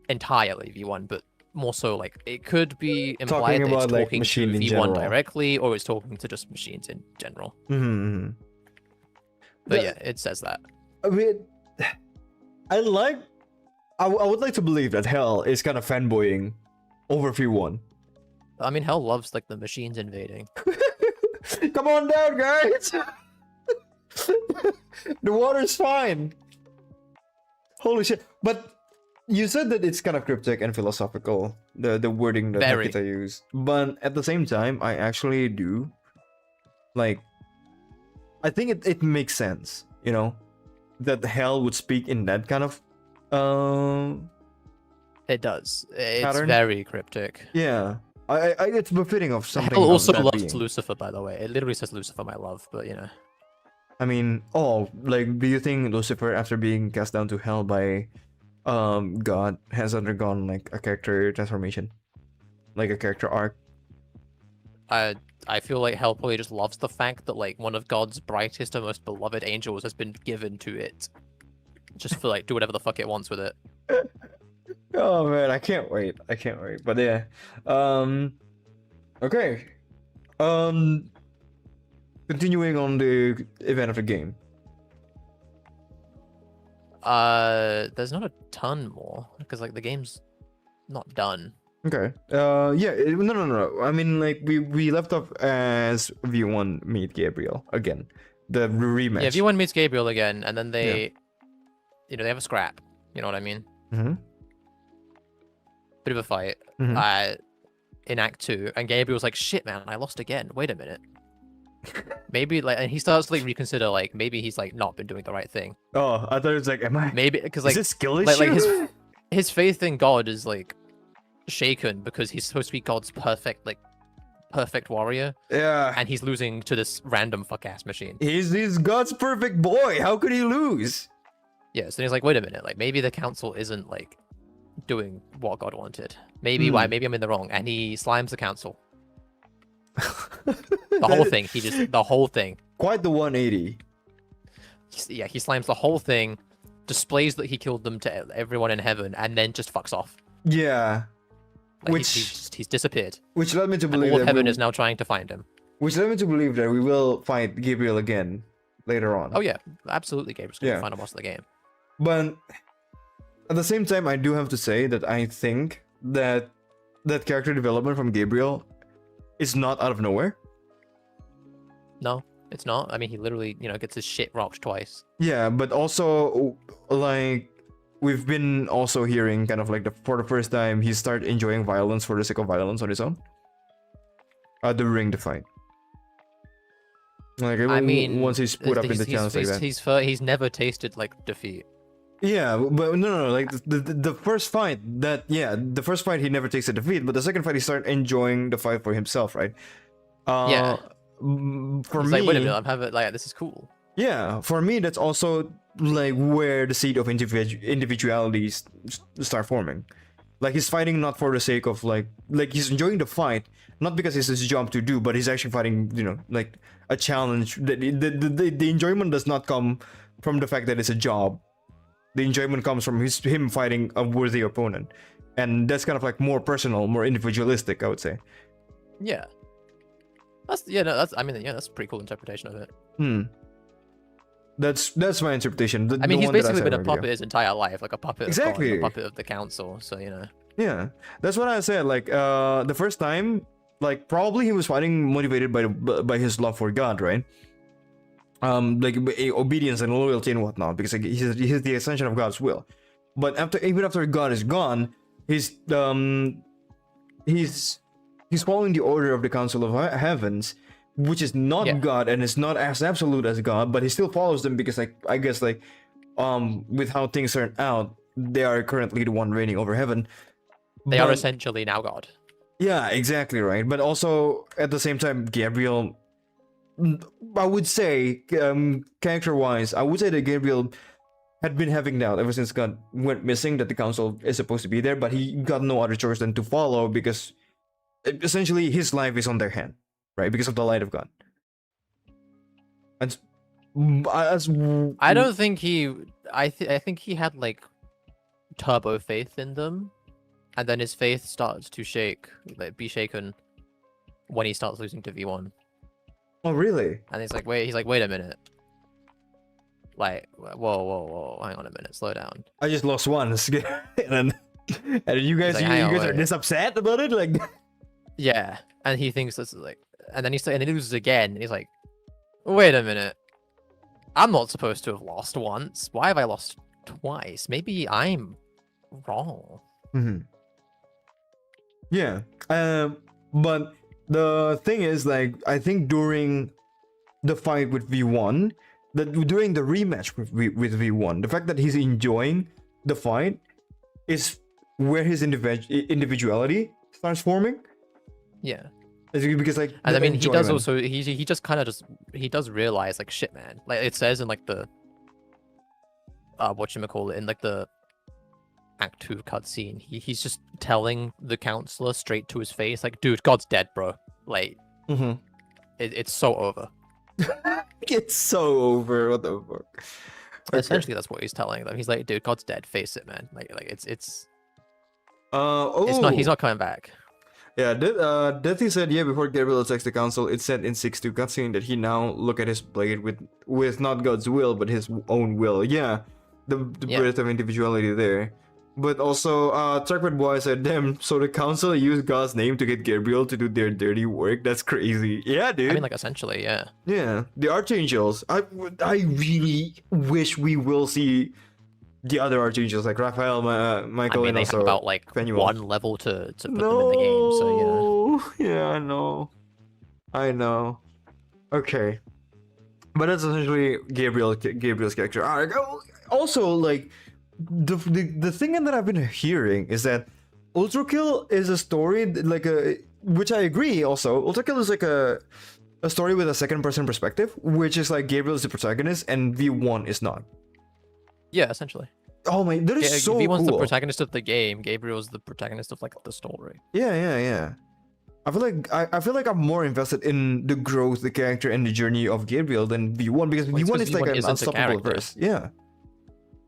entirely V1, but more so like it could be implied Talking that it's about, like, talking machine to in V1 general. directly, or it's talking to just machines in general. But yeah, it says that. I mean, I would like to believe that Hell is kind of fanboying over V1. I mean, Hell loves like the machines invading. Come on down, guys. The water's fine. Holy shit! But you said that it's kind of cryptic and philosophical, the wording that Very. Nikita used. But at the same time, I actually do like. I think it makes sense, you know, that Hell would speak in that kind of It does. It's pattern. very cryptic. Yeah, it's befitting of something. Hell also of that loves being. Lucifer, by the way. It literally says Lucifer, my love, but you know. I mean, like, do you think Lucifer, after being cast down to hell by God, has undergone like a character transformation, like a character arc? I feel like Hell probably just loves the fact that like one of God's brightest and most beloved angels has been given to it, just for like do whatever the fuck it wants with it. Oh man, I can't wait. I can't wait. But yeah, okay. Continuing on the event of the game. There's not a ton more because like the game's not done. Okay. Yeah. No. I mean, like we left off as V1 meet Gabriel again, the rematch. Yeah, V1 meets Gabriel again, and then they, you know, they have a scrap. You know what I mean? Mm-hmm. Bit of a fight. Mhm. In Act 2, and Gabriel's like, "Shit, man, I lost again. Wait a minute." Maybe like, and he starts to like reconsider, like maybe he's like not been doing the right thing. Oh, I thought it was like, am I? Maybe because Is like this skill issue? like his faith in God is like shaken because he's supposed to be God's perfect warrior, Yeah. and he's losing to this random fuck ass machine. He's God's perfect boy. How could he lose? Yeah, so he's like, wait a minute, like maybe the council isn't like doing what God wanted. Maybe maybe I'm in the wrong, and he slimes the council. The whole thing. The whole thing. Quite the 180. Yeah, he slams the whole thing, displays that he killed them to everyone in heaven, and then just fucks off. Yeah. Like, he's disappeared. Which led me to And believe all that of heaven is now trying to find him. Which led me to believe that we will fight Gabriel again later on. Oh yeah, absolutely. Gabriel's gonna be the final boss of the game. But at the same time, I do have to say that I think that character development from Gabriel is not out of nowhere. No, it's not. I mean, he literally, you know, gets his shit rocked twice. Yeah, but also, like, we've been also hearing kind of like for the first time, he started enjoying violence for the sake of violence on his own. During the fight. Like, I mean, once he's put up in the challenge like that. He's never tasted like defeat. Yeah, but no, like the first fight the first fight he never takes a defeat, but the second fight he started enjoying the fight for himself, right? Yeah. For He's me, like, wait a minute, I'm having like this is cool. Yeah, for me that's also like where the seed of individuality start forming. Like he's fighting not for the sake of like he's enjoying the fight, not because it's his job to do, but he's actually fighting, you know, like a challenge. The enjoyment does not come from the fact that it's a job. The enjoyment comes from him fighting a worthy opponent, and that's kind of like more personal, more individualistic, I would say. Yeah. That's a pretty cool interpretation of it. That's my interpretation. I mean, he's basically been a puppet his entire life, like a puppet exactly. of God, a puppet of the council. So you know. Yeah, that's what I said. Like, the first time, like probably he was fighting motivated by his love for God, right? Like obedience and loyalty and whatnot, because like, he's the extension of God's will. But even after God is gone, he's following the order of the Council of Heavens, which is not God and is not as absolute as God, but he still follows them because like I guess like with how things turn out, they are currently the one reigning over heaven. They are essentially now God. Yeah, exactly right. But also at the same time, Gabriel, I would say, character-wise, I would say that Gabriel had been having doubt ever since God went missing that the council is supposed to be there, but he got no other choice than to follow because essentially his life is on their hand, right? Because of the light of God. And I don't think he. I think he had like turbo faith in them, and then his faith starts to be shaken when he starts losing to V1. Oh really? And he's like, wait a minute. Like, whoa, hang on a minute, slow down. I just lost one, and you guys, like, you guys are this upset about it, like. Yeah, and he thinks this is like, and then he loses again, and he's like, wait a minute, I'm not supposed to have lost once. Why have I lost twice? Maybe I'm wrong. Mm-hmm. Yeah, but the thing is, like, I think during the fight with V1, during the rematch with V1, the fact that he's enjoying the fight is where his individuality starts forming. Yeah. Because like, And I mean, he does enjoyment. also, he just kind of just, he does realize, like, shit, man. Like, it says in, like, the, whatchamacallit, in, like, the Act 2 cutscene, he's just telling the counselor straight to his face, like, dude, God's dead, bro. Like, it's so over. It's so over. What the fuck? Okay. Essentially, that's what he's telling them. He's like, dude, God's dead. Face it, man. Like it's It's not. He's not coming back. Yeah, Deathy said, yeah, before Gabriel attacks the council, it said in 6-2 cutscene that he now look at his blade with not God's will, but his own will. Yeah, the birth of individuality there. But also, Trackpad Boy said, damn, so the council used God's name to get Gabriel to do their dirty work? That's crazy. Yeah, dude. I mean, like, essentially, yeah. Yeah, the Archangels. I really wish we will see the other Archangels, like Raphael, Michael, I mean, and they also have about, like, Phanuel. one level to put them in the game, so yeah, I know. Okay, but that's essentially Gabriel's character. Also, like the thing that I've been hearing is that ULTRAKILL is a story like which I agree. Also, ULTRAKILL is like a story with a second-person perspective, which is like Gabriel is the protagonist and V1 is not. Yeah, essentially. Oh my, that is so V1's cool. the protagonist of the game. Gabriel's the protagonist of, like, the story. Yeah. I feel like I'm more invested in the growth, the character, and the journey of Gabriel than V1 because V1 is like an isn't a unstoppable character. verse. Yeah.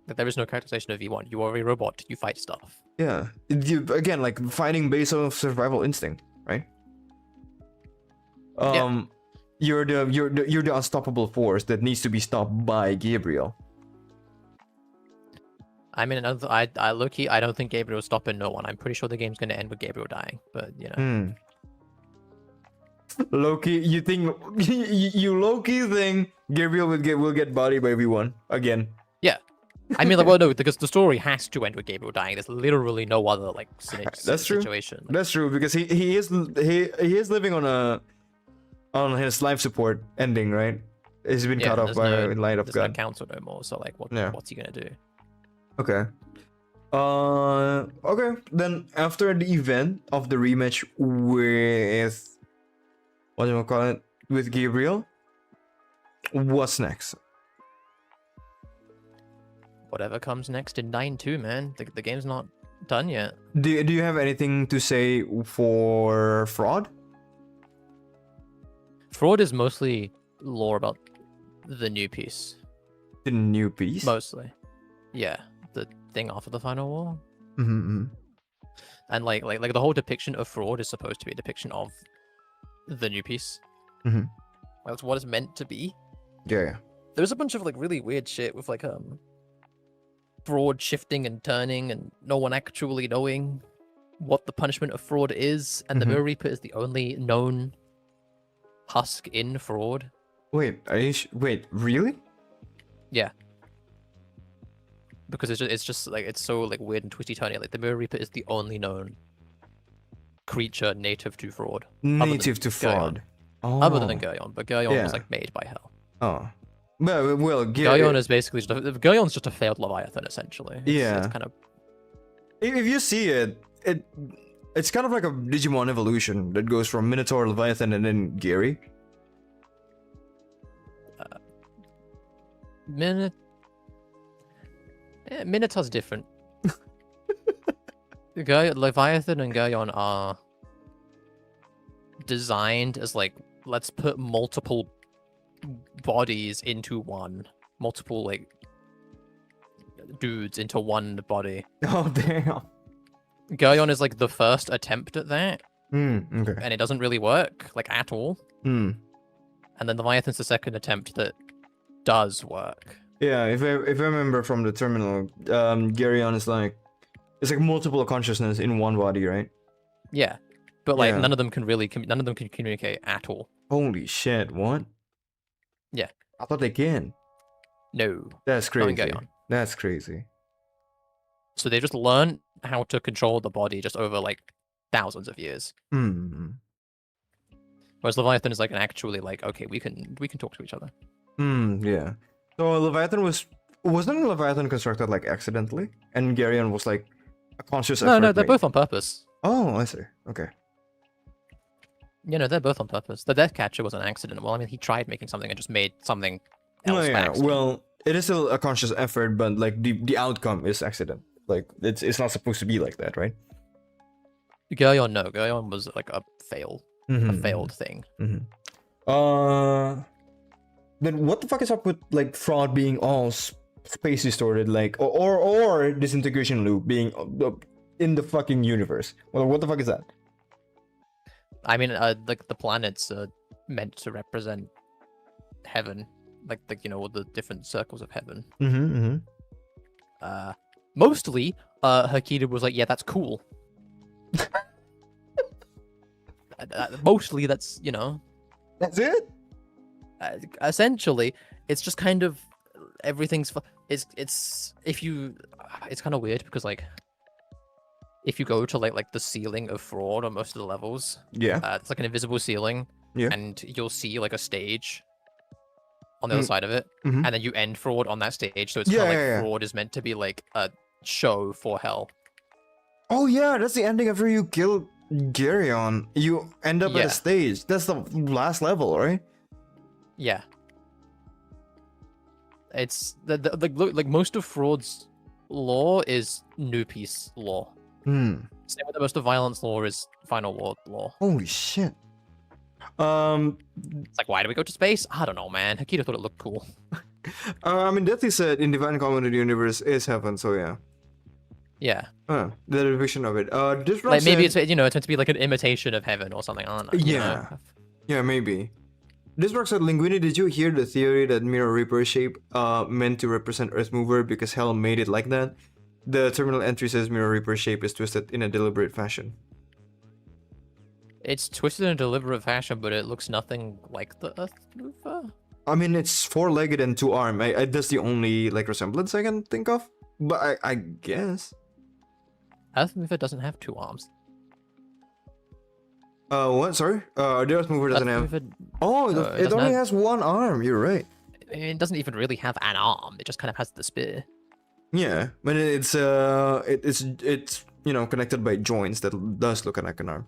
Like, there is no characterization of V1. You are a robot. You fight stuff. Yeah. Again, like fighting based on survival instinct, right? Yeah. You're the unstoppable force that needs to be stopped by Gabriel. I mean, I low-key, I don't think Gabriel's stopping no one. I'm pretty sure the game's going to end with Gabriel dying, but, you know. Loki, you think you Loki think Gabriel will get bodied by V1 again? Yeah. I mean, like, well, no, because the story has to end with Gabriel dying. There's literally no other, like, That's true. situation. That's true, because he is living on his life support ending, right? He's been cut off by light of there's God. no council no more, so, like, what's he gonna do? Okay. Okay. Then after the event of the rematch with what do you call it? With Gabriel, what's next? Whatever comes next in 9-2, man. The game's not done yet. Do you have anything to say for Fraud? Fraud is mostly lore about the new piece. The new piece? Mostly. Yeah. The thing after the final war. Mm-hmm. And like the whole depiction of Fraud is supposed to be a depiction of the new piece. Mm-hmm. That's what it's meant to be. Yeah. There's a bunch of like really weird shit with like Fraud shifting and turning and no one actually knowing what the punishment of Fraud is, and the Mirror Reaper is the only known husk in Fraud. Wait, wait, really? Yeah. Because it's just like it's so like weird and twisty turny. Like the Mirror Reaper is the only known creature native to Fraud. Native to Fraud. Oh. Other than Guryon, but Guryon was like made by Hell. Oh. Well, Guryon is basically just Guryon's just a failed Leviathan essentially. It's kind of. If you see it, it's kind of like a Digimon evolution that goes from Minotaur, Leviathan, and then Gary. Minotaur's different. Leviathan and Guryon are designed as like, let's put multiple bodies into one. Multiple like dudes into one body. Oh damn. Guryon is like the first attempt at that. Okay. And it doesn't really work, like at all. And then Leviathan's the second attempt that does work. Yeah, if I remember from the terminal, Garyon is like, it's like multiple consciousness in one body, right? Yeah, but like none of them can communicate at all. Holy shit! What? Yeah, I thought they can. No, that's crazy. That's crazy. So they just learn how to control the body just over like thousands of years. Whereas Leviathan is like an actually like, okay, we can talk to each other. Yeah. So Leviathan wasn't Leviathan constructed like accidentally, and Garyon was like a conscious No, effort. no, they're made. both on purpose. Oh, I see. Okay. You know, they're both on purpose. The Death Catcher was an accident. Well, I mean, he tried making something and just made something Oh else by yeah. accident. Well, it is still a conscious effort, but like the outcome is accident. Like it's not supposed to be like that, right? Guryon, no. Guryon was like a failed thing. Then what the fuck is up with like fraud being all space distorted, like or disintegration loop being in the fucking universe? Well, what the fuck is that? I mean, like the planets are meant to represent heaven, like all the different circles of heaven. Mostly, Hakita was like, yeah, that's cool. Mostly, that's That's it. essentially, it's just kind of everything's. It's kind of weird because like if you go to like the ceiling of fraud on most of the levels, Yeah. it's like an invisible ceiling, Yeah. and you'll see like a stage on the other side of it, and then you end fraud on that stage. So it's kind of like fraud is meant to be like a show for hell. Oh yeah, that's the ending after you kill Garyon. You end up at a stage. That's the last level, right? Yeah. It's like most of fraud's lore is new piece lore. Same with the most of violence lore is final world lore. Holy shit. It's like, why do we go to space? I don't know, man. Hakita thought it looked cool. I mean, Deathly said in Divine Community Universe is heaven, so yeah. Yeah. The depiction of it. This like maybe said, it's meant to be like an imitation of heaven or something. I don't know. Yeah. Yeah, maybe. This rock said, Linguini, did you hear the theory that Mirror Reaper shape meant to represent Earth Mover because Hell made it like that? The terminal entry says Mirror Reaper shape is twisted in a deliberate fashion. It's twisted in a deliberate fashion, but it looks nothing like the Earth Mover. I mean, it's four-legged and two-armed. That's the only like resemblance I can think of. But I guess. Earth Mover doesn't have two arms. What? Sorry? The Earth Mover doesn't have... Mover, Oh, it only has one arm. You're right. it doesn't even really have an arm. It just kind of has the spear. Yeah, but it's connected by joints that does look like an arm.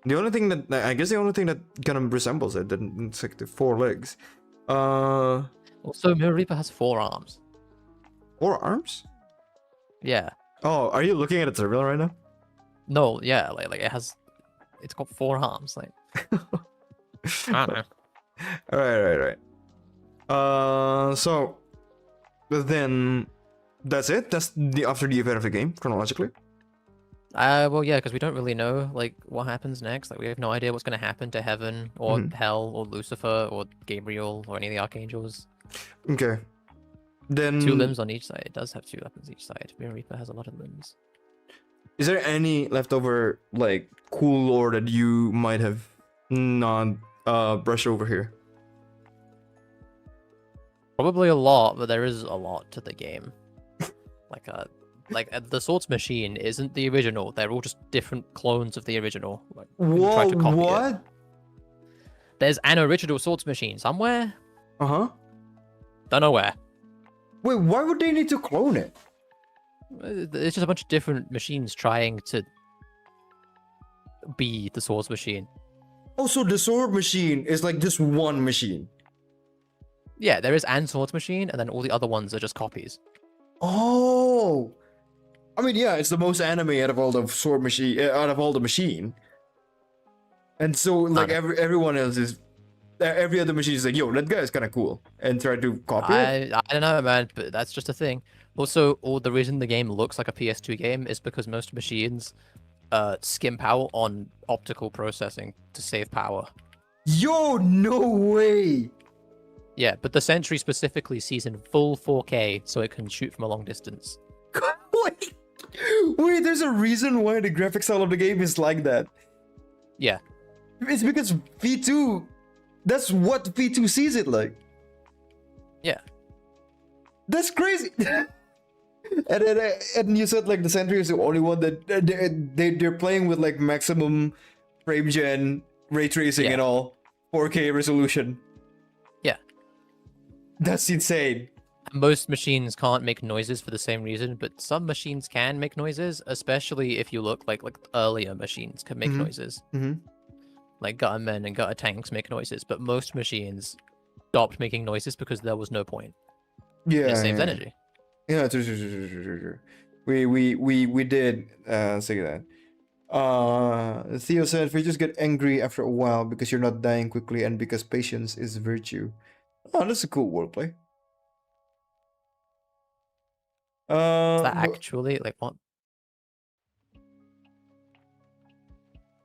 The only thing that kind of resembles it, it's like the four legs. Also, Mirror Reaper has 4 arms. 4 arms? Yeah. Oh, are you looking at a terminal right now? No, yeah, like it's got 4 arms. Like, I don't know. Right. So then that's it. That's after the event of the game chronologically. Well, yeah, because we don't really know like what happens next. Like, we have no idea what's going to happen to Heaven or Hell or Lucifer or Gabriel or any of the archangels. Okay. Then 2 limbs on each side. It does have 2 weapons each side. Mirror Reaper has a lot of limbs. Is there any leftover like cool lore that you might have not brushed over here? Probably a lot, but there is a lot to the game. the Swords Machine isn't the original. They're all just different clones of the original. Like, try to copy what? it. There's an original Swords Machine somewhere. Uh-huh. Don't know where. Wait, why would they need to clone it? It's just a bunch of different machines trying to be the Swords Machine. Oh, so the Sword Machine is like just one machine. Yeah, there is an Swords Machine, and then all the other ones are just copies. Oh, I mean, yeah, it's the most anime out of all the Sword Machine, out of all the machine. And so, like, everyone else is, every other machine is like, yo, that guy's kind of cool, and try to copy it. I don't know, man, but that's just a thing. Also, the reason the game looks like a PS2 game is because most machines skimp out on optical processing to save power. Yo, no way! Yeah, but the Sentry specifically sees in full 4K, so it can shoot from a long distance. Wait, there's a reason why the graphic style of the game is like that. Yeah. It's because V2, that's what V2 sees it like. Yeah. That's crazy. and you said like the Sentry is the only one that they're playing with like maximum frame gen, ray tracing and all, 4K resolution. Yeah. That's insane. most machines can't make noises for the same reason, but some machines can make noises, especially if you look like earlier machines can make Mhm. noises. Mhm. Like gutter men and gutter tanks make noises, but most machines stopped making noises because there was no point. Yeah, And it saves yeah. energy. Yeah, true. We did say that. Theo said, "If you just get angry after a while because you're not dying quickly and because patience is virtue." Oh, that's a cool wordplay. Is that But actually like what?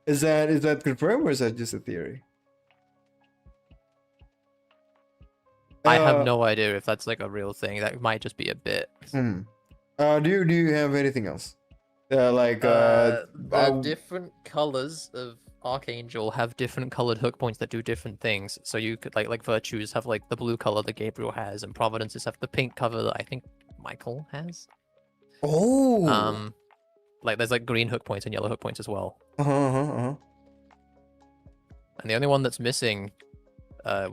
is that confirmed or is that just a theory? I have no idea if that's like a real thing. That might just be a bit. Hmm. Do you have anything else? The different colors of Archangel have different colored hook points that do different things. So you could like virtues have like the blue color that Gabriel has, and providences have the pink cover that I think Michael has. Oh. Like there's like green hook points and yellow hook points as well. Uh-huh. And the only one that's missing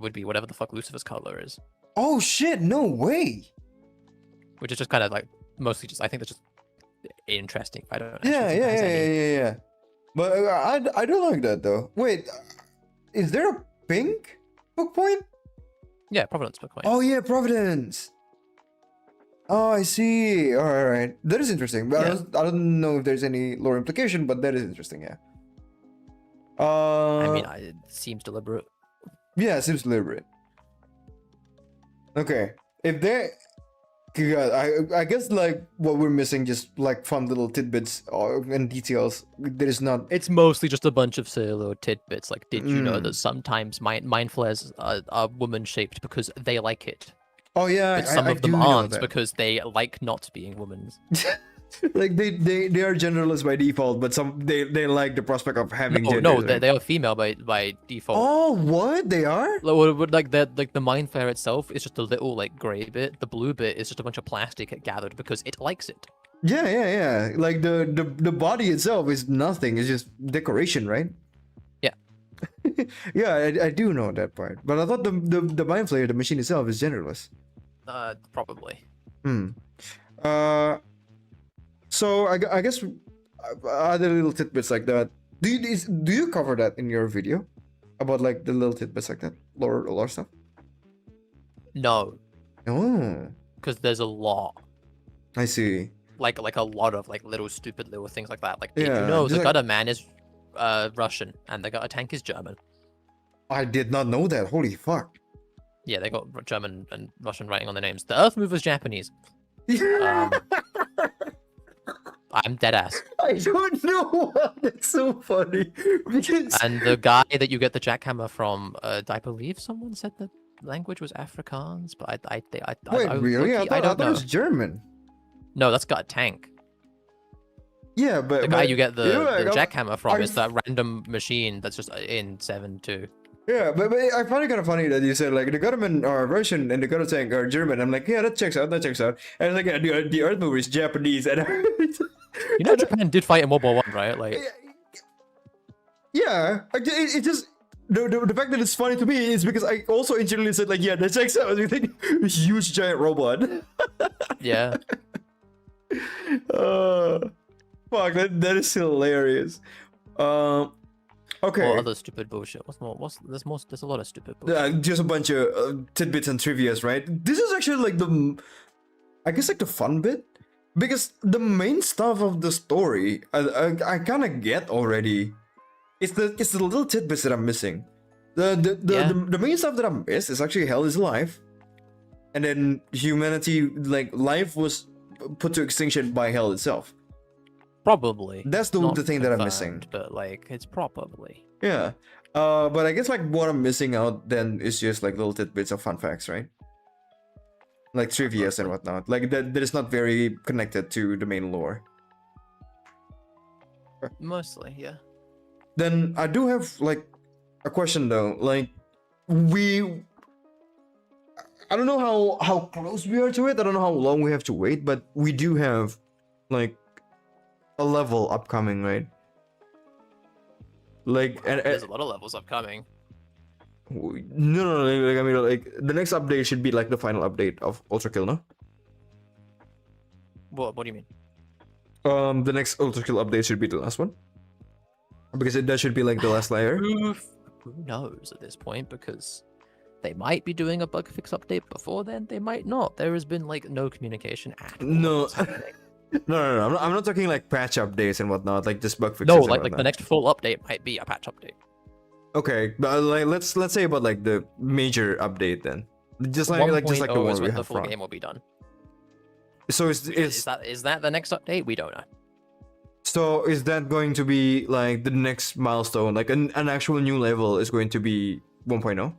would be whatever the fuck Lucifer's color is, Oh shit! No way. which is just kind of like mostly just I think that's just interesting. I don't actually Yeah, think that has any. yeah. But I don't like that though. Wait, is there a pink hook point? Yeah, providence hook point. Oh yeah, Providence. Oh, I see. All right. That is interesting. But Yeah. I don't know if there's any lore implication, but that is interesting. Yeah. I mean, it seems deliberate. Yeah, it seems deliberate. Okay. If there, God, I guess like what we're missing just like fun little tidbits and details. There is not. It's mostly just a bunch of solo tidbits. Like, did you know Mm. that sometimes mind flares are woman shaped because they like it, Oh yeah, but some I of them do know aren't that. because they like not being women. Like they are genderless by default, but some they like the prospect of having No, genders. no, right? they are female by default. Oh, what they are? Like the mind flare itself is just a little like gray bit. The blue bit is just a bunch of plastic it gathered because it likes it. Yeah. Like the body itself is nothing. It's just decoration, right? Yeah. Yeah, I do know that part. But I thought the mind flayer, the machine itself, is genderless. Probably. So I guess other little tidbits like that. Do you cover that in your video about like the little tidbits like that, lore stuff? No, Oh, because there's a lot. I see. Like a lot of like little stupid little things like that. Like, did Yeah, you know just the like- gutter man is Russian and the gutter tank is German? I did not know that. Holy fuck. Yeah, they got German and Russian writing on their names. The Earth Mover's Japanese. I'm dead ass. I don't know. That's so funny. Because And the guy that you get the jackhammer from, I believe someone said the language was Afrikaans, but I wait, really? I low-key, thought don't it know. was German. No, that's got a tank. Yeah, but The guy you get the like, jackhammer from is I've- that random machine that's just in 7.2. Yeah, but I find it kind of funny that you said like the government are Russian and the gutter tank are German. I'm like, yeah, that checks out. And it's like, yeah, the Earth Mover is Japanese. And You know, Japan did fight in World War One, right? Like, yeah, it just the fact that it's funny to me is because I also internally said like, yeah, that checks out. You think a huge giant robot. yeah. Fuck, that is hilarious. Okay. Or other stupid bullshit. There's a lot of stupid bullshit. Just a bunch of tidbits and trivias, right? This is actually like I guess like the fun bit, because the main stuff of the story, I kind of get already. It's the little tidbits that I'm missing. The main stuff that I miss is actually hell is alive, and then humanity, like life was put to extinction by hell itself. Probably. That's the Not thing that I'm missing. confirmed, but like it's probably. Yeah. But I guess like what I'm missing out then is just like little tidbits of fun facts, right? Like trivias and whatnot. Like that is not very connected to the main lore. Mostly, yeah. Then I do have like a question though. Like I don't know how close we are to it. I don't know how long we have to wait, but we do have like a level upcoming, right? Like and There's a lot of levels upcoming. No, like I mean, like the next update should be like the final update of Ultra Kill, no? What do you mean? The next Ultra Kill update should be the last one because that should be like the last layer. Who knows at this point? Because they might be doing a bug fix update before then. They might not. There has been like no communication at all. No. No. I'm not talking like patch updates and whatnot, like just bug fixes. No, and like whatnot. the next full update might be a patch update. Okay, but like let's say about like the major update then. Just like the 1.0 one is we when the have full from. game will be done. So Is that the next update? We don't know. so is that going to be like the next milestone? Like an actual new level is going to be 1.0?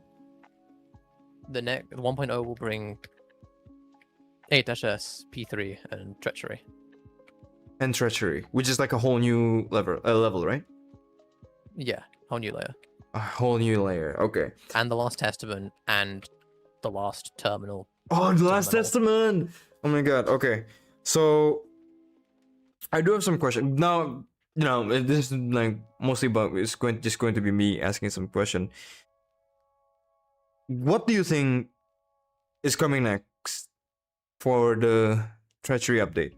The next 1.0 will bring 8-S, P3, and Treachery. And treachery, which is like a whole new level, right? Yeah, whole new layer. A whole new layer. Okay. And the Last Testament and the Last Terminal. Oh, the Last Testament. Oh my god. Okay. So I do have some questions. Now, you know, this is like mostly about it's just going to be me asking some question. What do you think is coming next for the treachery update?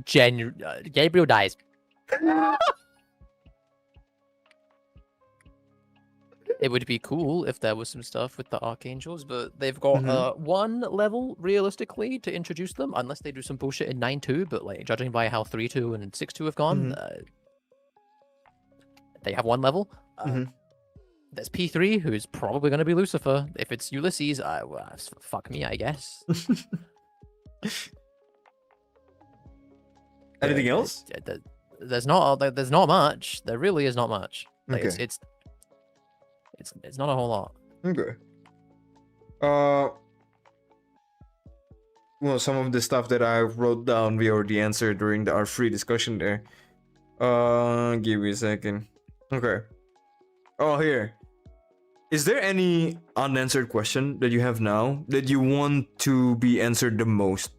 Gabriel dies. It would be cool if there was some stuff with the Archangels, but they've got one level, realistically, to introduce them, unless they do some bullshit in 9.2, but like, judging by how 3.2 and 6.2 have gone, they have one level. There's P3, who's probably going to be Lucifer. If it's Ulysses, well, fuck me, I guess. Anything else? There's not much. There really is not much. Like, Okay. It's not a whole lot. Okay. Well, some of the stuff that I wrote down, we already answered during our free discussion there. Give me a second. Okay. Oh, here. Is there any unanswered question that you have now that you want to be answered the most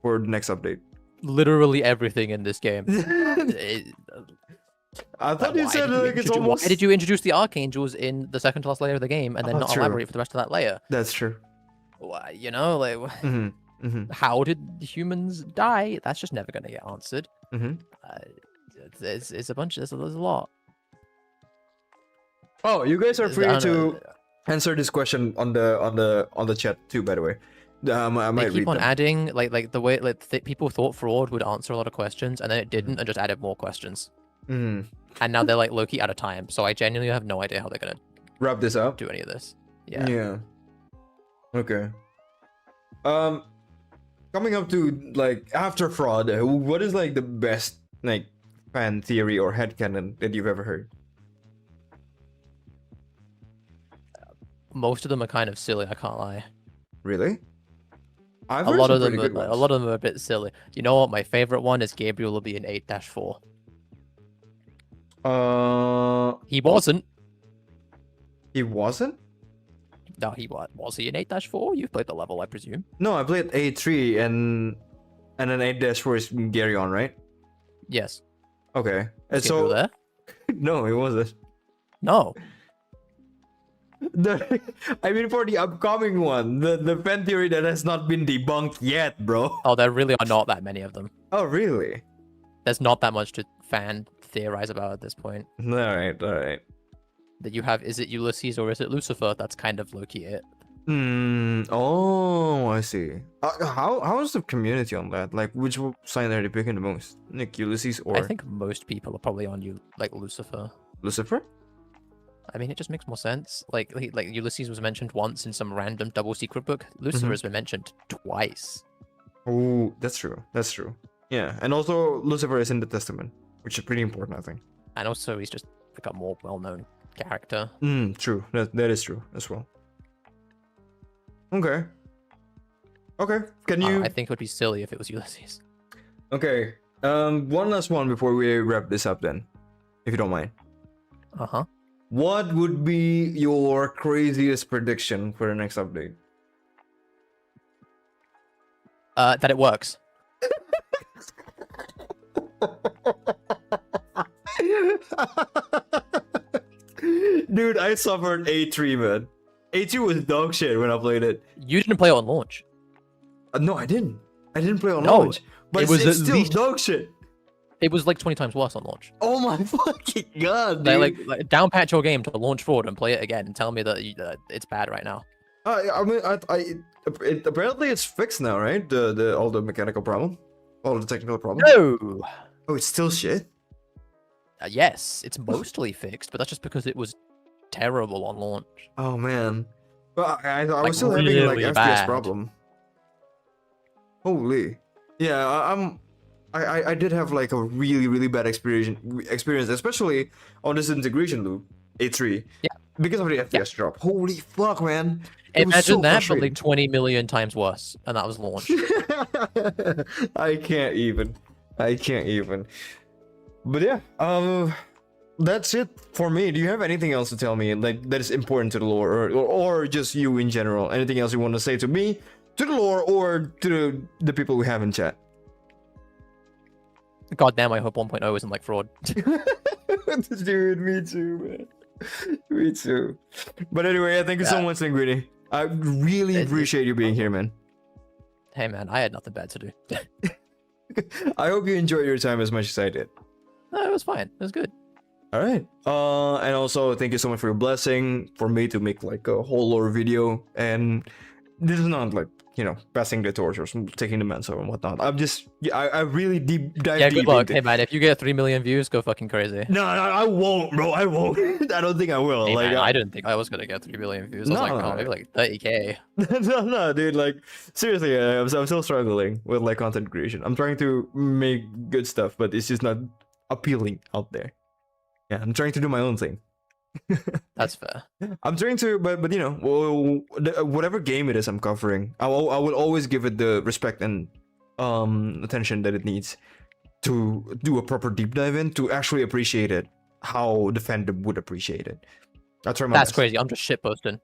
for the next update? Literally everything in this game. I thought you said like it's almost. Why did you introduce the Archangels in the second to last layer of the game and then not true. elaborate for the rest of that layer? That's true. Why, you know, like, how did humans die? That's just never going to get answered. There's a bunch. There's a lot. Oh, you guys are free to answer this question on the chat too. By the way, I might they keep on them. adding like the way people thought fraud would answer a lot of questions and then it didn't and just added more questions. And now they're like low-key out of time, so I genuinely have no idea how they're gonna wrap this up. Do any of this. Yeah. Yeah. Okay. Coming up to like after fraud, what is like the best like fan theory or headcanon that you've ever heard? Most of them are kind of silly, I can't lie. Really? A lot of them are a bit silly. You know what? My favorite one is Gabriel will be in 8-4. He wasn't. He wasn't? No, he was he in 8-4? You've played the level, I presume. No, I played 8-3 and then 8-4 is Garyon, right? Yes. Okay. And Is so Gabriel there? no, it wasn't. No. I mean, for the upcoming one, the fan theory that has not been debunked yet, bro. Oh, there really are not that many of them. Oh, really? There's not that much to fan theorize about at this point. All right. That you have, is it Ulysses or is it Lucifer? That's kind of low-key it. Oh, I see. How is the community on that? Like, which sign are they picking the most? Like Ulysses or? I think most people are probably on Lucifer. Lucifer? I mean, it just makes more sense. Like Ulysses was mentioned once in some random double secret book. Lucifer has been mentioned twice. Oh, that's true. That's true. Yeah, and also Lucifer is in the Testament, which is pretty important, I think. And also, he's just like a more well-known character. True. That is true as well. Okay. Can you? I think it would be silly if it was Ulysses. Okay. One last one before we wrap this up, then, if you don't mind. What would be your craziest prediction for the next update? That it works. Dude, I suffered A3, man. A2 was dog shit when I played it. You didn't play it on launch. No, I didn't. I didn't play on No, launch. But it was it's at still least- dog shit. It was like 20 times worse on launch. Oh my fucking god, They dude. like down patch your game to launch forward and play it again and tell me that it's bad right now. I mean, apparently it's fixed now, right? All the mechanical problem, all the technical problem. No. Oh, it's still shit. Yes, it's mostly fixed, but that's just because it was terrible on launch. Oh man, well, I Like, was still having like really FPS bad. problem. Holy, yeah, I did have like a really bad experience, especially on this integration loop A3. Yeah. Because of the FPS drop. Holy fuck, man. It was Imagine so that, but frustrating. like 20 million times worse, and that was launch. I can't even. But yeah, that's it for me. Do you have anything else to tell me like that is important to the lore, or just you in general? Anything else you want to say to me, to the lore, or to the people we have in chat? God damn, I hope 1.0 isn't like fraud. Dude, me too, man. Me too. But anyway, thank you so much, Linguini. I really appreciate you being here, man. Hey man, I had nothing bad to do. I hope you enjoyed your time as much as I did. No, it was fine. It was good. All right. And also thank you so much for your blessing for me to make like a whole lore video. And this is not like, you know, passing the torch or taking the mantle and whatnot. I'm just, I really dive Yeah, deep good luck. into Hey man, if you get 3 million views, go fucking crazy. No, I won't, bro. I won't. I don't think I will. Hey like, man, I didn't think I was gonna get 3 million views. I was No, like, no, oh, maybe like 30k. no, dude. Like, seriously, I'm still struggling with like content creation. I'm trying to make good stuff, but it's just not appealing out there. Yeah, I'm trying to do my own thing. That's fair. I'm trying to, but you know, whatever game it is I'm covering, I will always give it the respect and attention that it needs to do a proper deep dive in to actually appreciate it how the fandom would appreciate it. That's right. That's crazy. I'm just shitposting.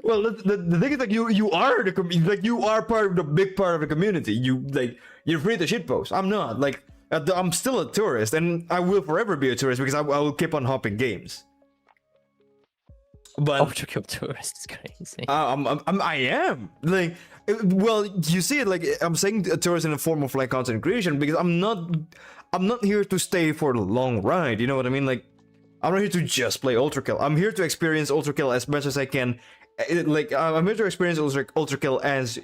Well, the thing is, like, you are like you are part of the big part of the community. You're free to shitpost. I'm not. Like, I'm still a tourist, and I will forever be a tourist because I will keep on hopping games. But ULTRAKILL tourist is crazy. I am like, well, you see it like I'm saying a tourist in the form of like content creation because I'm not here to stay for the long ride. You know what I mean? Like, I'm not here to just play ULTRAKILL. I'm here to experience ULTRAKILL as much as I can. Like, I'm here to experience ULTRAKILL as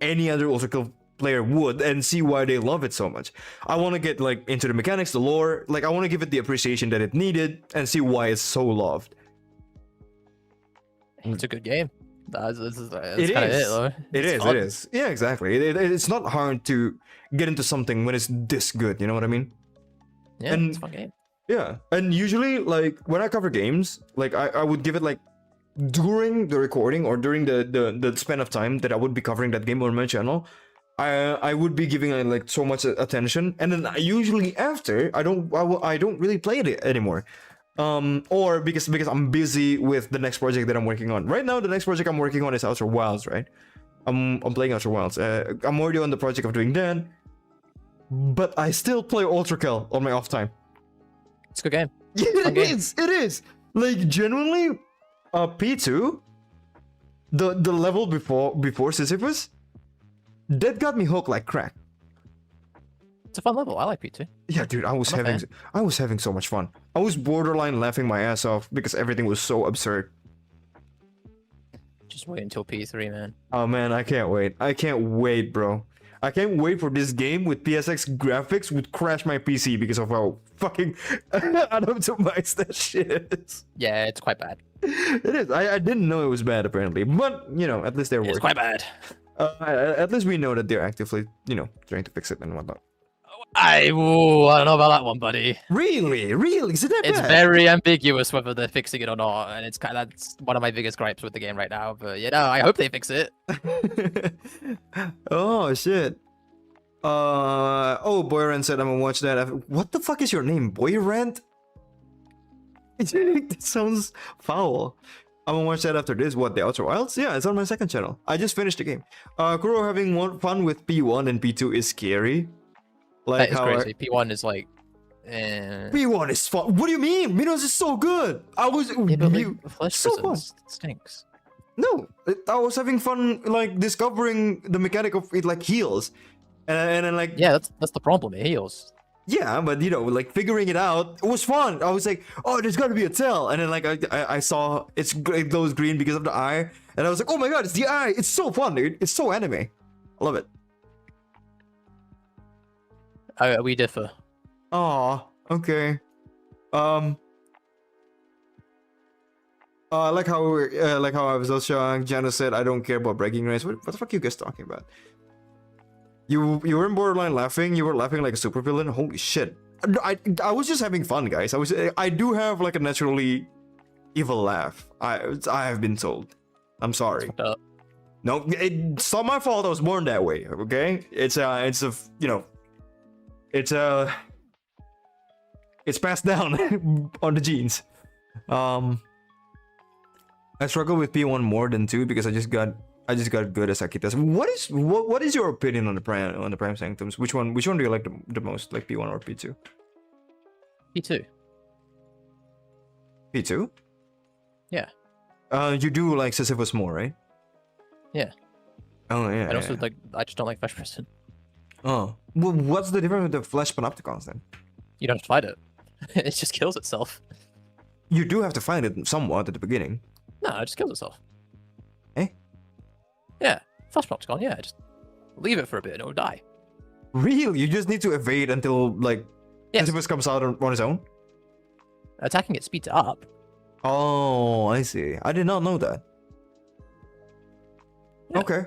any other ULTRAKILL player would and see why they love it so much. I want to get like into the mechanics, the lore. Like, I want to give it the appreciation that it needed and see why it's so loved. It's a good game. That's kind of it, though. It is. Yeah, exactly. It's not hard to get into something when it's this good. You know what I mean? Yeah, And- it's a fun game. Yeah. And usually, like, when I cover games, like, I would give it like during the recording or during the span of time that I would be covering that game on my channel. I would be giving it like so much attention, and then usually after I don't really play it anymore. Or because I'm busy with the next project that I'm working on. Right now, the next project I'm working on is Outer Wilds, right? I'm playing Outer Wilds. I'm already on the project of doing that, but I still play ULTRAKILL on my off time. It's a good game. It game. is. It is. Like, genuinely, P2, the level before Sisyphus, that got me hooked like crack. It's a fun level. I like P2. Yeah, dude, I was I'm a having so much fun. I was borderline laughing my ass off because everything was so absurd. Just wait until P3, man. Oh man, I can't wait. I can't wait, bro. I can't wait for this game with PSX graphics would crash my PC because of how fucking unoptimized that shit is. Yeah, it's quite bad. It is. I didn't know it was bad apparently, but you know, at least they're It's working. quite bad. At least we know that they're actively, you know, trying to fix it and whatnot. I don't know about that one, buddy. Really? Is it that It's bad? very ambiguous whether they're fixing it or not, and that's one of my biggest gripes with the game right now. But you know, I hope they fix it. Oh shit. Oh, Boyrant said I'm gonna watch that. What the fuck is your name, Boyrant? That sounds foul. I'm gonna watch that after this. What, the Outer Wilds? Yeah, it's on my second channel. I just finished the game. Kuro having more fun with P1 and P2 is scary. That Like is how crazy. P1 is like, P1 is fun. What do you mean? Minos is so good. I was Yeah, but like, Flesh so Prison fun. stinks. No, I was having fun like discovering the mechanic of it like heals, and then like Yeah, that's the problem. It heals. yeah, but you know like figuring it out, it was fun. I was like, oh, there's gotta be a tail, and then like I saw it glows green because of the eye, and I was like, oh my god, it's the eye. It's so fun, dude. It's so anime. I love it. We differ. Aw, okay. Like how I was also showing, Jana said, I don't care about breaking race. What the fuck are you guys talking about? You were in Borderline laughing. You were laughing like a supervillain. Holy shit! I was just having fun, guys. I do have like a naturally evil laugh. I have been told. I'm sorry. No, it's not my fault. I was born that way. Okay, it's passed down on the genes. I struggle with P1 more than 2 because I just got good as Akitas. What is your opinion on the prime sanctums? Which one do you like the most, like P1 or P2? P2. P2? Yeah. You do like Sisyphus more, right? Yeah. Oh yeah. And also like I just don't like Flesh Prison. Oh, well, what's the difference with the Flesh Panopticons then? You don't have to fight it. It just kills itself. You do have to find it somewhat at the beginning. No, it just kills itself. Eh? Yeah. Flesh Panopticon, yeah, just leave it for a bit and it'll die. Really? You just need to evade until like Yes. Sisyphus comes out on his own? Attacking it speeds it up. Oh, I see. I did not know that. Yeah. Okay.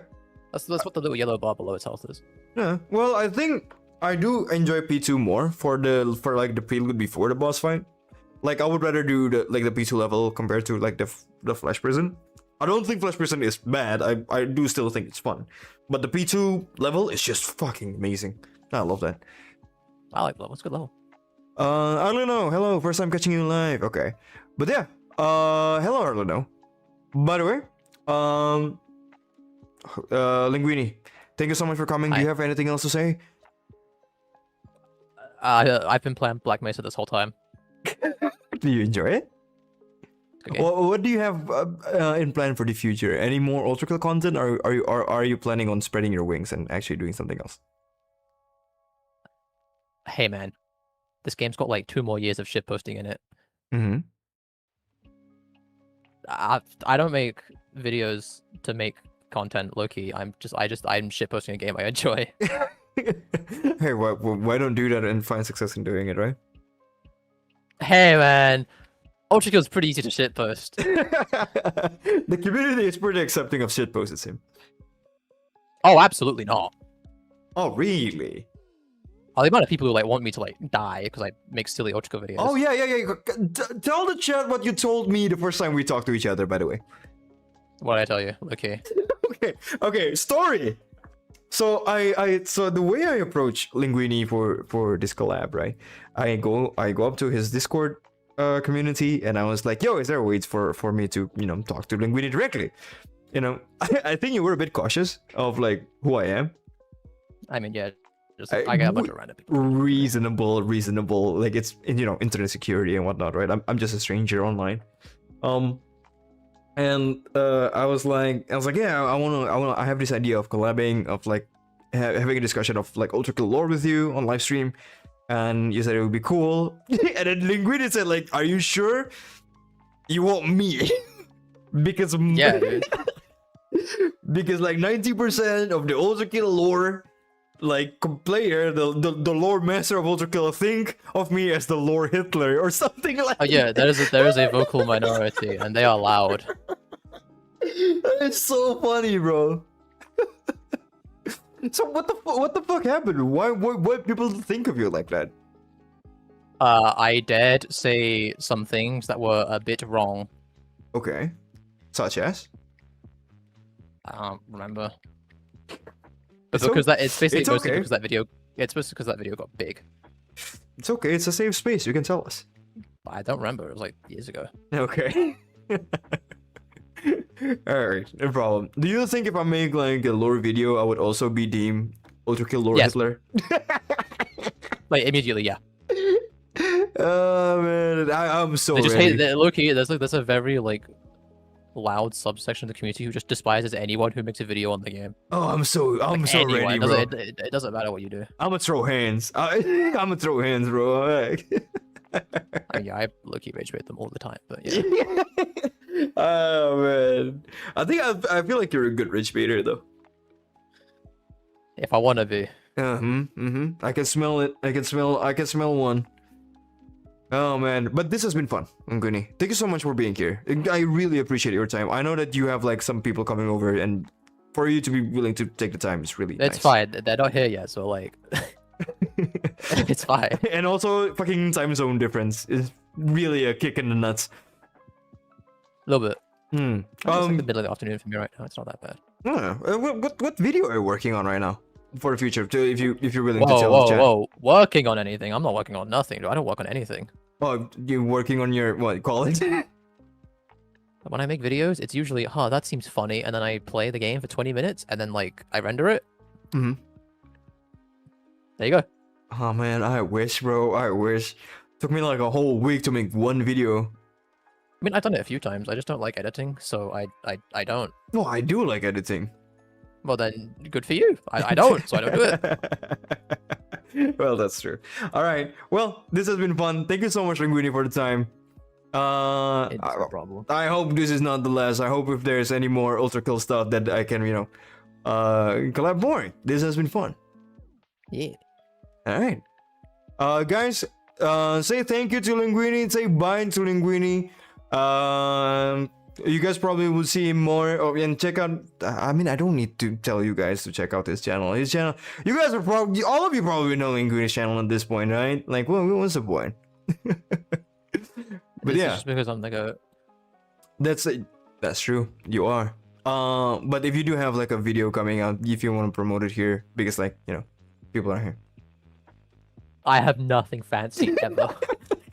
That's what the little yellow bar below its health is. Yeah. Well, I think I do enjoy P2 more for like the prelude before the boss fight. Like I would rather do the P2 level compared to like the Flesh Prison. I don't think Flesh Prison is bad. I do still think it's fun, but the P2 level is just fucking amazing. I love that. I like the level. It's a good level. Arleno, hello. First time catching you live. Okay, but yeah. Hello Arleno. By the way, Linguini, thank you so much for coming. Do Hi. you have anything else to say? I've been playing Black Mesa this whole time. Do you enjoy it? Okay. What do you have in plan for the future? Any more ULTRAKILL content, or are you planning on spreading your wings and actually doing something else? Hey man, this game's got like 2 more years of shitposting in it. Mm-hmm. I don't make videos to make content, low-key. I'm shitposting a game I enjoy. Hey, why don't do that and find success in doing it, right? Hey man, ULTRAKILL's pretty easy to shitpost. The community is pretty accepting of shitposts, it seems. Oh, absolutely not. Oh, really? The amount of people who like want me to like die because I make silly ULTRAKILL videos. Oh, yeah. Tell the chat what you told me the first time we talked to each other, by the way. What did I tell you? Okay. Okay, story. So so the way I approach Linguini for this collab, right? I go up to his Discord community and I was like, yo, is there a way for me to, you know, talk to Linguini directly? You know, I think you were a bit cautious of like who I am. I mean, yeah, just I got a bunch of random people. Reasonable. Like it's, you know, internet security and whatnot, right? I'm just a stranger online. And I was like, yeah, I have this idea of collabing, of like having a discussion of like ULTRAKILL lore with you on live stream, and you said it would be cool. And then Linguini said like, are you sure you want me? Because Yeah, dude. because like 90% of the ULTRAKILL lore like player, the lore master of ULTRAKILL, think of me as the lore Hitler or something like Oh yeah, there is a vocal minority, and they are loud. It's so funny, bro. So what the fuck happened? Why people think of you like that? I dared say some things that were a bit wrong. Okay, such as? I don't remember. It's But because it's basically it's mostly okay. because that video. Yeah, it's mostly because that video got big. It's okay. It's a safe space. You can tell us. But I don't remember. It was like years ago. Okay. Alright, no problem. Do you think if I make like a lore video, I would also be deemed ULTRAKILL lore Yes. Hitler? Like immediately, yeah. Oh man, I'm so They just ready. hate that. Low-key, there's a very like loud subsection of the community who just despises anyone who makes a video on the game. Oh, I'm so Anyone. ready, It bro. it doesn't matter what you do. I'm gonna throw hands. I'm gonna throw hands, bro. I mean, yeah, I low-key rage bait them all the time, but yeah. Oh man, I think I feel like you're a good rich baiter though. If I want to be. I can smell it. I can smell one. Oh man, but this has been fun, Nguni. Thank you so much for being here. I really appreciate your time. I know that you have like some people coming over, and for you to be willing to take the time is really It's nice. fine. They're not here yet, so like, it's fine. And also, fucking time zone difference is really a kick in the nuts. A little bit. It's like the Um, middle of the afternoon for me right now. It's not that bad. what video are you working on right now for the future? If you're willing to Whoa, tell the whoa, chat. whoa! Working on anything? I'm not working on nothing. Dude. I don't work on anything. Oh, you're working on your what? Call it. When I make videos, it's usually, that seems funny, and then I play the game for 20 minutes, and then like I render it. Mhm. There you go. Oh man, I wish, bro. I wish. Took me like a whole week to make one video. I mean, I've done it a few times. I just don't like editing, so I don't. No, I do like editing. Well, then, good for you. I don't, so I don't do it. Well, that's true. All right. Well, this has been fun. Thank you so much, Linguini, for the time. It's no problem. I hope this is not the last. I hope if there's any more Ultra Kill stuff that I can, collab more. This has been fun. Yeah. All right. Guys, say thank you to Linguini. Say bye to Linguini. You guys probably will see him more. Oh, and check out. I mean, I don't need to tell you guys to check out his channel. His channel. You guys are probably, all of you probably know Linguini's channel at this point, right? Like, what's the point? But This yeah, is just because I'm like a. that's true. You are. But if you do have like a video coming out, if you want to promote it here, because like people are here. I have nothing fancy ever.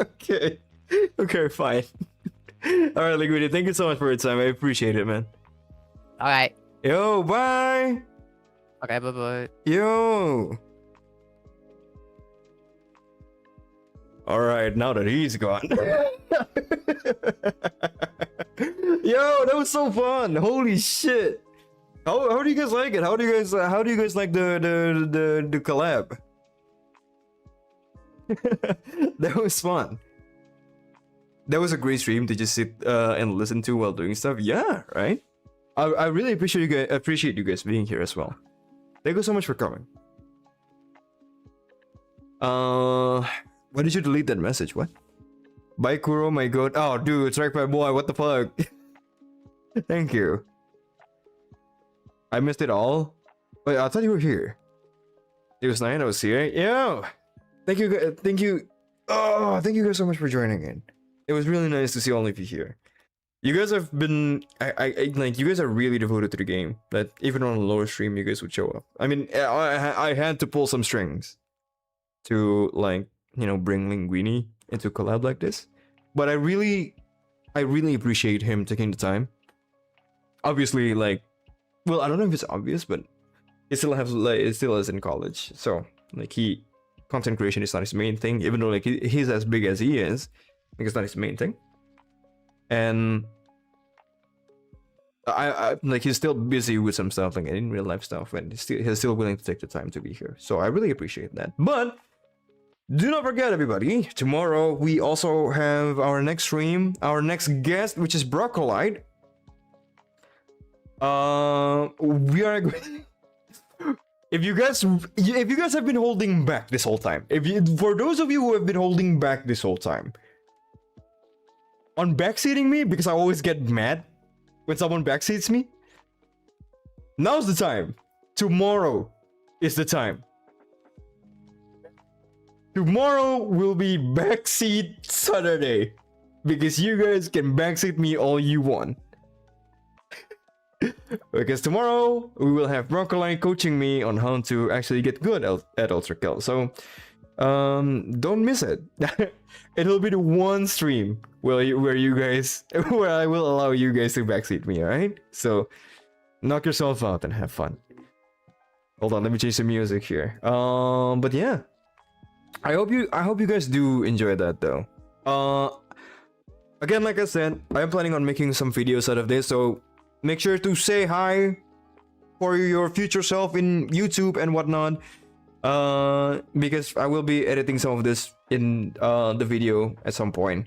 Okay. Okay, fine. All right, Liquidity, thank you so much for your time. I appreciate it, man. All right. Yo, bye. Okay. Bye bye. Yo. All right, now that he's gone. Yo, that was so fun. Holy shit. How do you guys like it? How do you guys like the collab? That was fun. That was a great stream to just sit and listen to while doing stuff. Yeah, right. I really appreciate you guys being here as well. Thank you so much for coming. Why did you delete that message? What? Bye, Kuro, my god. Oh, dude, strike my boy. What the fuck? Thank you. I missed it all. Wait, I thought you were here. It was 9. I was here. Yo, thank you. Thank you. Oh, thank you guys so much for joining in. It was really nice to see all of you here. You guys have been, I like, you guys are really devoted to the game. That even on a lower stream, you guys would show up. I mean, I had to pull some strings to like, bring Linguini into a collab like this. But I really appreciate him taking the time. Obviously, like, well, I don't know if it's obvious, but it still is in college. So like content creation is not his main thing, even though like he's as big as he is. I think it's not his main thing. And I like he's still busy with some stuff, like in real life stuff, and he's still willing to take the time to be here. So I really appreciate that. But do not forget, everybody, tomorrow we also have our next stream, our next guest, which is Broccolite. We are if you guys have been holding back this whole time, for those of you who have been holding back this whole time on backseating me, because I always get mad when someone backseats me, now's the time. Tomorrow is the time. Tomorrow will be backseat Saturday, because you guys can backseat me all you want. Because tomorrow we will have Broccolite coaching me on how to actually get good at Ultra Kill. So don't miss it. It'll be the one stream where I will allow you guys to backseat me, alright? So knock yourself out and have fun. Hold on, let me change the music here. But yeah. I hope you guys do enjoy that though. Again, like I said, I am planning on making some videos out of this, so make sure to say hi for your future self in YouTube and whatnot. Because I will be editing some of this in the video at some point.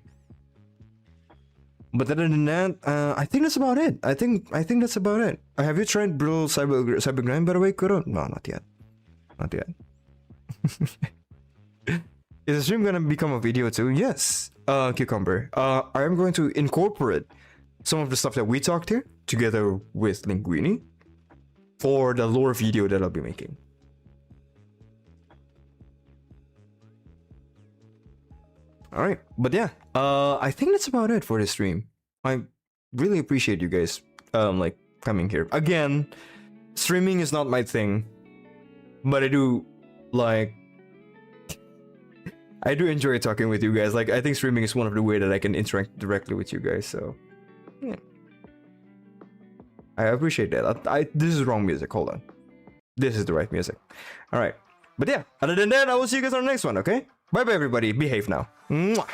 But other than that, I think that's about it. I think that's about it. Have you tried Brutal Cybergrind by the way, Kuro? No, not yet. Not yet. Is the stream gonna become a video too? Yes. Cucumber. I am going to incorporate some of the stuff that we talked here together with Linguini for the lore video that I'll be making. All right, but yeah, I think that's about it for this stream. I really appreciate you guys, like coming here again. Streaming is not my thing, but I do like. I do enjoy talking with you guys. Like, I think streaming is one of the way that I can interact directly with you guys. So, yeah, I appreciate that. This is wrong music. Hold on, this is the right music. All right, but yeah, other than that, I will see you guys on the next one. Okay. Bye bye everybody. Behave now. Mwah.